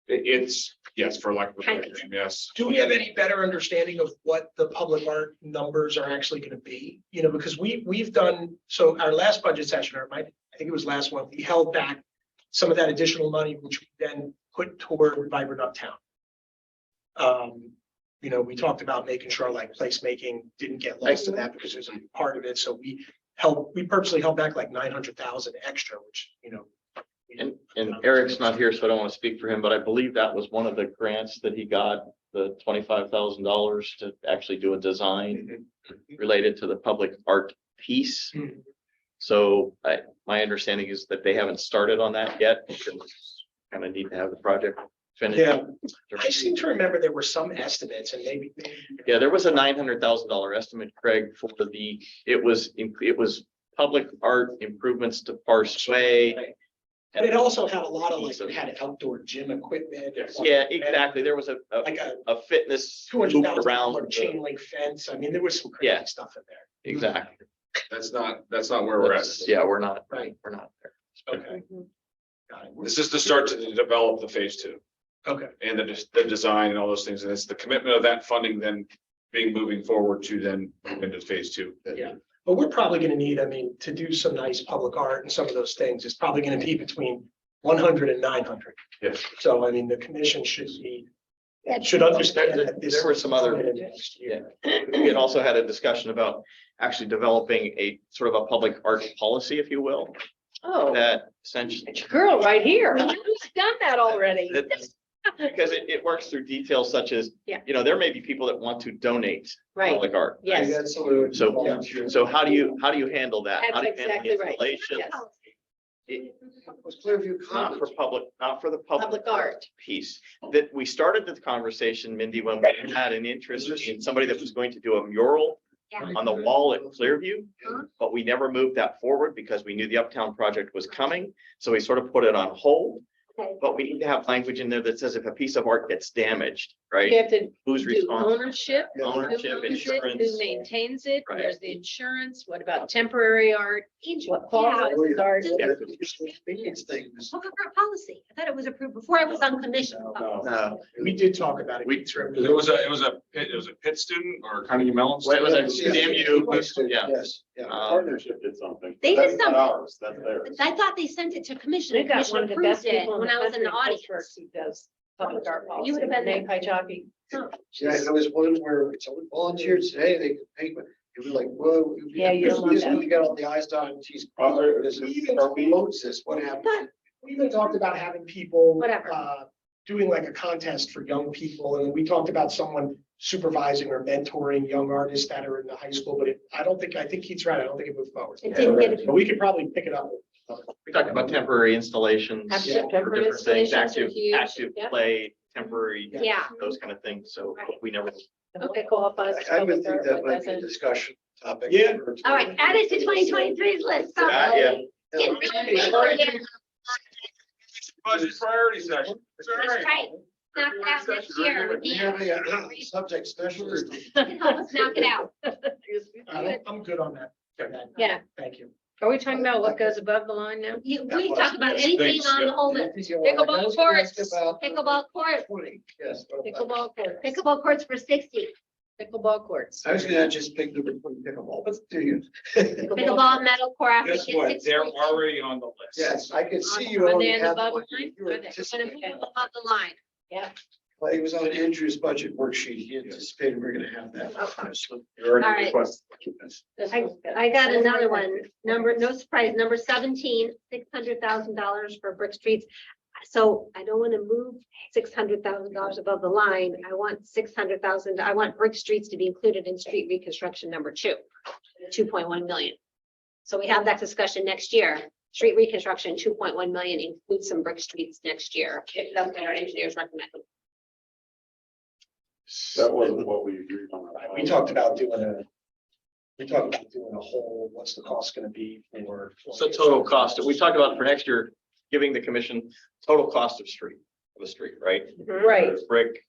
Speaker 10: It's, yes, for lack of a
Speaker 2: Kind
Speaker 10: better
Speaker 2: of.
Speaker 10: term, yes.
Speaker 1: do we have any better understanding of what the public art numbers are actually gonna be? You know, because we've done, so our last budget session, or I think it was last one, we held back some of that additional money, which we then put toward Vibrant Uptown. You know, we talked about making sure like placemaking didn't get lost in that because it was a part of it, so we purposely held back like 900,000 extra, which, you know.
Speaker 3: And Eric's not here, so I don't want to speak for him, but I believe that was one of the grants that he got, the $25,000 to actually do a design related to the public art piece.
Speaker 1: Mhm.
Speaker 3: So my understanding is that they haven't started on that yet. Kind of need to have the project finished.
Speaker 1: Yeah, I seem to remember there were some estimates and maybe.
Speaker 3: Yeah, there was a $900,000 estimate, Craig, for it was public art improvements to Parsway.
Speaker 1: But it also had a lot of like, it had outdoor gym equipment.
Speaker 3: Yeah, exactly. There was
Speaker 1: Like a
Speaker 3: fitness loop
Speaker 1: $200,000
Speaker 3: around.
Speaker 1: chain link fence. I mean, there was some
Speaker 3: Yeah.
Speaker 1: crazy stuff in there.
Speaker 3: Exactly.
Speaker 10: That's not where we're at.
Speaker 3: Yeah, we're not,
Speaker 1: Right.
Speaker 3: we're not there.
Speaker 1: Okay. Got it.
Speaker 10: This is the start to develop the phase two
Speaker 1: Okay,
Speaker 10: and the design and all those things. And it's the commitment of that funding then being moving forward to then move into phase two.
Speaker 1: yeah. But we're probably gonna need, I mean, to do some nice public art and some of those things, it's probably gonna be between 100 and 900.
Speaker 10: Yes.
Speaker 1: So I mean, the commission should understand that this.
Speaker 3: There were some other-
Speaker 1: Next year.
Speaker 3: We had also had a discussion about actually developing a sort of a public art policy, if you will,
Speaker 5: Oh,
Speaker 3: that essentially.
Speaker 5: girl, right here. Who's done that already?
Speaker 3: Because it works through details such as,
Speaker 5: Yeah.
Speaker 3: you know, there may be people that want to donate
Speaker 5: Right,
Speaker 3: public art.
Speaker 5: yes.
Speaker 3: So how do you handle that? How do
Speaker 5: That's
Speaker 3: you handle the
Speaker 5: exactly right.
Speaker 3: installation?
Speaker 5: Yes.
Speaker 8: Was Clearview
Speaker 3: Not for
Speaker 8: Commons.
Speaker 3: not for the public
Speaker 5: Public art.
Speaker 3: piece. That we started the conversation, Mindy, when we had an interest in somebody that was going to do a mural
Speaker 2: Yeah.
Speaker 3: on the wall at Clearview.
Speaker 2: Uh-huh.
Speaker 3: But we never moved that forward because we knew the Uptown project was coming. So we sort of put it on hold.
Speaker 2: Okay.
Speaker 3: But we need to have language in there that says if a piece of art gets damaged, right?
Speaker 5: You have to
Speaker 3: Who's
Speaker 5: do
Speaker 3: responsible?
Speaker 5: ownership.
Speaker 3: Ownership,
Speaker 5: Who owns it,
Speaker 3: insurance.
Speaker 5: Who maintains it?
Speaker 3: Right.
Speaker 5: Where's the insurance? What about temporary art? What
Speaker 2: Yeah.
Speaker 5: qualifies as art?
Speaker 8: Things.
Speaker 2: Public art policy. I thought it was approved before I was on commission.
Speaker 3: No,
Speaker 1: We did talk about it.
Speaker 10: It was a Pitt student or Carnegie Mellon.
Speaker 3: Well, it was a
Speaker 10: student?
Speaker 3: CMU, yeah.
Speaker 8: Yes, yeah.
Speaker 7: Partnership did something.
Speaker 2: They did
Speaker 7: That's not
Speaker 2: some-
Speaker 7: ours, that's theirs.
Speaker 2: I thought they sent it to commission.
Speaker 5: They
Speaker 2: and
Speaker 5: got
Speaker 2: commission
Speaker 5: one of the
Speaker 2: approved
Speaker 5: best
Speaker 2: it
Speaker 5: people in
Speaker 2: when
Speaker 5: the
Speaker 2: I was in
Speaker 5: country,
Speaker 2: the audience.
Speaker 5: who does public art policy.
Speaker 2: You would have been
Speaker 5: Nate
Speaker 2: there.
Speaker 5: Paichaki.
Speaker 8: Yeah, there was one where someone volunteered, said, hey, they could paint, but it was like, whoa.
Speaker 5: Yeah, you don't want that.
Speaker 8: We got all the I's dotted and T's crossed. What happened?
Speaker 1: We even talked about having people.
Speaker 2: Whatever.
Speaker 1: Doing like a contest for young people, and we talked about someone supervising or mentoring young artists that are in the high school, but I think Keith's right, I don't think it moved forward.
Speaker 2: It didn't get.
Speaker 1: But we could probably pick it up.
Speaker 3: We talked about temporary installations.
Speaker 5: Active
Speaker 3: for
Speaker 5: temporary
Speaker 3: different things,
Speaker 5: installations are
Speaker 3: active,
Speaker 5: huge,
Speaker 3: active
Speaker 5: yeah.
Speaker 3: play, temporary.
Speaker 2: Yeah.
Speaker 3: Those kind of things. So
Speaker 2: Right.
Speaker 3: we never.
Speaker 5: What qualifies as
Speaker 8: I would
Speaker 5: public
Speaker 8: think
Speaker 5: art,
Speaker 8: that
Speaker 5: what
Speaker 8: might be a
Speaker 5: doesn't?
Speaker 8: discussion topic.
Speaker 1: Yeah.
Speaker 2: All right, add it to 2023's list. So-
Speaker 3: Yeah.
Speaker 10: Budget priority session.
Speaker 2: That's right. Knock it out next year. with
Speaker 8: We
Speaker 2: the-
Speaker 8: have a subject specialist.
Speaker 2: Help us knock it out.
Speaker 1: I'm good on that.
Speaker 5: Yeah.
Speaker 1: Thank you.
Speaker 5: Are we talking about what goes above the line now?
Speaker 2: We can talk about anything on the whole list.
Speaker 5: Pickleball courts.
Speaker 2: Pickleball court,
Speaker 8: 20, yes.
Speaker 5: Pickleball courts.
Speaker 2: pickleball courts for 60,
Speaker 5: Pickleball courts.
Speaker 8: I was gonna just pick number 20 pickleball, but do you?
Speaker 2: pickleball, metal court.
Speaker 10: Guess what? They're already on the list.
Speaker 8: Yes, I could see you.
Speaker 5: Are
Speaker 8: only
Speaker 5: they in the
Speaker 8: have
Speaker 5: above
Speaker 8: one.
Speaker 5: line?
Speaker 8: You were
Speaker 5: Are they?
Speaker 8: anticipating.
Speaker 2: Above the line.
Speaker 8: Well, it was on Andrew's budget worksheet. He anticipated we're gonna have that.
Speaker 10: You already
Speaker 2: All right.
Speaker 10: requested.
Speaker 2: I got another one, no surprise, number 17, $600,000 for Brick Streets. So I don't want to move $600,000 above the line. I want 600,000, I want Brick Streets to be included in street reconstruction number 2, 2.1 million. So we have that discussion next year. Street reconstruction, 2.1 million, include some brick streets next year, if that's what our engineers recommend.
Speaker 7: That wasn't what we agreed on.
Speaker 1: We talked about doing a whole, what's the cost gonna be for?
Speaker 3: So total cost, we talked about for next year, giving the commission total cost of street. of a street, right?
Speaker 5: Right.
Speaker 3: There's brick,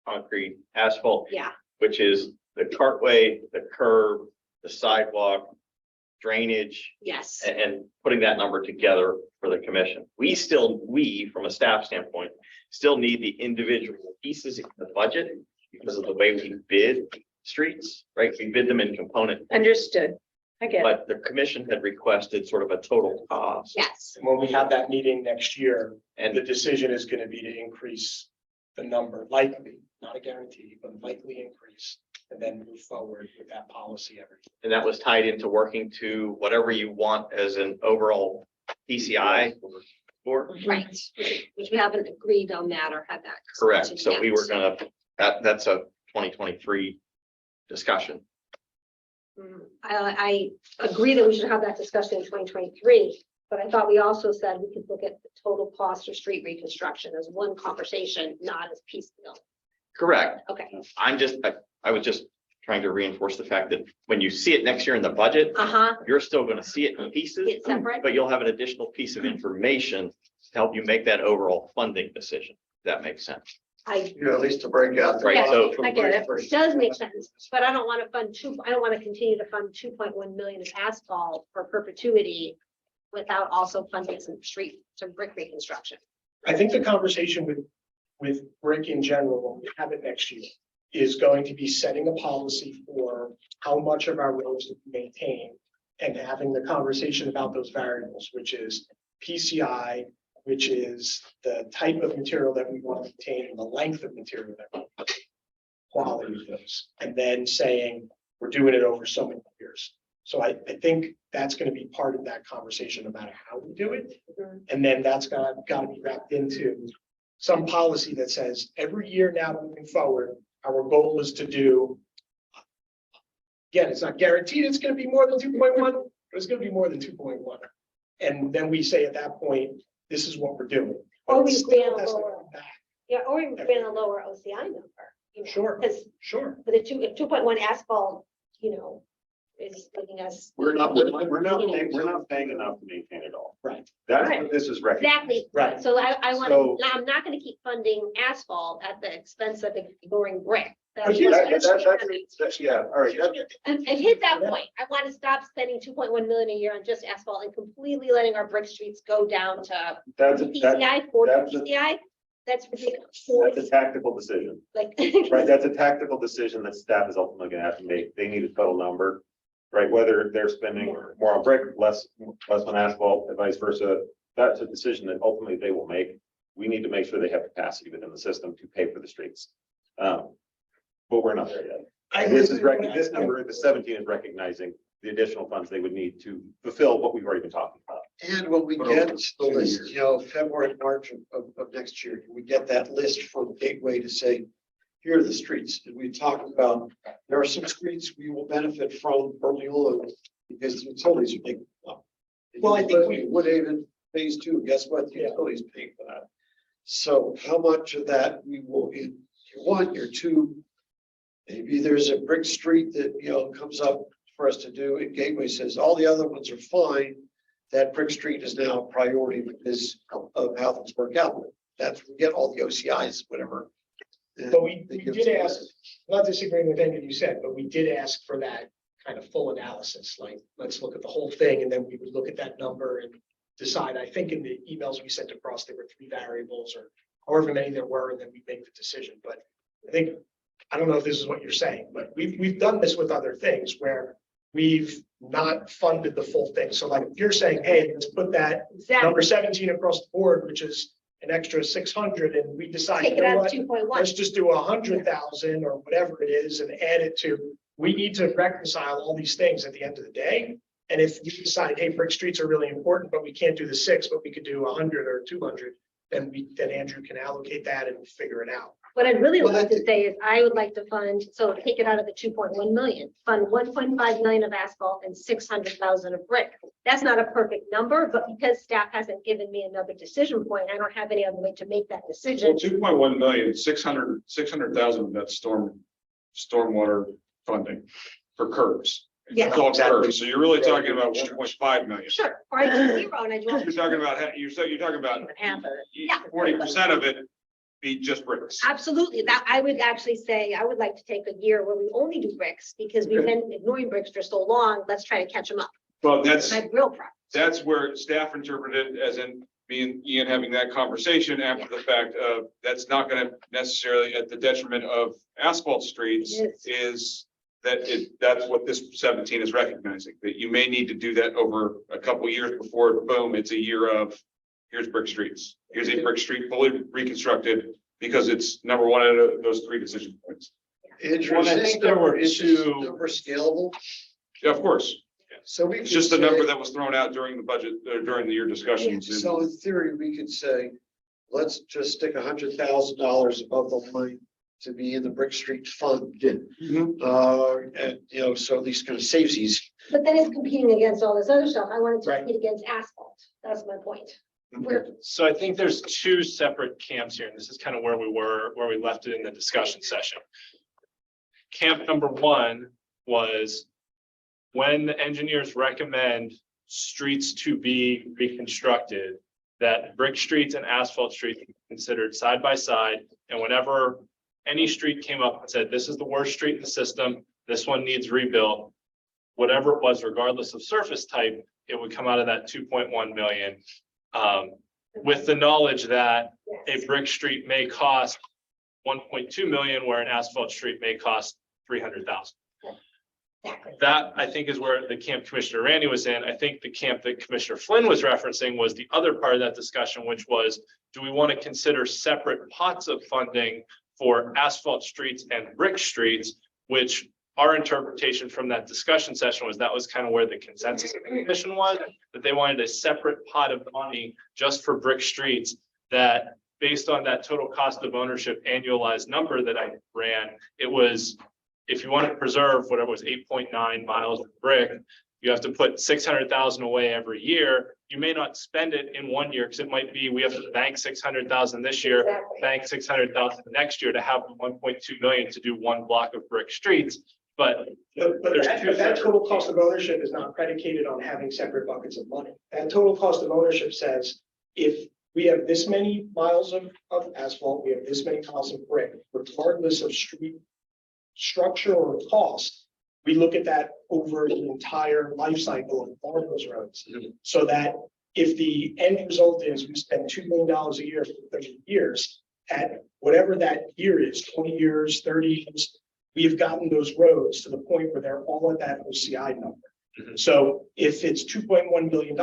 Speaker 3: concrete, asphalt,
Speaker 2: Yeah,
Speaker 3: which is the cartway, the curb, the sidewalk, drainage,
Speaker 2: yes.
Speaker 3: and putting that number together for the commission. We, from a staff standpoint, still need the individual pieces in the budget because of the way we bid streets, right? We bid them in component,
Speaker 5: Understood. I get it.
Speaker 3: but the commission had requested sort of a total cost.
Speaker 2: Yes.
Speaker 1: And when we have that meeting next year,
Speaker 3: And
Speaker 1: the decision is gonna be to increase the number, likely, not a guarantee, but likely increase. And then move forward with that policy every.
Speaker 3: And that was tied into working to whatever you want as an overall PCI score.
Speaker 2: Right, which we haven't agreed on that or had that.
Speaker 3: Correct.
Speaker 2: discussion
Speaker 3: So we
Speaker 2: yet.
Speaker 3: were gonna, that's a 2023 discussion.
Speaker 2: I agree that we should have that discussion in 2023, but I thought we also said we could look at the total cost of street reconstruction as one conversation, not as piecemeal.
Speaker 3: Correct.
Speaker 2: Okay,
Speaker 3: I was just trying to reinforce the fact that when you see it next year in the budget, you're still gonna see it in pieces,
Speaker 2: it's separate.
Speaker 3: but you'll have an additional piece of information to help you make that overall funding decision. If that makes sense.
Speaker 2: I,
Speaker 8: You know, at least to break out. the
Speaker 3: Right,
Speaker 8: cost
Speaker 3: so-
Speaker 8: from
Speaker 5: I get it.
Speaker 8: brick
Speaker 2: it does make sense, but I don't want to I don't want to continue to fund 2.1 million of asphalt for perpetuity without also funding some brick reconstruction.
Speaker 1: I think the conversation with brick in general, when we have it next year, is going to be setting a policy for how much of our roads to maintain and having the conversation about those variables, which is PCI, which is the type of material that we want to maintain and the length of material that we want, quality of those, and then saying we're doing it over so many years. So I think that's going to be part of that conversation about how we do it. And then that's got to be wrapped into some policy that says every year now moving forward, our goal is to do. Again, it's not guaranteed it's going to be more than 2.1, but it's going to be more than 2.1. And then we say at that point, this is what we're doing.
Speaker 2: Or we
Speaker 1: It still
Speaker 2: ran a
Speaker 1: has to
Speaker 2: lower,
Speaker 1: come back.
Speaker 2: yeah, or we ran a lower OCI number. You know,
Speaker 1: Sure.
Speaker 2: because
Speaker 1: Sure.
Speaker 2: for the 2.1 asphalt, you know, is giving us.
Speaker 7: We're not paying enough to maintain it all.
Speaker 1: Right.
Speaker 7: That's what this is recognizing.
Speaker 2: Exactly.
Speaker 1: Right.
Speaker 2: So I want
Speaker 7: So-
Speaker 2: to, I'm not going to keep funding asphalt at the expense of ignoring brick.
Speaker 1: But here's-
Speaker 7: Yeah, all right,
Speaker 2: I've hit that point. I want to stop spending 2.1 million a year on just asphalt and completely letting our brick streets go down to
Speaker 7: that's,
Speaker 2: PCI, 40
Speaker 7: that's a-
Speaker 2: PCI. That's ridiculous.
Speaker 7: that's a tactical decision,
Speaker 2: Like.
Speaker 7: right? That's a tactical decision that staff is ultimately gonna have to make. They need a total number, right? Whether they're spending more on brick, less on asphalt, and vice versa. That's a decision that ultimately they will make. We need to make sure they have capacity within the system to pay for the streets. But we're not there yet. This number, the 17 is recognizing the additional funds they would need to fulfill what we've already been talking about.
Speaker 8: And when we get the list, you know, February, March of next year, we get that list from Gateway to say, here are the streets. And we talk about, there are some streets we will benefit from early on because the utilities are big.
Speaker 1: Well, I think we-
Speaker 8: Woodhaven phase 2, guess what? The utilities paying for that. So how much of that we will in year 1, year 2? Maybe there's a brick street that, you know, comes up for us to do, and Gateway says all the other ones are fine. That brick street is now a priority because of how things work out. That's, we get all the OCIs, whatever. And
Speaker 1: But we
Speaker 8: they give
Speaker 1: did
Speaker 8: us-
Speaker 1: ask, not disagreeing with anything you said, but we did ask for that kind of full analysis, like, let's look at the whole thing, and then we would look at that number and decide. I think in the emails we sent across, there were 3 variables or however many there were, and then we make the decision. But I think, I don't know if this is what you're saying, but we've done this with other things where we've not funded the full thing. So like, if you're saying, hey, let's put that number 17 across the board, which is an extra 600, and we decide,
Speaker 2: Take
Speaker 1: you
Speaker 2: it
Speaker 1: know
Speaker 2: out of
Speaker 1: what?
Speaker 2: 2.1.
Speaker 1: Let's just do 100,000 or whatever it is and add it to, we need to reconcile all these things at the end of the day. And if you decide, hey, brick streets are really important, but we can't do the 6, but we could do 100 or 200, then Andrew can allocate that and figure it out.
Speaker 2: What I'd really
Speaker 8: Well,
Speaker 2: like to say is I would like to fund, so take it out of the 2.1 million, fund 1.5 million of asphalt and 600,000 of brick. That's not a perfect number, but because staff hasn't given me another decision point, I don't have any other way to make that decision.
Speaker 10: Well, 2.1 million, 600,000 of that stormwater funding for curbs.
Speaker 2: Yeah,
Speaker 10: It's all curbs. So you're really talking about 1.5 million.
Speaker 2: sure. Or I do 0 and I do.
Speaker 10: You're talking about, you're talking about
Speaker 2: Half of it.
Speaker 10: 40% of it be just bricks.
Speaker 2: Absolutely. That I would actually say, I would like to take a year where we only do bricks because we've been ignoring bricks for so long. Let's try to catch them up.
Speaker 10: Well, that's,
Speaker 2: My real problem.
Speaker 10: that's where staff interpreted it, as in me and Ian having that conversation after the fact of, that's not gonna necessarily at the detriment of asphalt streets,
Speaker 2: Yes.
Speaker 10: is that that's what this 17 is recognizing, that you may need to do that over a couple of years before, boom, it's a year of, here's brick streets. Here's a brick street fully reconstructed, because it's number one out of those three decision points.
Speaker 8: Andrew,
Speaker 11: Well, I
Speaker 8: is this
Speaker 11: think there were
Speaker 8: number, is this
Speaker 11: two-
Speaker 8: number scalable?
Speaker 10: Yeah, of course.
Speaker 8: So we.
Speaker 10: It's
Speaker 8: could
Speaker 10: just the
Speaker 8: say-
Speaker 10: number that was thrown out during the budget, during the year discussions.
Speaker 8: So in theory, we could say, let's just stick $100,000 above the line to be in the Brick Street Fund. And, you know, so at least kind of saves these.
Speaker 2: But then it's competing against all this other stuff. I wanted to
Speaker 1: Right.
Speaker 2: compete against asphalt. That's my point. We're,
Speaker 11: So I think there's two separate camps here, and this is kind of where we were, where we left it in the discussion session. Camp number one was when the engineers recommend streets to be reconstructed, that brick streets and asphalt streets be considered side by side, and whenever any street came up and said, this is the worst street in the system, this one needs rebuilt, whatever it was, regardless of surface type, it would come out of that 2.1 million. With the knowledge that a brick street may cost 1.2 million, where an asphalt street may cost 300,000.
Speaker 2: exactly.
Speaker 11: That, I think, is where the camp Commissioner Randy was in. I think the camp that Commissioner Flynn was referencing was the other part of that discussion, which was, do we want to consider separate pots of funding for asphalt streets and brick streets, which our interpretation from that discussion session was that was kind of where the consensus of the commission was, that they wanted a separate pot of money just for brick streets, that based on that total cost of ownership annualized number that I ran, it was, if you want to preserve whatever was 8.9 miles of brick, you have to put 600,000 away every year. You may not spend it in 1 year, because it might be, we have to bank 600,000 this year,
Speaker 2: Exactly.
Speaker 11: bank 600,000 next year to have 1.2 million to do one block of brick streets. But
Speaker 1: But
Speaker 11: There's
Speaker 1: that,
Speaker 11: two
Speaker 1: but that
Speaker 11: separate-
Speaker 1: total cost of ownership is not predicated on having separate buckets of money. That total cost of ownership says, if we have this many miles of asphalt, we have this many miles of brick, regardless of street structure or cost, we look at that over the entire life cycle of all of those roads. So that if the end result is we spend $2 million a year for 30 years, at whatever that year is, 20 years, 30 years, we've gotten those roads to the point where they're all at that OCI number. So if it's $2.1 million,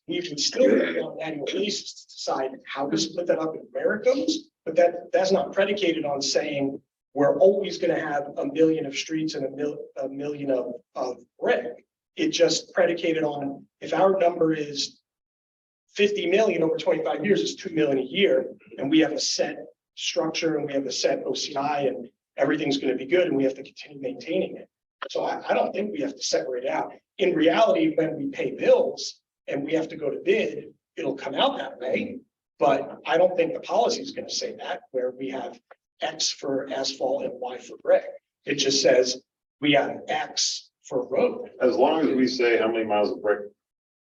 Speaker 1: we would still on an annual basis to decide how to split that up and where it goes. But that's not predicated on saying we're always going to have 1 million of streets and a million of brick. It just predicated on, if our number is 50 million over 25 years, is 2 million a year, and we have a set structure and we have a set OCI and everything's going to be good and we have to continue maintaining it. So I don't think we have to separate it out. In reality, when we pay bills and we have to go to bid, it'll come out that way. But I don't think the policy is going to say that, where we have X for asphalt and Y for brick. It just says we have X for road.
Speaker 7: As long as we say how many miles of brick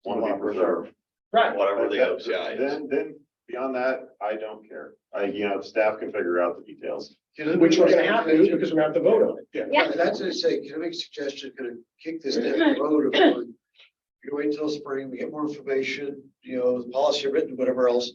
Speaker 7: want to be preserved.
Speaker 1: Right.
Speaker 3: Whatever the OCI is.
Speaker 7: Then beyond that, I don't care. Staff can figure out the details.
Speaker 1: Which we're going to have to do because we're going to have to vote on it.
Speaker 2: Yeah.
Speaker 8: That's what I say, can I make a suggestion, kind of kick this down the road of, you wait until spring, we get more information, the policy written, whatever else.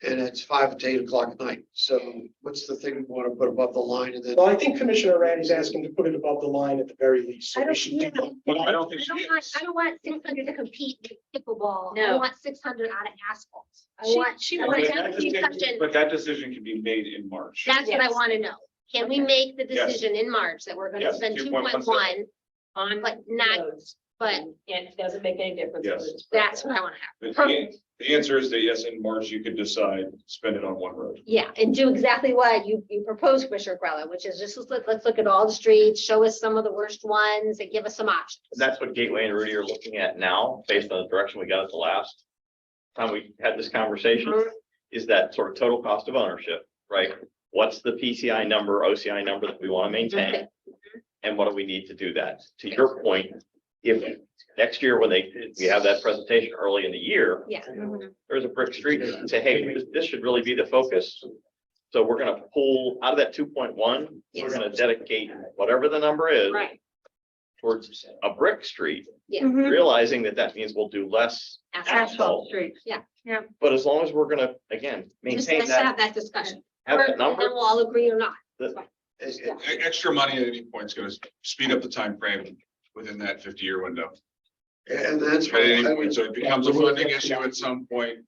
Speaker 8: And it's 5 to 8 o'clock at night. So what's the thing we want to put above the line and then?
Speaker 1: Well, I think Commissioner Randy's asking to put it above the line at the very least. So
Speaker 2: I
Speaker 1: we
Speaker 2: don't,
Speaker 1: should
Speaker 2: yeah.
Speaker 1: do that.
Speaker 10: But I don't think she
Speaker 2: I don't want 600 to compete with pickleball. I
Speaker 12: No.
Speaker 2: don't want 600 out of asphalt. I
Speaker 12: She-
Speaker 2: want,
Speaker 12: she
Speaker 2: I want
Speaker 12: wanted
Speaker 2: to have a discussion.
Speaker 10: But that decision can be made in March.
Speaker 2: That's what I
Speaker 12: Yes.
Speaker 2: want to know. Can we make the
Speaker 10: Yes.
Speaker 2: decision in March that we're going to
Speaker 10: Yes,
Speaker 2: spend
Speaker 10: 2.17.
Speaker 2: 2.1,
Speaker 12: On
Speaker 2: but not,
Speaker 12: roads.
Speaker 2: but
Speaker 12: And it doesn't make any difference.
Speaker 10: Yes.
Speaker 12: whether it's-
Speaker 2: that's what I want to have.
Speaker 10: But the answer is that yes, in March, you could decide, spend it on one road.
Speaker 2: Yeah, and do exactly what you proposed, Commissioner Grella, which is just, let's look at all the streets, show us some of the worst ones and give us some options.
Speaker 3: That's what Gateway and Rudy are looking at now, based on the direction we got at the last time we had this conversation, is that sort of total cost of ownership, right? What's the PCI number, OCI number that we want to maintain?
Speaker 2: Okay.
Speaker 3: And what do we need to do that? To your point, if next year when we have that presentation early in the year,
Speaker 2: Yeah.
Speaker 3: there's a brick street and say, hey, this should really be the focus. So we're gonna pull out of that 2.1, we're gonna dedicate whatever the number is
Speaker 2: Right.
Speaker 3: towards a brick street,
Speaker 2: Yeah.
Speaker 3: realizing that that means we'll do less asphalt.
Speaker 2: Street. Yeah.
Speaker 3: But as long as we're gonna, again,
Speaker 2: Just
Speaker 3: maintain
Speaker 2: let's
Speaker 3: that,
Speaker 2: have that discussion.
Speaker 3: have
Speaker 2: Or-
Speaker 3: that
Speaker 2: and then
Speaker 3: number.
Speaker 2: we'll all agree or not.
Speaker 10: Extra money at any point is gonna speed up the time frame within that 50-year window.
Speaker 8: And that's.
Speaker 10: At any
Speaker 8: why I
Speaker 10: point,
Speaker 8: would-
Speaker 10: so it becomes a funding issue at some point.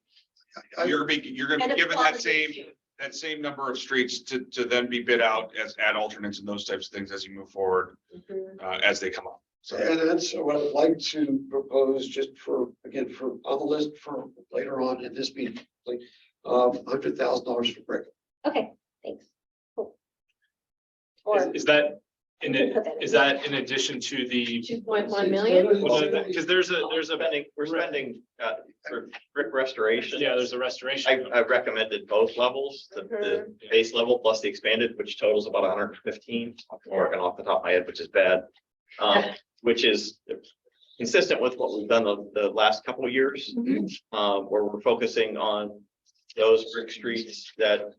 Speaker 10: You're gonna
Speaker 2: And
Speaker 10: be
Speaker 2: a
Speaker 10: given that
Speaker 2: quality
Speaker 10: same number of streets to then be bid out as add alternates and those types of things as you move forward,
Speaker 2: Mhm.
Speaker 10: as they come up. So
Speaker 8: And that's what I'd like to propose, just for, again, for on the list for later on in this meeting, like, $100,000 for brick.
Speaker 2: Okay, thanks. Cool.
Speaker 11: Is,
Speaker 2: Or
Speaker 11: is that in
Speaker 2: We can
Speaker 11: it,
Speaker 2: put that
Speaker 11: is
Speaker 2: in.
Speaker 11: that in addition to the,
Speaker 5: 2.1 million?
Speaker 11: because there's a
Speaker 3: Spending, we're spending, for brick restoration.
Speaker 11: yeah, there's a restoration.
Speaker 3: I recommended both levels, the base level plus the expanded, which totals about 115. I'm working off the top of my head, which is bad. Which is consistent with what we've done the last couple of years. Where we're focusing on those brick streets that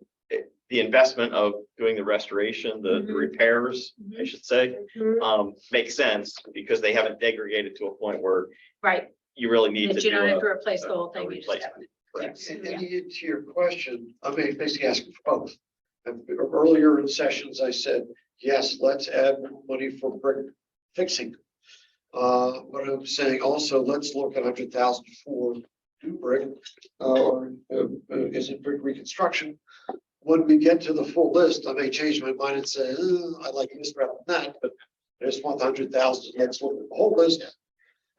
Speaker 3: the investment of doing the restoration, the repairs, I should say,
Speaker 2: Mhm.
Speaker 3: makes sense because they haven't degraded to a point where
Speaker 5: Right,
Speaker 3: you really need to
Speaker 5: that you
Speaker 3: do
Speaker 5: don't have to
Speaker 3: a
Speaker 5: replace the whole
Speaker 3: a
Speaker 5: thing. You just have-
Speaker 3: replacement.
Speaker 8: And to your question, I mean, basically asking for both. And earlier in sessions, I said, yes, let's add money for brick fixing. What I'm saying also, let's look at 100,000 for new brick, or is it brick reconstruction? When we get to the full list, I may change my mind and say, I like this rather than that, but I just want 100,000. Let's look at the whole list.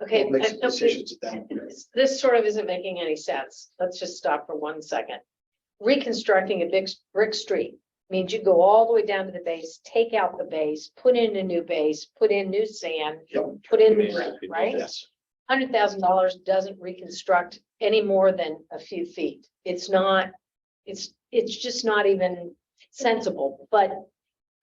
Speaker 5: Okay,
Speaker 8: We'll make some decisions at that point.
Speaker 5: this sort of isn't making any sense. Let's just stop for 1 second. Reconstructing a big brick street means you go all the way down to the base, take out the base, put in a new base, put in new sand,
Speaker 8: Yep.
Speaker 5: put in the brick, right?
Speaker 8: Yes.
Speaker 5: $100,000 doesn't reconstruct any more than a few feet. It's not, it's just not even sensible, but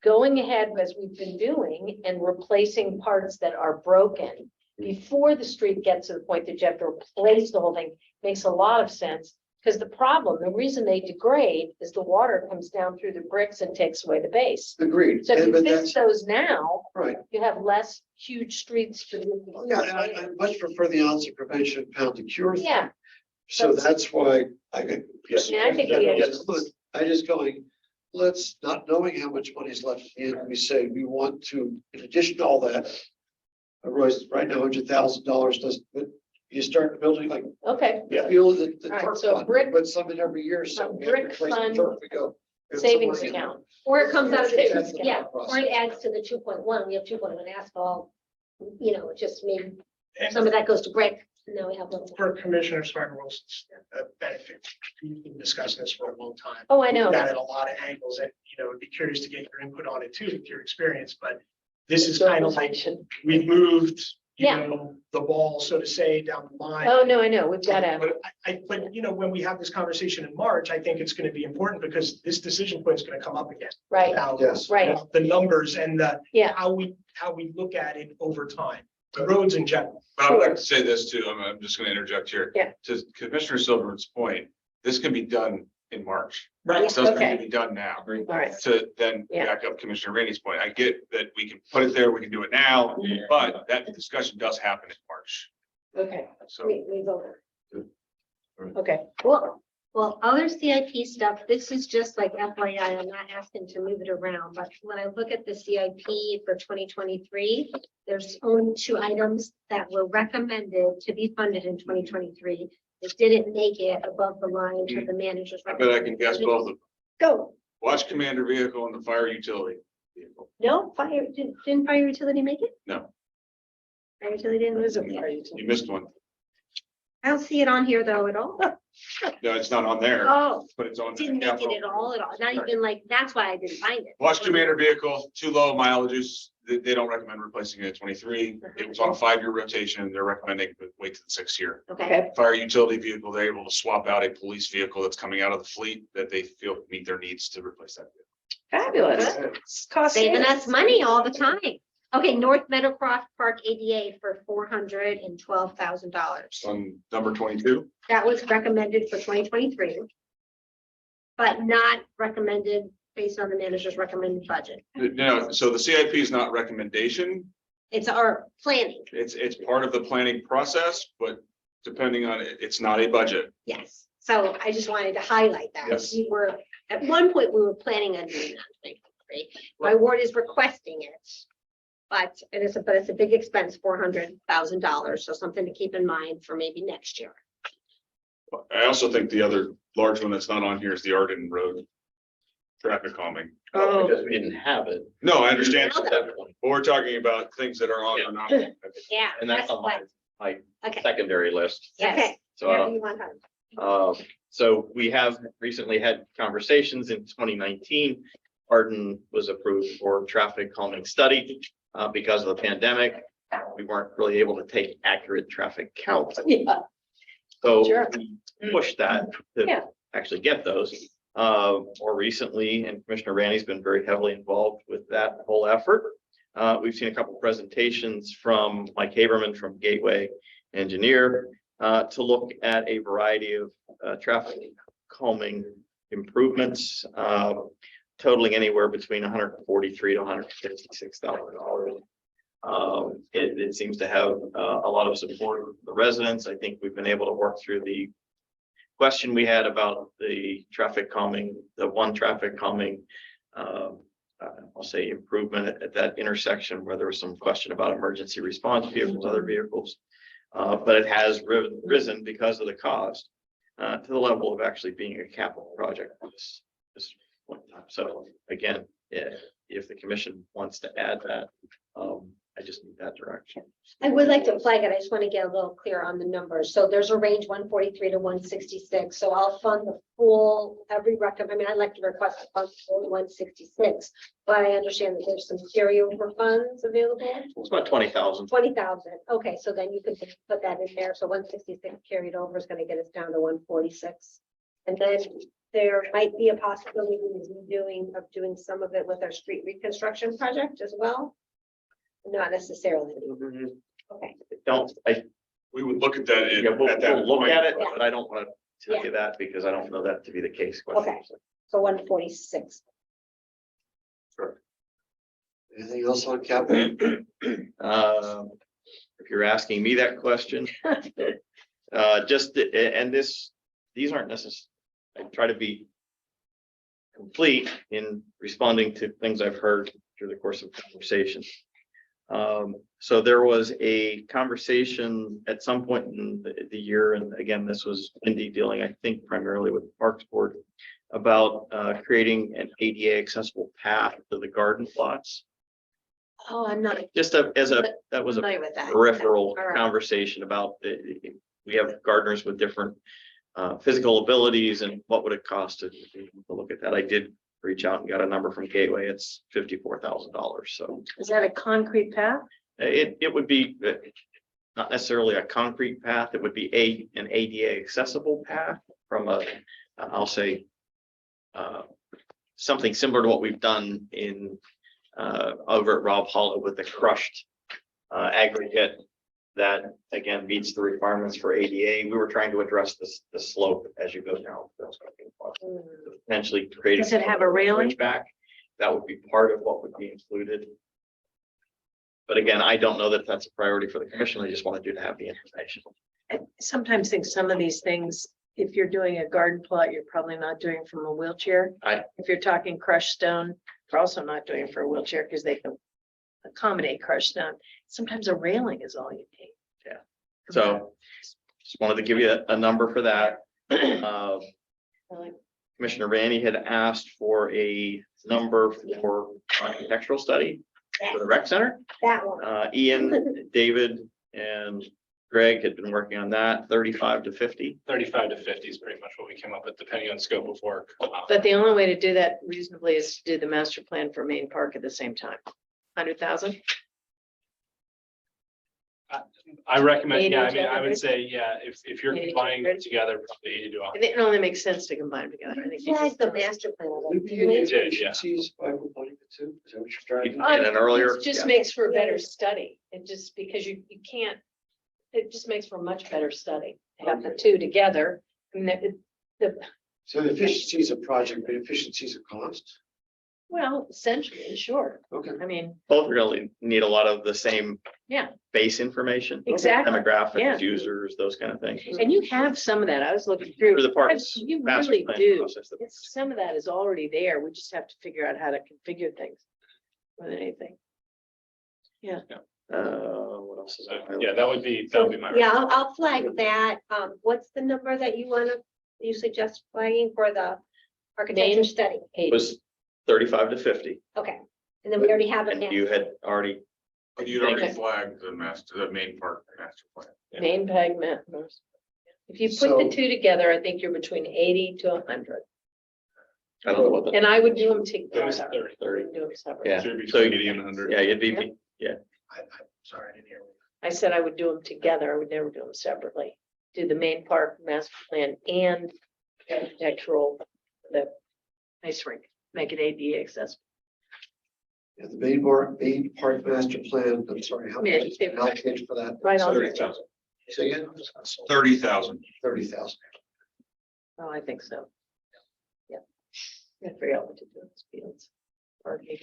Speaker 5: going ahead as we've been doing and replacing parts that are broken before the street gets to the point that you have to replace the whole thing makes a lot of sense. Because the problem, the reason they degrade is the water comes down through the bricks and takes away the base.
Speaker 8: Agreed.
Speaker 5: So if you
Speaker 8: But
Speaker 5: fix
Speaker 8: that's
Speaker 5: those now,
Speaker 8: right.
Speaker 5: you have less huge streets to do.
Speaker 8: Yeah, I much prefer the ounce of prevention, pound of cure.
Speaker 5: Yeah,
Speaker 8: So that's why I could. Yes.
Speaker 5: Yeah, I think we have-
Speaker 8: Yes, look, I just going, let's, not knowing how much money is left in, we say we want to, in addition to all that. Otherwise, right now, $100,000 doesn't, but you start building like,
Speaker 5: okay.
Speaker 8: you feel that the
Speaker 5: All right,
Speaker 8: turf
Speaker 5: so
Speaker 8: fund,
Speaker 5: brick-
Speaker 8: but something every year, so.
Speaker 5: a
Speaker 8: we have to
Speaker 5: brick
Speaker 8: replace the
Speaker 5: fund
Speaker 8: turf, we go. "There's some
Speaker 5: Savings
Speaker 8: money in there."
Speaker 5: account.
Speaker 2: Or it comes out of
Speaker 8: That's
Speaker 2: the,
Speaker 8: the
Speaker 2: yeah,
Speaker 8: thought
Speaker 2: or it
Speaker 8: process.
Speaker 2: adds to the 2.1. We have 2.1 asphalt. You know, it just maybe some of that goes to brick. And now we have a little.
Speaker 1: For Commissioner Sparkle's benefit, we've been discussing this for a long time.
Speaker 5: Oh, I know.
Speaker 1: Got at a lot of angles and, would be curious to get your input on it too, with your experience, but this is kind of like, we've moved,
Speaker 5: Yeah.
Speaker 1: the ball, so to say, down the line.
Speaker 5: Oh, no, I know. We've got to,
Speaker 1: But when we have this conversation in March, I think it's going to be important because this decision point is going to come up again.
Speaker 5: right,
Speaker 1: About
Speaker 8: Yes.
Speaker 5: right.
Speaker 1: the numbers and
Speaker 5: Yeah.
Speaker 1: how we look at it over time, the roads in general.
Speaker 10: But I would like to say this too, I'm just gonna interject here.
Speaker 5: Yeah.
Speaker 10: To Commissioner Silverman's point, this can be done in March.
Speaker 1: Right.
Speaker 10: It doesn't
Speaker 5: Okay.
Speaker 10: need to be done now.
Speaker 5: All right.
Speaker 10: To then
Speaker 5: Yeah.
Speaker 10: back up Commissioner Rainey's point, I get that we can put it there, we can do it now, but that discussion does happen in March.
Speaker 5: Okay,
Speaker 10: So.
Speaker 2: We voted.
Speaker 5: okay.
Speaker 2: Well, other CIP stuff, this is just like FYI, I'm not asking to move it around, but when I look at the CIP for 2023, there's only 2 items that were recommended to be funded in 2023. It didn't make it above the line to the manager's.
Speaker 10: I bet I can guess both of them.
Speaker 2: Go.
Speaker 10: Watch commander vehicle and the fire utility vehicle.
Speaker 2: No, didn't fire utility make it?
Speaker 10: No,
Speaker 2: Fire utility didn't.
Speaker 5: What is it?
Speaker 10: you missed one.
Speaker 2: I don't see it on here though at all.
Speaker 10: No, it's not on there,
Speaker 2: Oh,
Speaker 10: but it's on.
Speaker 2: didn't make it at all, not even like, that's why I didn't find it.
Speaker 10: Watch commander vehicle, too low mileages. They don't recommend replacing it at 23. It was on a 5-year rotation. They're recommending wait to the 6th year.
Speaker 2: Okay,
Speaker 10: Fire utility vehicle, they're able to swap out a police vehicle that's coming out of the fleet that they feel meet their needs to replace that vehicle.
Speaker 5: Fabulous. It's cost
Speaker 2: saving
Speaker 5: savings.
Speaker 2: us money all the time. Okay, North Meadowcroft Park ADA for $412,000.
Speaker 10: On number 22,
Speaker 2: That was recommended for 2023. but not recommended based on the manager's recommended budget.
Speaker 10: No, so the CIP is not recommendation.
Speaker 2: It's our planning,
Speaker 10: It's part of the planning process, but depending on it, it's not a budget.
Speaker 2: yes. So I just wanted to highlight that.
Speaker 10: Yes.
Speaker 2: We were, at one point, we were planning on doing that. Thankfully. My ward is requesting it. But it's a big expense, $400,000. So something to keep in mind for maybe next year.
Speaker 10: I also think the other large one that's not on here is the Arden Road traffic calming.
Speaker 5: Oh,
Speaker 3: Because we didn't have it
Speaker 10: No, I understand.
Speaker 2: Now
Speaker 3: at that point.
Speaker 10: But we're talking about things that are on or not.
Speaker 2: Yeah.
Speaker 3: And that's on
Speaker 2: what-
Speaker 3: my
Speaker 2: Okay,
Speaker 3: secondary list.
Speaker 2: okay.
Speaker 3: So,
Speaker 2: Whatever you want, hon.
Speaker 3: So we have recently had conversations in 2019. Arden was approved for traffic calming study. Because of the pandemic, we weren't really able to take accurate traffic counts.
Speaker 5: yeah.
Speaker 3: So
Speaker 5: Sure.
Speaker 3: we pushed that
Speaker 5: Yeah.
Speaker 3: to actually get those. More recently, and Commissioner Randy's been very heavily involved with that whole effort. We've seen a couple presentations from Mike Haberman from Gateway Engineer to look at a variety of traffic calming improvements totaling anywhere between $143,000 to $156,000. It seems to have a lot of support of the residents. I think we've been able to work through the question we had about the traffic calming, the one traffic calming, I'll say improvement at that intersection where there was some question about emergency response vehicles, other vehicles. But it has risen because of the cost to the level of actually being a capital project at this point in time. So again, if the commission wants to add that, I just need that direction.
Speaker 2: I would like to flag it. I just want to get a little clear on the numbers. So there's a range 143 to 166. So I'll fund the full, I mean, I'd like to request to fund the full 166, but I understand that there's some carryover funds available.
Speaker 3: It's about 20,000.
Speaker 2: 20,000. Okay, so then you could just put that in there. So 166 carried over is going to get us down to 146. And then there might be a possibility of doing some of it with our street reconstruction project as well. Not necessarily. Okay.
Speaker 10: We would look at that
Speaker 3: Yeah, we'll
Speaker 10: at that
Speaker 3: look
Speaker 10: point.
Speaker 3: at it, but I don't want to tell you that because I don't know that to be the case.
Speaker 2: Okay. So 146.
Speaker 8: Anything else on capital?
Speaker 3: If you're asking me that question, these aren't necessarily, I try to be complete in responding to things I've heard through the course of conversation. So there was a conversation at some point in the year, and again, this was Indy dealing, I think, primarily with the Parks Board, about creating an ADA accessible path to the garden plots.
Speaker 2: Oh, I'm not
Speaker 3: That was a
Speaker 2: familiar with that.
Speaker 3: peripheral
Speaker 2: All right.
Speaker 3: conversation about we have gardeners with different physical abilities and what would it cost to look at that. I did reach out and got a number from Gateway. It's $54,000. So
Speaker 5: Is that a concrete path?
Speaker 3: it would be not necessarily a concrete path. It would be an ADA accessible path from I'll say something similar to what we've done in over at Rob Hollow with the crushed aggregate that again meets the requirements for ADA. We were trying to address the slope as you go down. Potentially creating.
Speaker 5: Does it have a railing?
Speaker 3: Back, that would be part of what would be included. But again, I don't know that that's a priority for the commission. I just wanted you to have the information.
Speaker 5: I sometimes think some of these things, if you're doing a garden plot, you're probably not doing from a wheelchair. If you're talking crushed stone, you're also not doing for a wheelchair because they can accommodate crushed stone. Sometimes a railing is all you need.
Speaker 3: Yeah. So just wanted to give you a number for that. Commissioner Randy had asked for a number for architectural study for the rec center.
Speaker 2: That one.
Speaker 3: Ian, David, and Greg had been working on that, 35 to 50.
Speaker 11: 35 to 50 is pretty much what we came up with, depending on scope of work.
Speaker 5: But the only way to do that reasonably is to do the master plan for Main Park at the same time. 100,000?
Speaker 11: I recommend, yeah, I
Speaker 5: 80
Speaker 11: mean,
Speaker 5: to
Speaker 11: I would
Speaker 5: 100?
Speaker 11: say, yeah, if you're
Speaker 5: 80 to
Speaker 11: combining
Speaker 5: 100?
Speaker 11: it together, probably 80 to
Speaker 5: I
Speaker 11: 100.
Speaker 5: think it only makes sense to combine them together. I think you
Speaker 2: That's
Speaker 5: just-
Speaker 2: the master plan.
Speaker 11: You did, yeah.
Speaker 8: Sees by combining the two, is that what you're trying to?
Speaker 3: In an earlier.
Speaker 5: It just
Speaker 3: yeah.
Speaker 5: makes for a better study. It just, because you can't, it just makes for a much better study. to Have the two together. I mean, the
Speaker 8: So the efficiency is a project, but efficiency is a cost.
Speaker 5: Well, essentially, sure.
Speaker 8: Okay.
Speaker 5: I mean,
Speaker 3: Both are gonna need a lot of the same
Speaker 5: yeah,
Speaker 3: base information,
Speaker 5: exactly.
Speaker 3: demographics,
Speaker 5: Yeah.
Speaker 3: users, those kind of things.
Speaker 5: And you have some of that. I was looking through.
Speaker 3: Through the parks.
Speaker 5: You
Speaker 3: master
Speaker 5: really
Speaker 3: plan
Speaker 5: do.
Speaker 3: process that-
Speaker 5: It's, some of that is already there. We just have to figure out how to configure things more than anything.
Speaker 3: What else is that?
Speaker 14: Yeah, that would be my.
Speaker 2: Yeah, I'll flag that. What's the number that you suggest flagging for the architecture study?
Speaker 3: Was 35 to 50,
Speaker 2: Okay, and then we already have it.
Speaker 3: and you had already,
Speaker 10: But you'd already flagged the main park master plan.
Speaker 5: Main peg matters. If you put
Speaker 8: So-
Speaker 5: the two together, I think you're between 80 to 100.
Speaker 3: I don't know what the.
Speaker 5: And I would do them
Speaker 11: It
Speaker 5: together.
Speaker 11: was 30.
Speaker 3: 30.
Speaker 5: Do them separate.
Speaker 3: Yeah,
Speaker 10: So it'd be
Speaker 3: so,
Speaker 10: 80 and 100.
Speaker 3: yeah, you'd be,
Speaker 1: I'm sorry, I didn't hear.
Speaker 5: I said I would do them together. I would never do them separately. Do the main park master plan and architectural, the ice rink, make it ADA accessible.
Speaker 8: Yeah, the main park master plan, I'm sorry, how much
Speaker 5: Yeah,
Speaker 8: is allocated for that?
Speaker 5: Right on.
Speaker 10: 30,000.
Speaker 8: Say again?
Speaker 10: 30,000.
Speaker 8: 30,000.
Speaker 5: Oh, I think so. Yeah. I figure out what to do in these fields. Parking.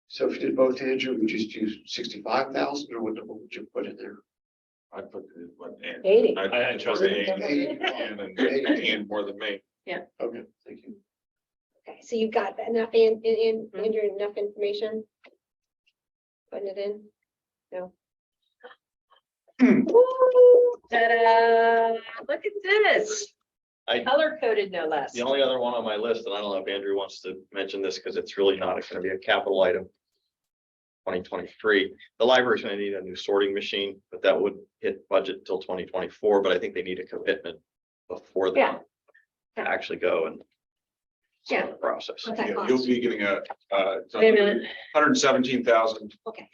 Speaker 8: So if you did both, Andrew, would you just use 65,000 or what number would you put in there?
Speaker 10: I put the, what, and.
Speaker 5: 80.
Speaker 10: I
Speaker 14: trust
Speaker 10: put
Speaker 14: it.
Speaker 10: and more than me.
Speaker 8: Okay, thank you.
Speaker 2: Okay, so you got that enough Andrew, enough information? Putting it in? No?
Speaker 5: Woo, ta-da, look at this.
Speaker 3: I-
Speaker 5: Color coded no less.
Speaker 3: the only other one on my list, and I don't know if Andrew wants to mention this, because it's really not gonna be a capital item. 2023, the library's gonna need a new sorting machine, but that would hit budget till 2024, but I think they need a commitment before they
Speaker 2: Yeah.
Speaker 3: actually go and start
Speaker 2: Yeah.
Speaker 3: the process.
Speaker 2: What's that
Speaker 10: Yeah,
Speaker 2: cost?
Speaker 10: You'll be getting
Speaker 5: Wait a minute.
Speaker 10: 117,000.
Speaker 2: Okay.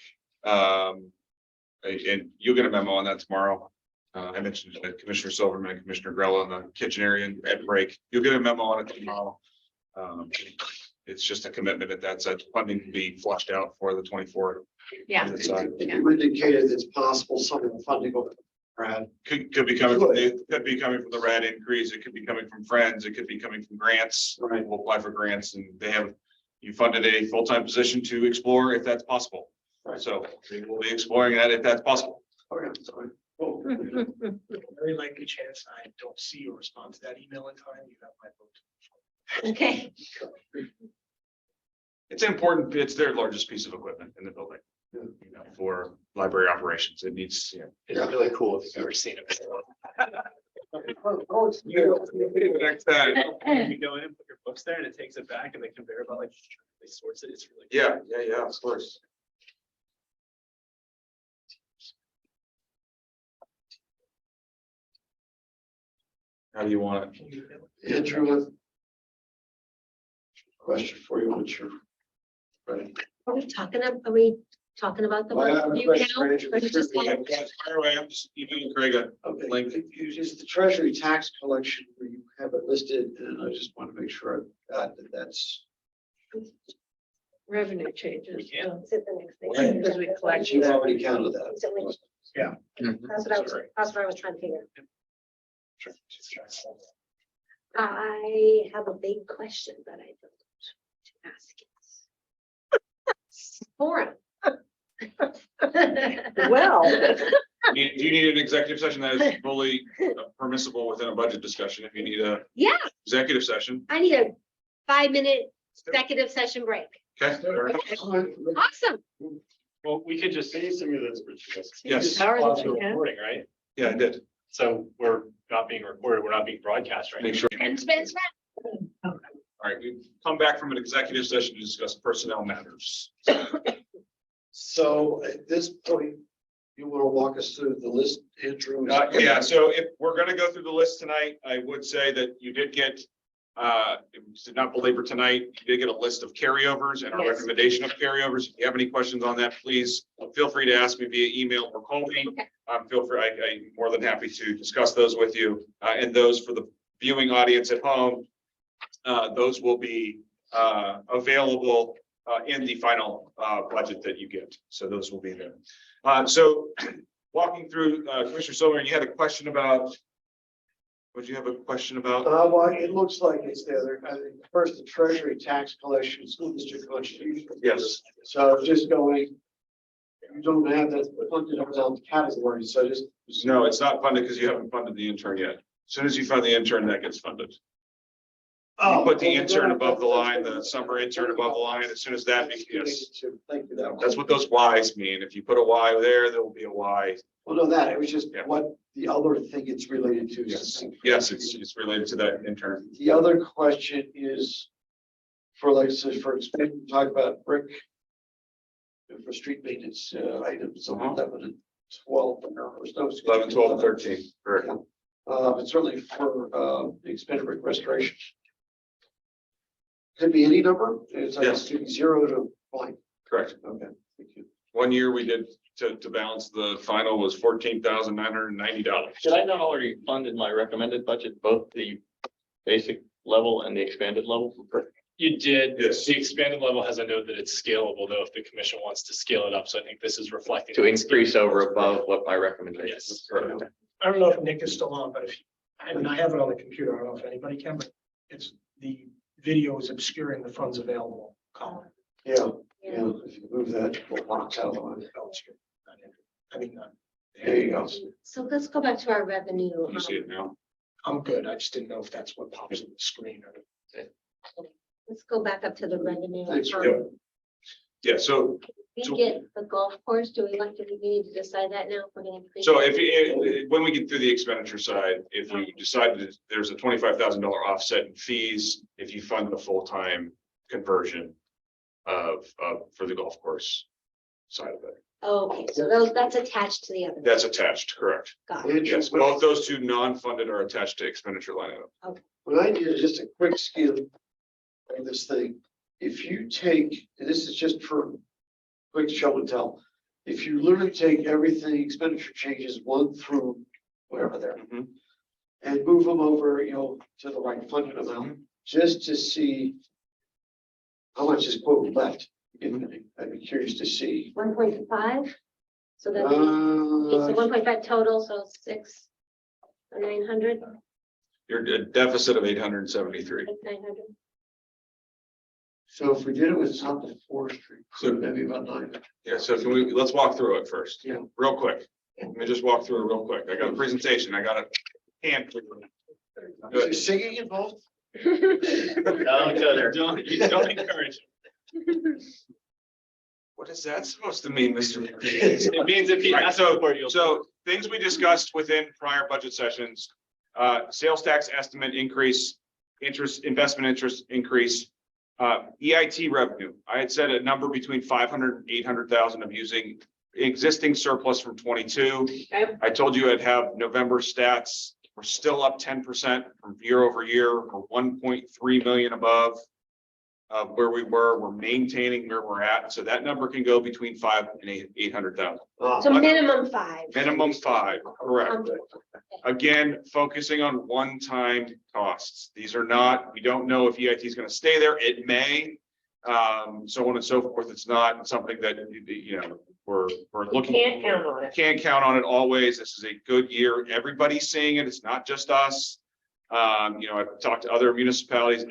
Speaker 10: And you'll get a memo on that tomorrow. I mentioned that Commissioner Silverman, and Commissioner Grella in the kitchen area at break. You'll get a memo on it tomorrow. It's just a commitment that that's funding to be flushed out for the 24.
Speaker 5: Yeah.
Speaker 10: That's fine.
Speaker 8: You indicated it's possible some of the funding will, Brad.
Speaker 10: Could be coming from the RAD increase. It could be coming from friends. It could be coming from grants.
Speaker 8: Right.
Speaker 10: We'll apply for grants and you funded a full-time position to explore if that's possible.
Speaker 8: Right.
Speaker 10: So we will be exploring that if that's possible.
Speaker 8: Okay, sorry.
Speaker 1: Well, very likely chance I don't see or respond to that email in time. You have my vote.
Speaker 2: Okay,
Speaker 10: It's important. It's their largest piece of equipment in the building. You know, for library operations. It needs,
Speaker 14: It's really cool if you've ever seen it.
Speaker 10: Next time.
Speaker 14: You go in and put your books there and it takes it back and the conveyor belt like sorts it. It's really.
Speaker 10: Yeah, of course. How do you want it?
Speaker 8: Andrew, question for you, what's your? Right.
Speaker 2: are we talking about the
Speaker 8: Well, I have a
Speaker 2: one you
Speaker 8: question
Speaker 2: count?
Speaker 8: for Andrew.
Speaker 2: Or just
Speaker 10: Yeah,
Speaker 2: like-
Speaker 10: fire away. I'm just giving you Craig a
Speaker 8: Okay,
Speaker 10: link.
Speaker 8: is the treasury tax collection where you have it listed, and I just want to make sure I've got that that's.
Speaker 5: Revenue changes.
Speaker 14: Yeah.
Speaker 2: Is it the next thing?
Speaker 8: Right.
Speaker 5: Because we collect.
Speaker 8: You've already counted
Speaker 2: Is it like-
Speaker 8: that.
Speaker 2: That's what I was trying to figure. I have a big question, but I don't want to ask it. Forum.
Speaker 5: Well,
Speaker 10: Do you need an executive session that is fully permissible within a budget discussion? If you need a
Speaker 2: Yeah,
Speaker 10: executive session,
Speaker 2: I need a 5-minute executive session break.
Speaker 10: okay? fair enough.
Speaker 2: Awesome.
Speaker 14: Well, we could just.
Speaker 10: Yes.
Speaker 5: Power
Speaker 14: Pause
Speaker 5: that
Speaker 14: the
Speaker 5: we have.
Speaker 14: recording, right?
Speaker 10: Yeah, I did.
Speaker 14: So we're not being recorded. We're not being broadcast, right?
Speaker 10: Make sure.
Speaker 2: And spins
Speaker 10: All right, we come back from an executive session to discuss personnel matters.
Speaker 8: So at this point, you want to walk us through the list, Andrew?
Speaker 10: Yeah, so if we're gonna go through the list tonight, I would say that you did get, did not belabor tonight, you did get a list of carryovers and our
Speaker 5: Yes.
Speaker 10: recommendation of carryovers. If you have any questions on that, please feel free to ask me via email or call me.
Speaker 2: Okay.
Speaker 10: Feel free, I'm more than happy to discuss those with you. And those for the viewing audience at home, those will be available in the final budget that you get. So those will be there. So walking through, Commissioner Silverman, you had a question about Would you have a question about?
Speaker 8: Well, it looks like it's there. I think first, the treasury tax collection, school district contribution.
Speaker 10: Yes.
Speaker 8: So just going, you don't have that funded up down the category, so just.
Speaker 10: No, it's not funded because you haven't funded the intern yet. As soon as you fund the intern, that gets funded. You put the intern above the line, the summer intern above the line, as soon as that, yes,
Speaker 8: Thank you, that.
Speaker 10: that's what those Ys mean. If you put a Y there, there will be a Y.
Speaker 8: Well, no, that, it was just
Speaker 10: Yeah.
Speaker 8: what the other thing it's related to.
Speaker 10: Yes, it's related to that intern.
Speaker 8: The other question is for like, so for explaining, talk about brick. For street maintenance items, so 11 and 12. Or no,
Speaker 10: 11, 12, 13, correct.
Speaker 8: And certainly for the expanded brick restoration. Could be any number, it's like
Speaker 10: Yes.
Speaker 8: 0 to blank.
Speaker 10: Correct.
Speaker 8: Okay, thank you.
Speaker 10: 1 year we did to balance the final was $14,990.
Speaker 14: Did I not already funded my recommended budget, both the basic level and the expanded level?
Speaker 11: You did.
Speaker 10: Yes.
Speaker 11: The expanded level has a note that it's scalable, though, if the commission wants to scale it up. So I think this is reflecting.
Speaker 14: To increase over above what my recommendation is.
Speaker 10: Correct.
Speaker 1: I don't know if Nick is still on, but if, I mean, I have it on the computer. I don't know if anybody can, but it's, the video is obscuring the funds available column.
Speaker 8: Yeah, if you move that, we'll box out on it.
Speaker 1: I mean,
Speaker 8: There you go.
Speaker 2: So let's go back to our revenue.
Speaker 10: You see it now?
Speaker 1: I'm good. I just didn't know if that's what pops on the screen or.
Speaker 2: Let's go back up to the revenue.
Speaker 8: Thanks,
Speaker 10: Yeah, so
Speaker 2: We
Speaker 10: so-
Speaker 2: get the golf course, do we like to, we need to decide that now? If we're gonna increase
Speaker 10: So
Speaker 2: it?
Speaker 10: if you, when we get through the expenditure side, if you decide that there's a $25,000 offset in fees, if you fund the full-time conversion for the golf course side of it,
Speaker 2: Okay, so those, that's attached to the other.
Speaker 10: that's attached, correct?
Speaker 2: Got it.
Speaker 10: Yes, both those two non-funded are attached to expenditure line item.
Speaker 8: What I did is just a quick skim of this thing. If you take, and this is just for quick show and tell. If you literally take everything, expenditure changes 1 through whatever there.
Speaker 10: Mhm.
Speaker 8: And move them over, to the right funded amount, just to see how much is quote left. I'd be curious to see.
Speaker 2: 1.5. So that's, so 1.5 total, so 6 or 900,
Speaker 10: You're a deficit of 873.
Speaker 2: 900.
Speaker 8: So if we did it with something forestry,
Speaker 10: So-
Speaker 8: maybe about 900.
Speaker 10: Yeah, so let's walk through it first.
Speaker 8: Yeah.
Speaker 10: Real quick. Let me just walk through it real quick. I got a presentation. I got a hand.
Speaker 8: Is there singing involved?
Speaker 14: Don't go there.
Speaker 11: Don't encourage it.
Speaker 10: What is that supposed to mean, Mr.
Speaker 11: It means if he
Speaker 10: Right,
Speaker 11: asks
Speaker 10: so-
Speaker 11: for it, you'll.
Speaker 10: So things we discussed within prior budget sessions, sales tax estimate increase, investment interest increase. EIT revenue, I had said a number between 500 and 800,000 of using existing surplus from 22.
Speaker 2: Okay.
Speaker 10: I told you I'd have November stats. We're still up 10% from year over year. We're 1.3 million above where we were. We're maintaining where we're at. So that number can go between 5 and 800,000.
Speaker 2: So minimum 5.
Speaker 10: Minimum 5, correct. Again, focusing on one-time costs. These are not, we don't know if EIT is going to stay there. It may. So on and so forth. It's not something that, we're looking.
Speaker 5: Can't count on it.
Speaker 10: Can't count on it always. This is a good year. Everybody's seeing it. It's not just us. I've talked to other municipalities.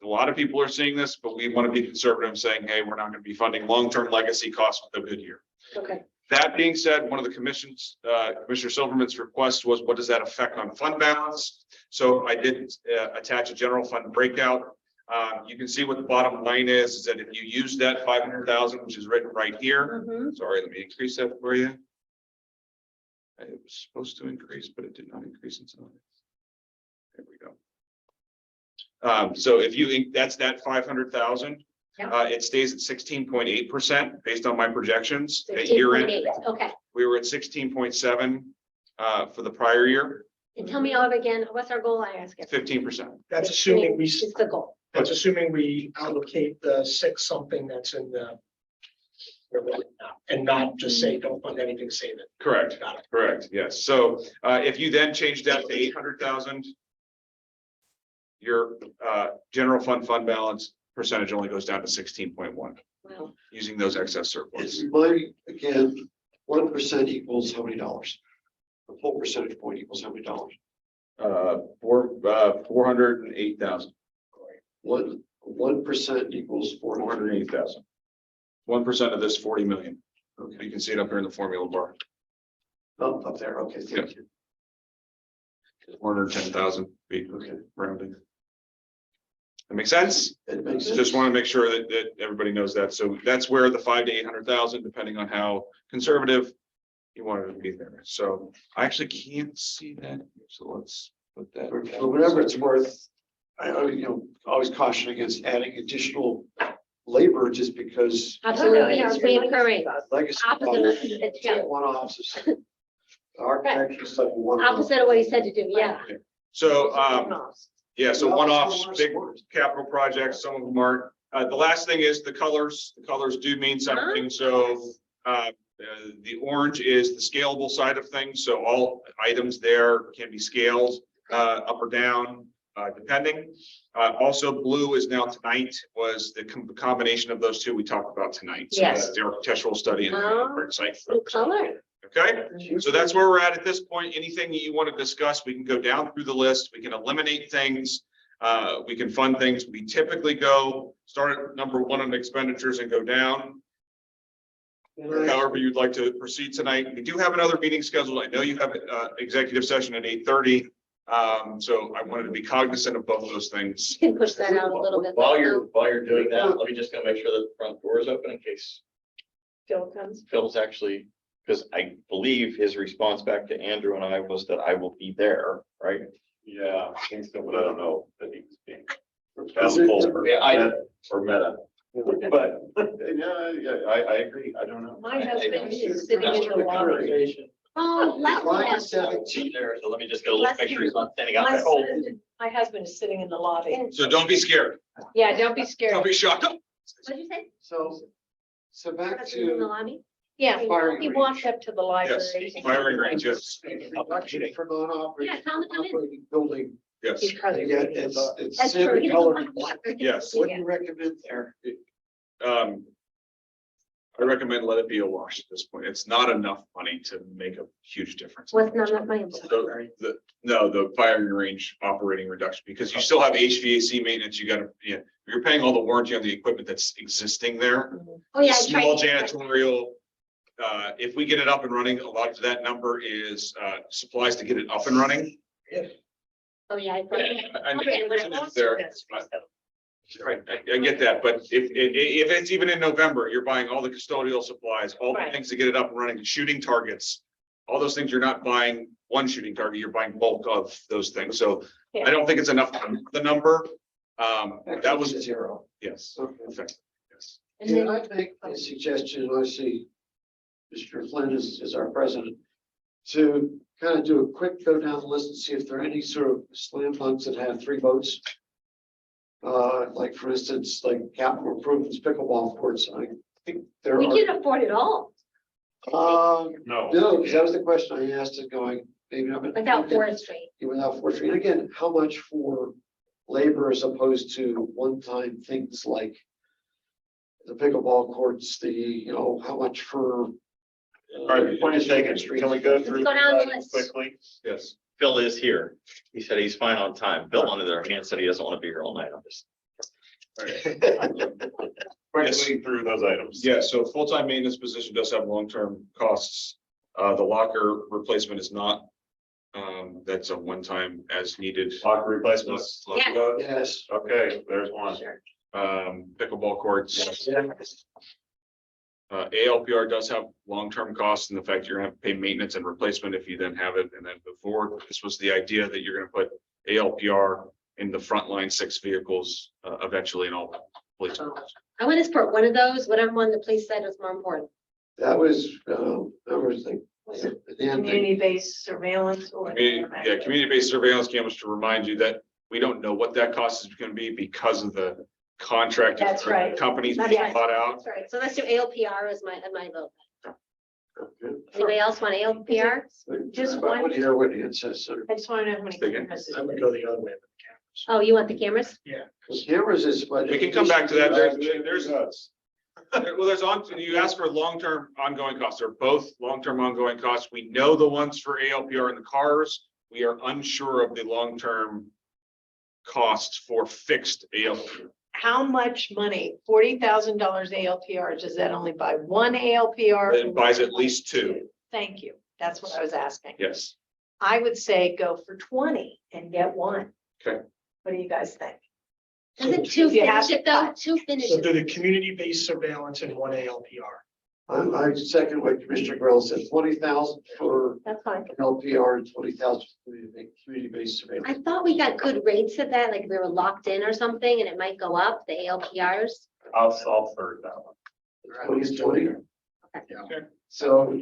Speaker 10: A lot of people are seeing this, but we want to be conservative and saying, hey, we're not going to be funding long-term legacy costs with a good year.
Speaker 2: Okay.
Speaker 10: That being said, one of the commission's, Commissioner Silverman's request was, what does that affect on fund balance? So I did attach a general fund breakout. You can see what the bottom line is that if you use that 500,000, which is written right here.
Speaker 2: Mhm.
Speaker 10: Sorry, let me increase that for you. It was supposed to increase, but it did not increase until. There we go. So if that's that 500,000.
Speaker 2: Yeah.
Speaker 10: It stays at 16.8% based on my projections at year end.
Speaker 2: 16.8, okay.
Speaker 10: We were at 16.7 for the prior year,
Speaker 2: And tell me all again, what's our goal? I ask it.
Speaker 10: 15%.
Speaker 1: That's assuming we,
Speaker 2: It's the goal.
Speaker 1: that's assuming we allocate the 6 something that's in the. And not just say, don't fund anything, save it.
Speaker 10: Correct,
Speaker 1: Got it.
Speaker 10: correct, yes. So if you then change that to 800,000, your general fund balance percentage only goes down to 16.1
Speaker 2: Wow.
Speaker 10: using those excess surplus.
Speaker 8: It's my, again, 1% equals how many dollars? A full percentage point equals how many dollars?
Speaker 10: $408,000.
Speaker 8: 1% equals 400.
Speaker 10: 408,000. 1% of this 40 million. Okay, you can see it up here in the formula bar.
Speaker 8: Oh, up there, okay, thank you.
Speaker 10: 410,000 feet
Speaker 8: Okay,
Speaker 10: rounding. That makes sense?
Speaker 8: it makes sense.
Speaker 10: Just want to make sure that everybody knows that. So that's where the 500,000 to 800,000, depending on how conservative you want it to be there. So I actually can't see that. So let's put that.
Speaker 8: For whatever it's worth, I, always caution against adding additional labor just because.
Speaker 2: Absolutely, it's reoccurring.
Speaker 8: Legacy.
Speaker 2: Opposite, yeah.
Speaker 8: One-offs. Architecture is like one.
Speaker 2: Opposite of what he said to do, yeah.
Speaker 10: So, yeah, so one-offs, big capital projects, some of them aren't. The last thing is the colors. The colors do mean something. So, the orange is the scalable side of things. So all items there can be scaled, up or down, depending. Also blue is now tonight was the combination of those two we talked about tonight. So
Speaker 2: Yes.
Speaker 10: that's the architectural study and the site.
Speaker 2: New color.
Speaker 10: Okay, so that's where we're at this point. Anything that you want to discuss, we can go down through the list. We can eliminate things. We can fund things. We typically start at number 1 on expenditures and go down. However you'd like to proceed tonight. We do have another meeting scheduled. I know you have an executive session at 8:30. So I wanted to be cognizant of both those things.
Speaker 2: You can push that out a little bit.
Speaker 14: While you're doing that, let me just go make sure that the front door is open in case
Speaker 5: Phil comes.
Speaker 14: Phil's actually, because I believe his response back to Andrew and I was that I will be there, right?
Speaker 7: Yeah, I think so, but I don't know that he was being.
Speaker 14: Yeah,
Speaker 7: Or meta. But, yeah, I agree. I don't know.
Speaker 5: My husband is sitting in the lobby.
Speaker 2: Oh,
Speaker 8: Line
Speaker 2: let's.
Speaker 8: 17.
Speaker 14: there, so let me just get a little make sure he's not standing out there.
Speaker 5: My husband is sitting in the lobby.
Speaker 10: So don't be scared.
Speaker 5: Yeah, don't be scared.
Speaker 10: Don't be shocked.
Speaker 2: What'd you say?
Speaker 8: So back
Speaker 2: That's in the
Speaker 8: to.
Speaker 2: lobby?
Speaker 5: Yeah,
Speaker 8: Firing
Speaker 5: he
Speaker 8: range.
Speaker 5: walked up to the
Speaker 10: Yes,
Speaker 5: library.
Speaker 10: firing range, yes,
Speaker 8: Reduction for non-operating.
Speaker 2: Yeah, tell him to come in.
Speaker 8: operating Building,
Speaker 10: yes,
Speaker 5: He's probably
Speaker 8: and yet
Speaker 5: reading
Speaker 8: it's,
Speaker 5: the book.
Speaker 8: it's
Speaker 2: That's true. He
Speaker 8: civic
Speaker 2: doesn't
Speaker 8: color.
Speaker 2: want to walk.
Speaker 10: yes.
Speaker 8: What do you recommend there?
Speaker 10: I recommend let it be a wash at this point. It's not enough money to make a huge difference.
Speaker 2: What's not enough money?
Speaker 10: The firing range operating reduction, because you still have HVAC maintenance, you're paying all the warranty on the equipment that's existing there.
Speaker 2: Oh, yeah. I
Speaker 10: Small
Speaker 2: tried.
Speaker 10: janitorial, if we get it up and running, a lot of that number is, supplies to get it up and running.
Speaker 2: Oh, yeah. I thought-
Speaker 10: And
Speaker 2: Okay, but it
Speaker 10: it's there. Right, I get that, but if it's even in November, you're buying all the custodial supplies, all the
Speaker 5: Right.
Speaker 10: things to get it up and running, shooting targets. All those things, you're not buying one shooting target, you're buying bulk of those things, so
Speaker 5: Yeah.
Speaker 10: I don't think it's enough, the number. That was,
Speaker 8: zero.
Speaker 10: yes,
Speaker 8: Okay.
Speaker 10: okay, yes.
Speaker 2: And
Speaker 8: Can
Speaker 2: then-
Speaker 8: I make a suggestion? I see Mr. Flynn is our president. To kind of do a quick go down the list and see if there are any sort of slam dunks that have 3 votes. Like for instance, like capital improvements, pickleball courts. I think there
Speaker 2: We
Speaker 8: are.
Speaker 2: can afford it all
Speaker 10: No.
Speaker 8: No, because that was the question I asked it going, maybe not.
Speaker 2: without forestry.
Speaker 8: Without forestry. And again, how much for labor as opposed to one-time things like the pickleball courts, how much for.
Speaker 7: All right, point is taken. Can we go through?
Speaker 2: Let's go down the
Speaker 7: that
Speaker 2: list.
Speaker 7: Quickly.
Speaker 10: Yes.
Speaker 3: Phil is here. He said he's fine on time. Bill, on the other hand, said he doesn't want to be here all night. I'm just.
Speaker 7: Quickly through those items.
Speaker 10: Yeah, so full-time maintenance position does have long-term costs. The locker replacement is not. That's a one-time as needed.
Speaker 7: Locker replacements.
Speaker 10: Let's go.
Speaker 8: Yes.
Speaker 7: Okay, there's one.
Speaker 10: Pickleball courts. ALPR does have long-term costs in the fact you're gonna have to pay maintenance and replacement if you then have it and then move forward. This was the idea that you're gonna put ALPR in the frontline 6 vehicles eventually in all police.
Speaker 2: I want to support one of those, whatever one the police said was more important.
Speaker 8: That was like.
Speaker 5: Community-based surveillance or.
Speaker 10: Community-based surveillance cameras, to remind you that we don't know what that cost is gonna be because of the contract.
Speaker 5: That's right.
Speaker 10: Companies
Speaker 2: That's
Speaker 10: being
Speaker 2: right.
Speaker 10: bought out.
Speaker 2: That's right. So let's do ALPR as my vote. Anybody else want ALPR?
Speaker 5: Just
Speaker 8: I
Speaker 5: one.
Speaker 8: want to hear what Ian says. So
Speaker 5: I just want to know how many
Speaker 10: Say again?
Speaker 5: cameras.
Speaker 1: I would go the other way with the cameras.
Speaker 2: Oh, you want the cameras?
Speaker 8: cameras is what.
Speaker 10: We can come back to that. You asked for long-term ongoing costs. They're both long-term ongoing costs. We know the ones for ALPR in the cars. we are unsure of the long-term costs for fixed ALP.
Speaker 5: How much money? $40,000 ALPR, does that only buy one ALPR?
Speaker 10: It buys at least two,
Speaker 5: Thank you. That's what I was asking.
Speaker 10: yes.
Speaker 5: I would say go for 20 and get one.
Speaker 10: Okay.
Speaker 5: What do you guys think?
Speaker 2: Doesn't two
Speaker 5: You have
Speaker 2: finish it
Speaker 5: to
Speaker 2: though?
Speaker 5: cut.
Speaker 2: Two
Speaker 1: So
Speaker 2: finishes.
Speaker 1: do the community-based surveillance and one ALPR.
Speaker 8: I second what Commissioner Grell said, 20,000 for
Speaker 5: That's fine.
Speaker 8: LPR and 20,000 for community-based surveillance.
Speaker 2: I thought we got good rates at that, like we were locked in or something and it might go up, the ALPRs.
Speaker 14: I'll third that one.
Speaker 8: 20 is 20.
Speaker 1: Yeah.
Speaker 8: So,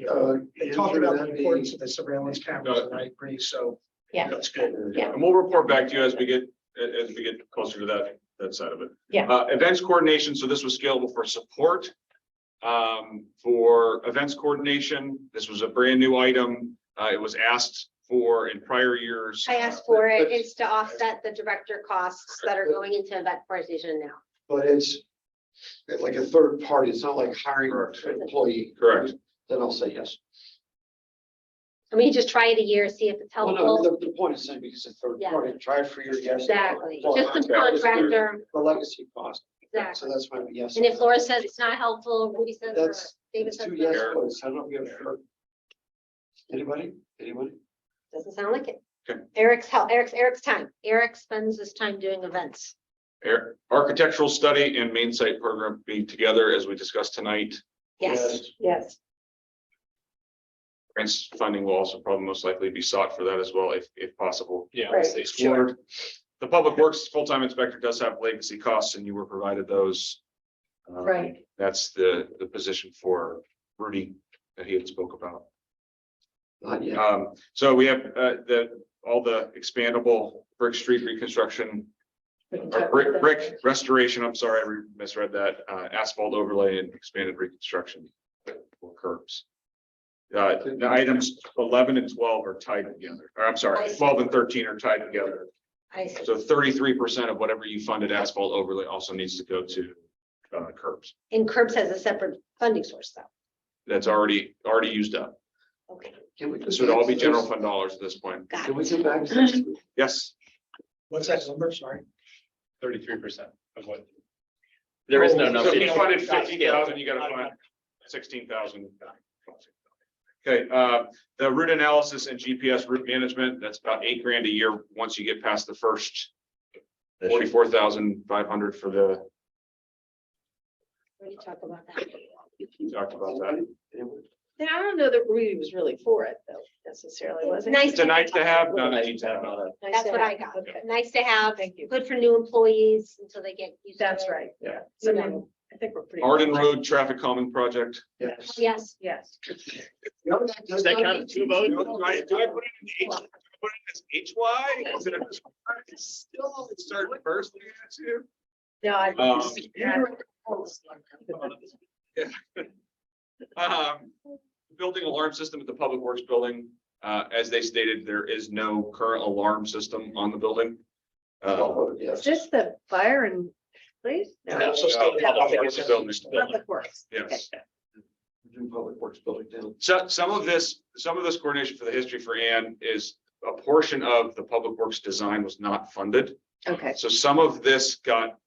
Speaker 1: They talked about the importance of the surveillance cameras, and I agree, so.
Speaker 5: Yeah.
Speaker 1: That's good.
Speaker 5: Yeah.
Speaker 10: And we'll report back to you as we get closer to that side of it.
Speaker 5: Yeah.
Speaker 10: Events coordination, so this was scalable for support. For events coordination, this was a brand new item. It was asked for in prior years.
Speaker 2: I asked for it, it's to offset the director costs that are going into event coordination now.
Speaker 8: but it's like a third party. It's not like hiring an employee.
Speaker 10: Correct.
Speaker 8: Then I'll say yes.
Speaker 2: I mean, just try it a year, see if it's
Speaker 8: Well,
Speaker 2: helpful.
Speaker 8: no, the point is saying because it's a third
Speaker 2: Yeah.
Speaker 8: party, try it for your yes.
Speaker 2: Exactly,
Speaker 8: Well,
Speaker 2: just the
Speaker 10: okay.
Speaker 2: contractor,
Speaker 8: The legacy cost.
Speaker 2: exactly.
Speaker 8: So that's why we yes.
Speaker 2: And if Laura says it's not helpful, Rudy says, or
Speaker 8: That's
Speaker 2: David says,
Speaker 8: two
Speaker 2: no,
Speaker 8: yes votes. I don't know if we have. Anybody?
Speaker 2: doesn't sound like it.
Speaker 10: Okay.
Speaker 2: Eric's time. Eric spends his time doing events.
Speaker 10: Architectural study and main site program being together as we discussed tonight.
Speaker 2: Yes,
Speaker 5: Yes.
Speaker 10: Grants funding will also probably most likely be sought for that as well, if possible.
Speaker 11: Yeah.
Speaker 5: Right.
Speaker 11: let's stay short.
Speaker 10: Explored. The public works full-time inspector does have legacy costs and you were provided those.
Speaker 5: Right.
Speaker 10: That's the position for Rudy that he had spoke about.
Speaker 8: Not yet.
Speaker 10: So we have all the expandable brick street reconstruction, or brick restoration, I'm sorry, I misread that, asphalt overlay and expanded reconstruction for curbs. The items 11 and 12 are tied together, or I'm sorry, 12 and 13 are tied together.
Speaker 2: I see.
Speaker 10: So 33% of whatever you funded asphalt overlay also needs to go to curbs.
Speaker 2: And Curbs has a separate funding source though.
Speaker 10: That's already used up.
Speaker 2: Okay,
Speaker 8: Can we?
Speaker 10: This would all be general fund dollars at this point.
Speaker 2: got
Speaker 8: Can we
Speaker 2: it.
Speaker 8: get back to this?
Speaker 10: Yes,
Speaker 1: What's that number? Sorry.
Speaker 11: 33% of what.
Speaker 14: There is no
Speaker 10: so
Speaker 14: number.
Speaker 10: if you funded 50,000, you gotta fund 16,000. Okay, the route analysis and GPS route management, that's about $8,000 a year, once you get past the first 44,500 for the,
Speaker 2: We talk about that.
Speaker 10: we talked about that.
Speaker 5: Yeah, I don't know that Rudy was really for it though, necessarily, was it?
Speaker 2: Nice.
Speaker 10: It's a nice to have, not a need to have.
Speaker 5: Nice
Speaker 2: That's
Speaker 5: to
Speaker 2: what I
Speaker 5: have.
Speaker 2: got.
Speaker 5: Okay.
Speaker 2: Nice to have,
Speaker 5: Thank you.
Speaker 2: good for new employees until they get used to it.
Speaker 5: That's right.
Speaker 10: Yeah.
Speaker 5: So then I think we're pretty.
Speaker 10: Arden Road Traffic Calming Project.
Speaker 8: Yes.
Speaker 2: Yes,
Speaker 5: Yes.
Speaker 14: Does that count as two votes?
Speaker 10: Do I put it in the H, put it as HY? Is it still start first?
Speaker 5: No, I.
Speaker 10: Building alarm system at the Public Works Building. As they stated, there is no current alarm system on the building.
Speaker 8: Oh,
Speaker 5: Is
Speaker 8: yes.
Speaker 5: this the fire and police? No.
Speaker 10: No, Public Works Building.
Speaker 5: Public Works.
Speaker 10: Yes.
Speaker 8: New Public Works building down.
Speaker 10: So some of this coordination for the history for Ann is a portion of the Public Works design was not funded.
Speaker 5: Okay,
Speaker 10: So some of this got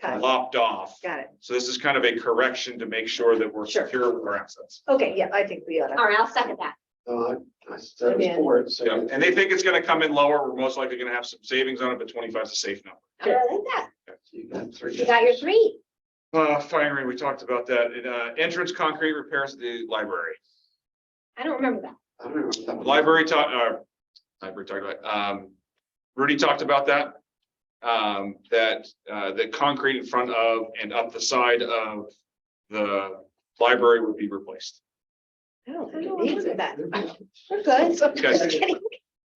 Speaker 5: got it,
Speaker 10: lopped off.
Speaker 5: got it.
Speaker 10: So this is kind of a correction to make sure that we're
Speaker 5: Sure.
Speaker 10: secure with our assets.
Speaker 5: Okay, yeah, I think we ought
Speaker 2: all
Speaker 5: to.
Speaker 2: right, I'll second that.
Speaker 8: I said for it, so.
Speaker 10: Yeah, and they think it's gonna come in lower. We're most likely gonna have some savings on it, but 25 is a safe number.
Speaker 2: I like that.
Speaker 8: You got three.
Speaker 2: You got your three.
Speaker 10: Firing, we talked about that. Entrance concrete repairs at the library.
Speaker 2: I don't remember that.
Speaker 8: I don't remember that one.
Speaker 10: Library talked about, Rudy talked about that. The concrete in front of and up the side of the library would be replaced.
Speaker 5: I don't think it needs it.
Speaker 2: We're good.
Speaker 10: Okay.
Speaker 2: Just kidding.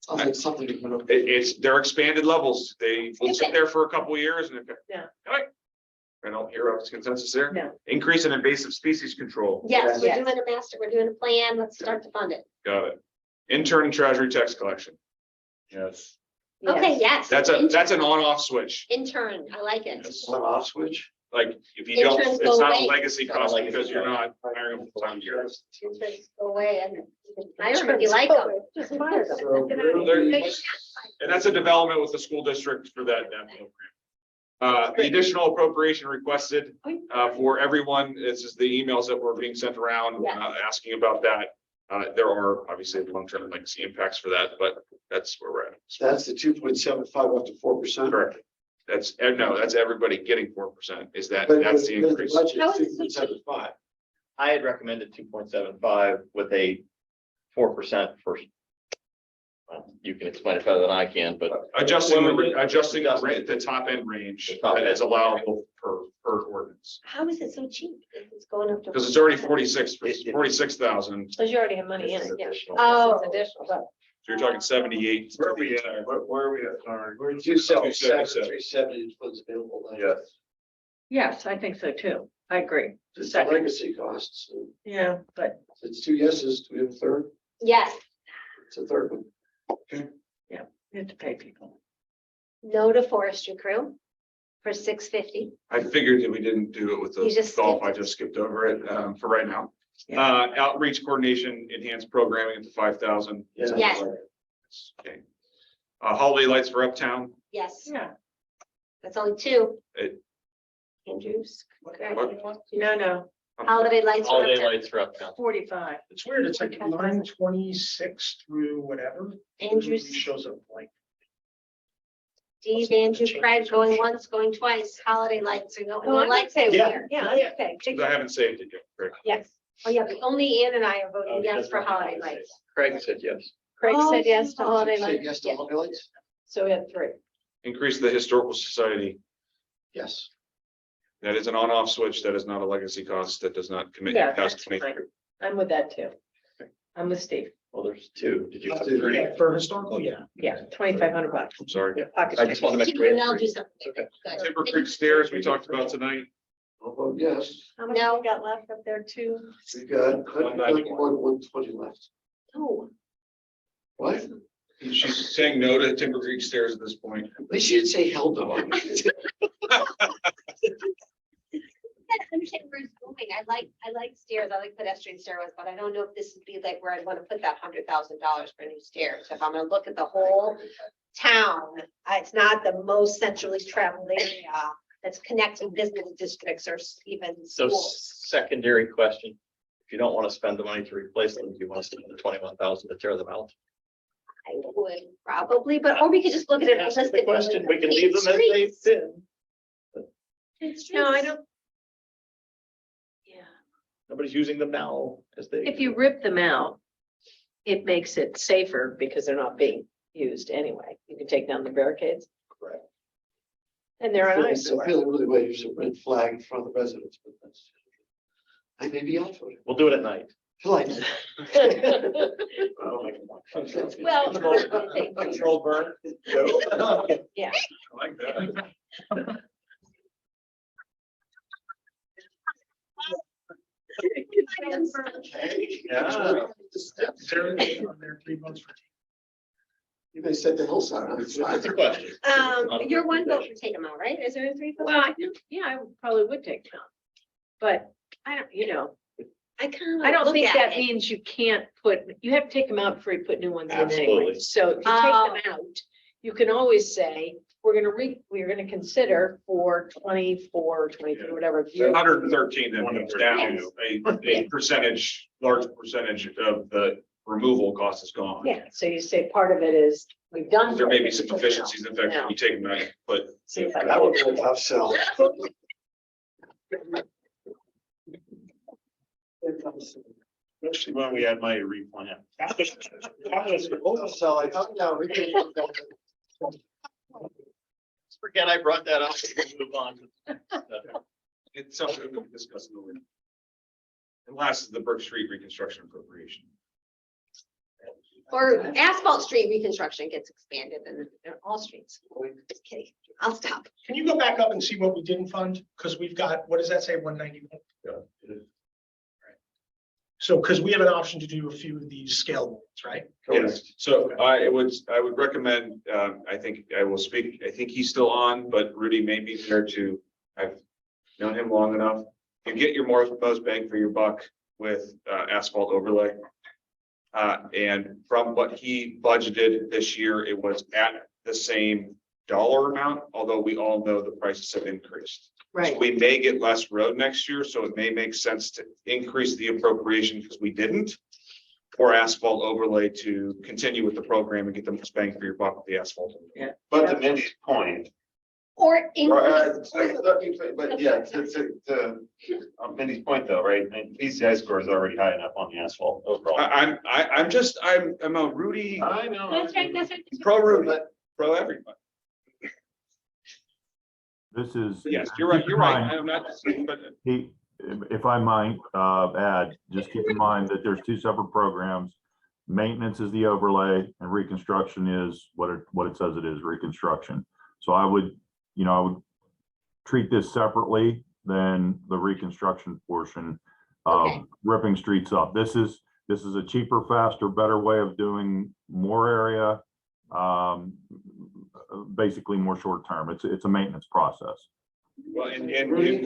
Speaker 8: Sounds like something to put up.
Speaker 10: They're expanded levels. They will sit there for a couple of years and.
Speaker 5: Yeah.
Speaker 10: All right. I don't hear a consensus there.
Speaker 5: No.
Speaker 10: Increase in invasive species control.
Speaker 2: Yes, we're
Speaker 5: Yes.
Speaker 2: doing a master, we're doing a plan. Let's start to fund it.
Speaker 10: Got it. Intern and treasury tax collection.
Speaker 14: Yes.
Speaker 2: Okay, yes.
Speaker 10: That's an on-off switch.
Speaker 2: Intern, I like it.
Speaker 10: Yes.
Speaker 8: On off switch.
Speaker 10: like, if you don't,
Speaker 2: Interest
Speaker 10: it's
Speaker 2: go
Speaker 10: not a
Speaker 2: away.
Speaker 10: legacy
Speaker 3: Not a
Speaker 10: cost
Speaker 3: legacy
Speaker 10: because you're
Speaker 3: cost.
Speaker 10: not hiring them full time here.
Speaker 2: Interest go away and I already like them.
Speaker 5: Just fire them.
Speaker 8: So
Speaker 5: Get out of
Speaker 8: where
Speaker 5: here.
Speaker 8: we-
Speaker 10: And that's a development with the school district for that program. The additional appropriation requested, for everyone, this is the emails that were being sent around,
Speaker 2: Yes.
Speaker 10: asking about that. There are obviously long-term legacy impacts for that, but that's where we're at.
Speaker 8: That's the 2.75 up to 4%.
Speaker 10: Correct. That's, no, that's everybody getting 4%. Is that, that's the increase.
Speaker 8: Budget
Speaker 2: How
Speaker 8: is
Speaker 2: is it-
Speaker 8: 2.75.
Speaker 3: I had recommended 2.75 with a 4% for. Well, you can explain it better than I can, but
Speaker 10: Adjusting the top end range
Speaker 3: The top
Speaker 10: that
Speaker 3: end.
Speaker 10: is allowable per ordinance.
Speaker 2: How is it so cheap? If it's going up to.
Speaker 10: Because it's already 46,000.
Speaker 5: Because you already have money in it.
Speaker 3: It's
Speaker 5: Yeah.
Speaker 3: additional.
Speaker 2: Oh.
Speaker 5: It's additional, but
Speaker 10: So you're talking 78.
Speaker 13: Where are we at? Where are we at? Sorry.
Speaker 8: We're 277,
Speaker 10: 277.
Speaker 8: 370 funds available. now.
Speaker 13: Yes.
Speaker 5: yes, I think so too. I agree.
Speaker 8: It's the legacy costs.
Speaker 5: Yeah, but
Speaker 8: It's 2 yeses. Do we have a third?
Speaker 2: Yes,
Speaker 8: It's a third one.
Speaker 5: you have to pay people.
Speaker 2: no to forestry crew for $650.
Speaker 10: I figured that we didn't do it with
Speaker 2: You
Speaker 10: the
Speaker 2: just
Speaker 10: golf.
Speaker 2: skipped
Speaker 10: I just skipped over it, for right now.
Speaker 5: Yeah.
Speaker 10: Outreach coordination, enhanced programming at the 5,000.
Speaker 8: Yeah.
Speaker 2: Yes.
Speaker 10: Okay. Holiday lights for Uptown.
Speaker 2: Yes,
Speaker 5: Yeah.
Speaker 2: that's only two.
Speaker 10: It-
Speaker 2: Andrews. correct?
Speaker 10: What?
Speaker 5: No,
Speaker 2: Holiday lights. for
Speaker 14: Holiday
Speaker 2: Uptown.
Speaker 14: lights for Uptown.
Speaker 5: 45.
Speaker 1: It's weird. It's like line 26 through whatever.
Speaker 2: Andrews.
Speaker 1: It shows up like.
Speaker 2: Steve, Andrew, Craig, going once, going twice, holiday lights are going.
Speaker 5: Oh, I'm
Speaker 2: lights
Speaker 5: okay with
Speaker 1: Yeah.
Speaker 5: that. Yeah, I'm okay.
Speaker 10: I haven't saved it yet. Correct.
Speaker 5: Yes.
Speaker 2: Oh, yeah, but only Ann and I are
Speaker 14: Oh,
Speaker 2: voting yes for holiday lights.
Speaker 14: Craig said yes.
Speaker 5: Craig
Speaker 2: Oh,
Speaker 5: said yes to holiday
Speaker 8: Say
Speaker 5: lights.
Speaker 8: yes to
Speaker 2: Yeah.
Speaker 8: holiday lights?
Speaker 5: So we had 3.
Speaker 10: Increase the historical society.
Speaker 8: Yes.
Speaker 10: That is an on-off switch. That is not a legacy cost. That does not commit.
Speaker 5: Yeah,
Speaker 10: past
Speaker 5: that's
Speaker 10: 23.
Speaker 5: fine. I'm with that too. I'm with Steve.
Speaker 3: Well, there's two. Did you?
Speaker 8: Up to three.
Speaker 1: For historical, yeah.
Speaker 5: Yeah, $2,500.
Speaker 10: I'm sorry.
Speaker 5: Pocket
Speaker 3: I just want to make.
Speaker 2: Keep
Speaker 3: sure we
Speaker 2: it,
Speaker 3: have
Speaker 2: I'll
Speaker 3: three.
Speaker 2: do something.
Speaker 3: Okay.
Speaker 2: Good.
Speaker 10: Timber Creek Stairs we talked about tonight.
Speaker 8: I'll vote yes.
Speaker 5: How much
Speaker 2: No.
Speaker 5: we got left up there too?
Speaker 8: We've got
Speaker 10: 191.
Speaker 8: 120 left.
Speaker 2: No.
Speaker 8: What?
Speaker 10: She's saying no to Timber Creek Stairs at this point.
Speaker 8: At least you didn't say hell no.
Speaker 2: I understand where it's going. I like stairs. I like pedestrian stairways, but I don't know if this would be like where I'd want to put that $100,000 for new stairs. If I'm gonna look at the whole town, it's not the most centrally traveled area that's connecting business districts or even
Speaker 3: So
Speaker 2: schools.
Speaker 3: secondary question. If you don't want to spend the money to replace them, do you want to spend the 21,000 to tear them out?
Speaker 2: I would probably, but, or we could just look at it.
Speaker 3: Ask the
Speaker 2: holistically.
Speaker 3: question. We can leave them as they've been.
Speaker 5: No, I don't. Yeah.
Speaker 3: Nobody's using them now as they.
Speaker 5: If you rip them out, it makes it safer because they're not being used anyway. You can take down the barricades.
Speaker 3: Correct.
Speaker 5: And they're an
Speaker 8: I'm
Speaker 5: eyesore.
Speaker 8: feeling really well. There's a red flag in front of the residents, but that's. I may be out for it.
Speaker 3: We'll do it at night.
Speaker 8: Like.
Speaker 5: Well,
Speaker 3: Control burn.
Speaker 5: yeah.
Speaker 10: I like that.
Speaker 3: Yeah.
Speaker 8: You may set the hillside on its
Speaker 3: That's a question.
Speaker 2: You're one vote for take them out, right? Is there a 3 vote?
Speaker 5: Well, yeah, I probably would take them out. But I don't,
Speaker 2: I kind of.
Speaker 5: I don't think that means you can't put, you have to take them out before you put new ones in anyway.
Speaker 3: Absolutely.
Speaker 5: So if you take them out, you can always say, we're gonna consider for 24, 23, whatever. year.
Speaker 10: 113 then comes down, a percentage, large percentage of the removal cost is gone.
Speaker 5: Yeah, so you say part of it is, we've done.
Speaker 10: There may be some efficiencies, in fact, when you take them out, but
Speaker 5: See if I
Speaker 8: That would be a tough sell.
Speaker 14: Especially when we had my replant.
Speaker 8: So I thought, no, we can.
Speaker 3: Forget I brought that up. We'll move on.
Speaker 10: it's something we can discuss in the later. And last is the Brook Street reconstruction appropriation.
Speaker 2: Or asphalt street reconstruction gets expanded and all streets. Just kidding. I'll stop.
Speaker 1: Can you go back up and see what we didn't fund? Because we've got, what does that say, 191? So, because we have an option to do a few of these scale ones, right?
Speaker 10: Yes, so I would recommend, I think I will speak, I think he's still on, but Rudy may be there to, known him long enough. You get your most bang for your buck with asphalt overlay. And from what he budgeted this year, it was at the same dollar amount, although we all know the prices have increased. So we may get less road next year, so it may make sense to increase the appropriation because we didn't. Or asphalt overlay to continue with the program and get the most bang for your buck with the asphalt.
Speaker 7: But to Mindy's point,
Speaker 2: Or
Speaker 7: or,
Speaker 2: increase.
Speaker 7: but yeah, to Mindy's point though, right? And PCI score is already high enough on the asphalt overall.
Speaker 10: I'm a Rudy,
Speaker 7: I know.
Speaker 2: That's right, that's right.
Speaker 10: pro Rudy, pro everybody.
Speaker 15: This is.
Speaker 10: Yes, you're right, I'm not, but
Speaker 15: If I might add, just keep in mind that there's two separate programs. Maintenance is the overlay and reconstruction is what it says it is, reconstruction. So I would treat this separately than the reconstruction portion of
Speaker 2: Okay.
Speaker 15: ripping streets up. This is a cheaper, faster, better way of doing more area. Basically more short term. It's a maintenance process.
Speaker 10: well, and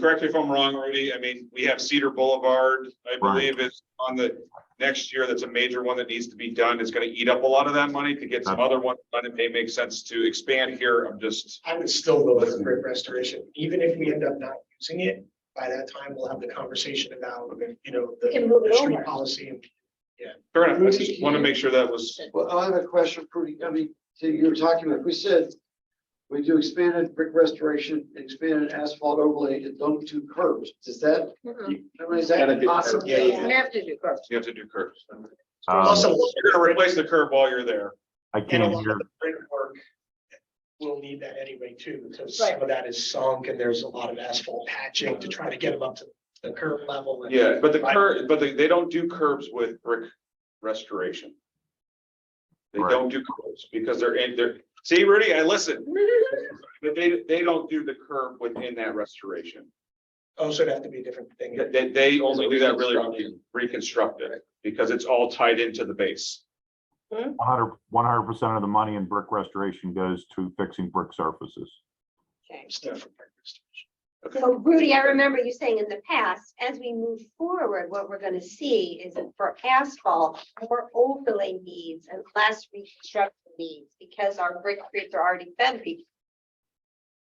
Speaker 10: correct me if I'm wrong, Rudy, I mean, we have Cedar Boulevard, I believe is on the next year. That's a major one that needs to be done. It's gonna eat up a lot of that money to get some other ones done. It may make sense to expand here.
Speaker 1: I would still go with brick restoration, even if we end up not using it. By that time, we'll have the conversation about,
Speaker 2: We can move it
Speaker 1: the street
Speaker 2: over.
Speaker 1: policy. And
Speaker 10: Fair enough. I just want to make sure that was,
Speaker 8: Well, I have a question, Prudy. I mean, so you were talking about, we said we do expanded brick restoration, expanded asphalt overlay, and don't do curbs. Does that, is that possible?
Speaker 5: Yeah, you have to do curbs.
Speaker 10: you have to do curbs.
Speaker 1: Also,
Speaker 10: You're gonna replace the curb while you're there.
Speaker 15: I
Speaker 1: and a
Speaker 15: can't
Speaker 1: lot
Speaker 15: hear.
Speaker 1: of the brick work will need that anyway too, because some of that is sunk and there's a lot of asphalt patching to try to get them up to the curb level. And-
Speaker 10: Yeah, but they don't do curbs with brick restoration. They
Speaker 15: Right.
Speaker 10: don't do curbs because they're, see, Rudy, I listen. But they don't do the curb within that restoration.
Speaker 1: Oh, so it'd have to be a different thing.
Speaker 10: They only do that really when you reconstruct it because it's all tied into the base.
Speaker 15: 100% of the money in brick restoration goes to fixing brick surfaces.
Speaker 1: Stuff for brick restoration.
Speaker 2: So Rudy, I remember you saying in the past, as we move forward, what we're gonna see is that for asphalt, more overlay needs and less reconstruction needs, because our brick streets are already fed people.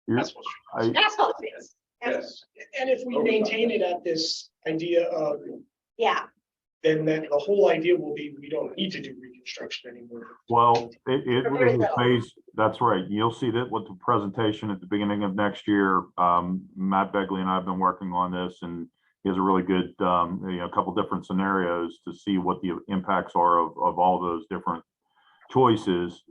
Speaker 15: I-
Speaker 2: Asphalt streets.
Speaker 10: Yes.
Speaker 1: And if we maintain it at this idea of,
Speaker 2: Yeah,
Speaker 1: then the whole idea will be, we don't need to do reconstruction anymore.
Speaker 15: Well, it
Speaker 2: Or very
Speaker 15: will
Speaker 2: little.
Speaker 15: phase, that's right. You'll see that with the presentation at the beginning of next year. Matt Begley and I have been working on this and he has a really good, couple different scenarios to see what the impacts are of all those different choices.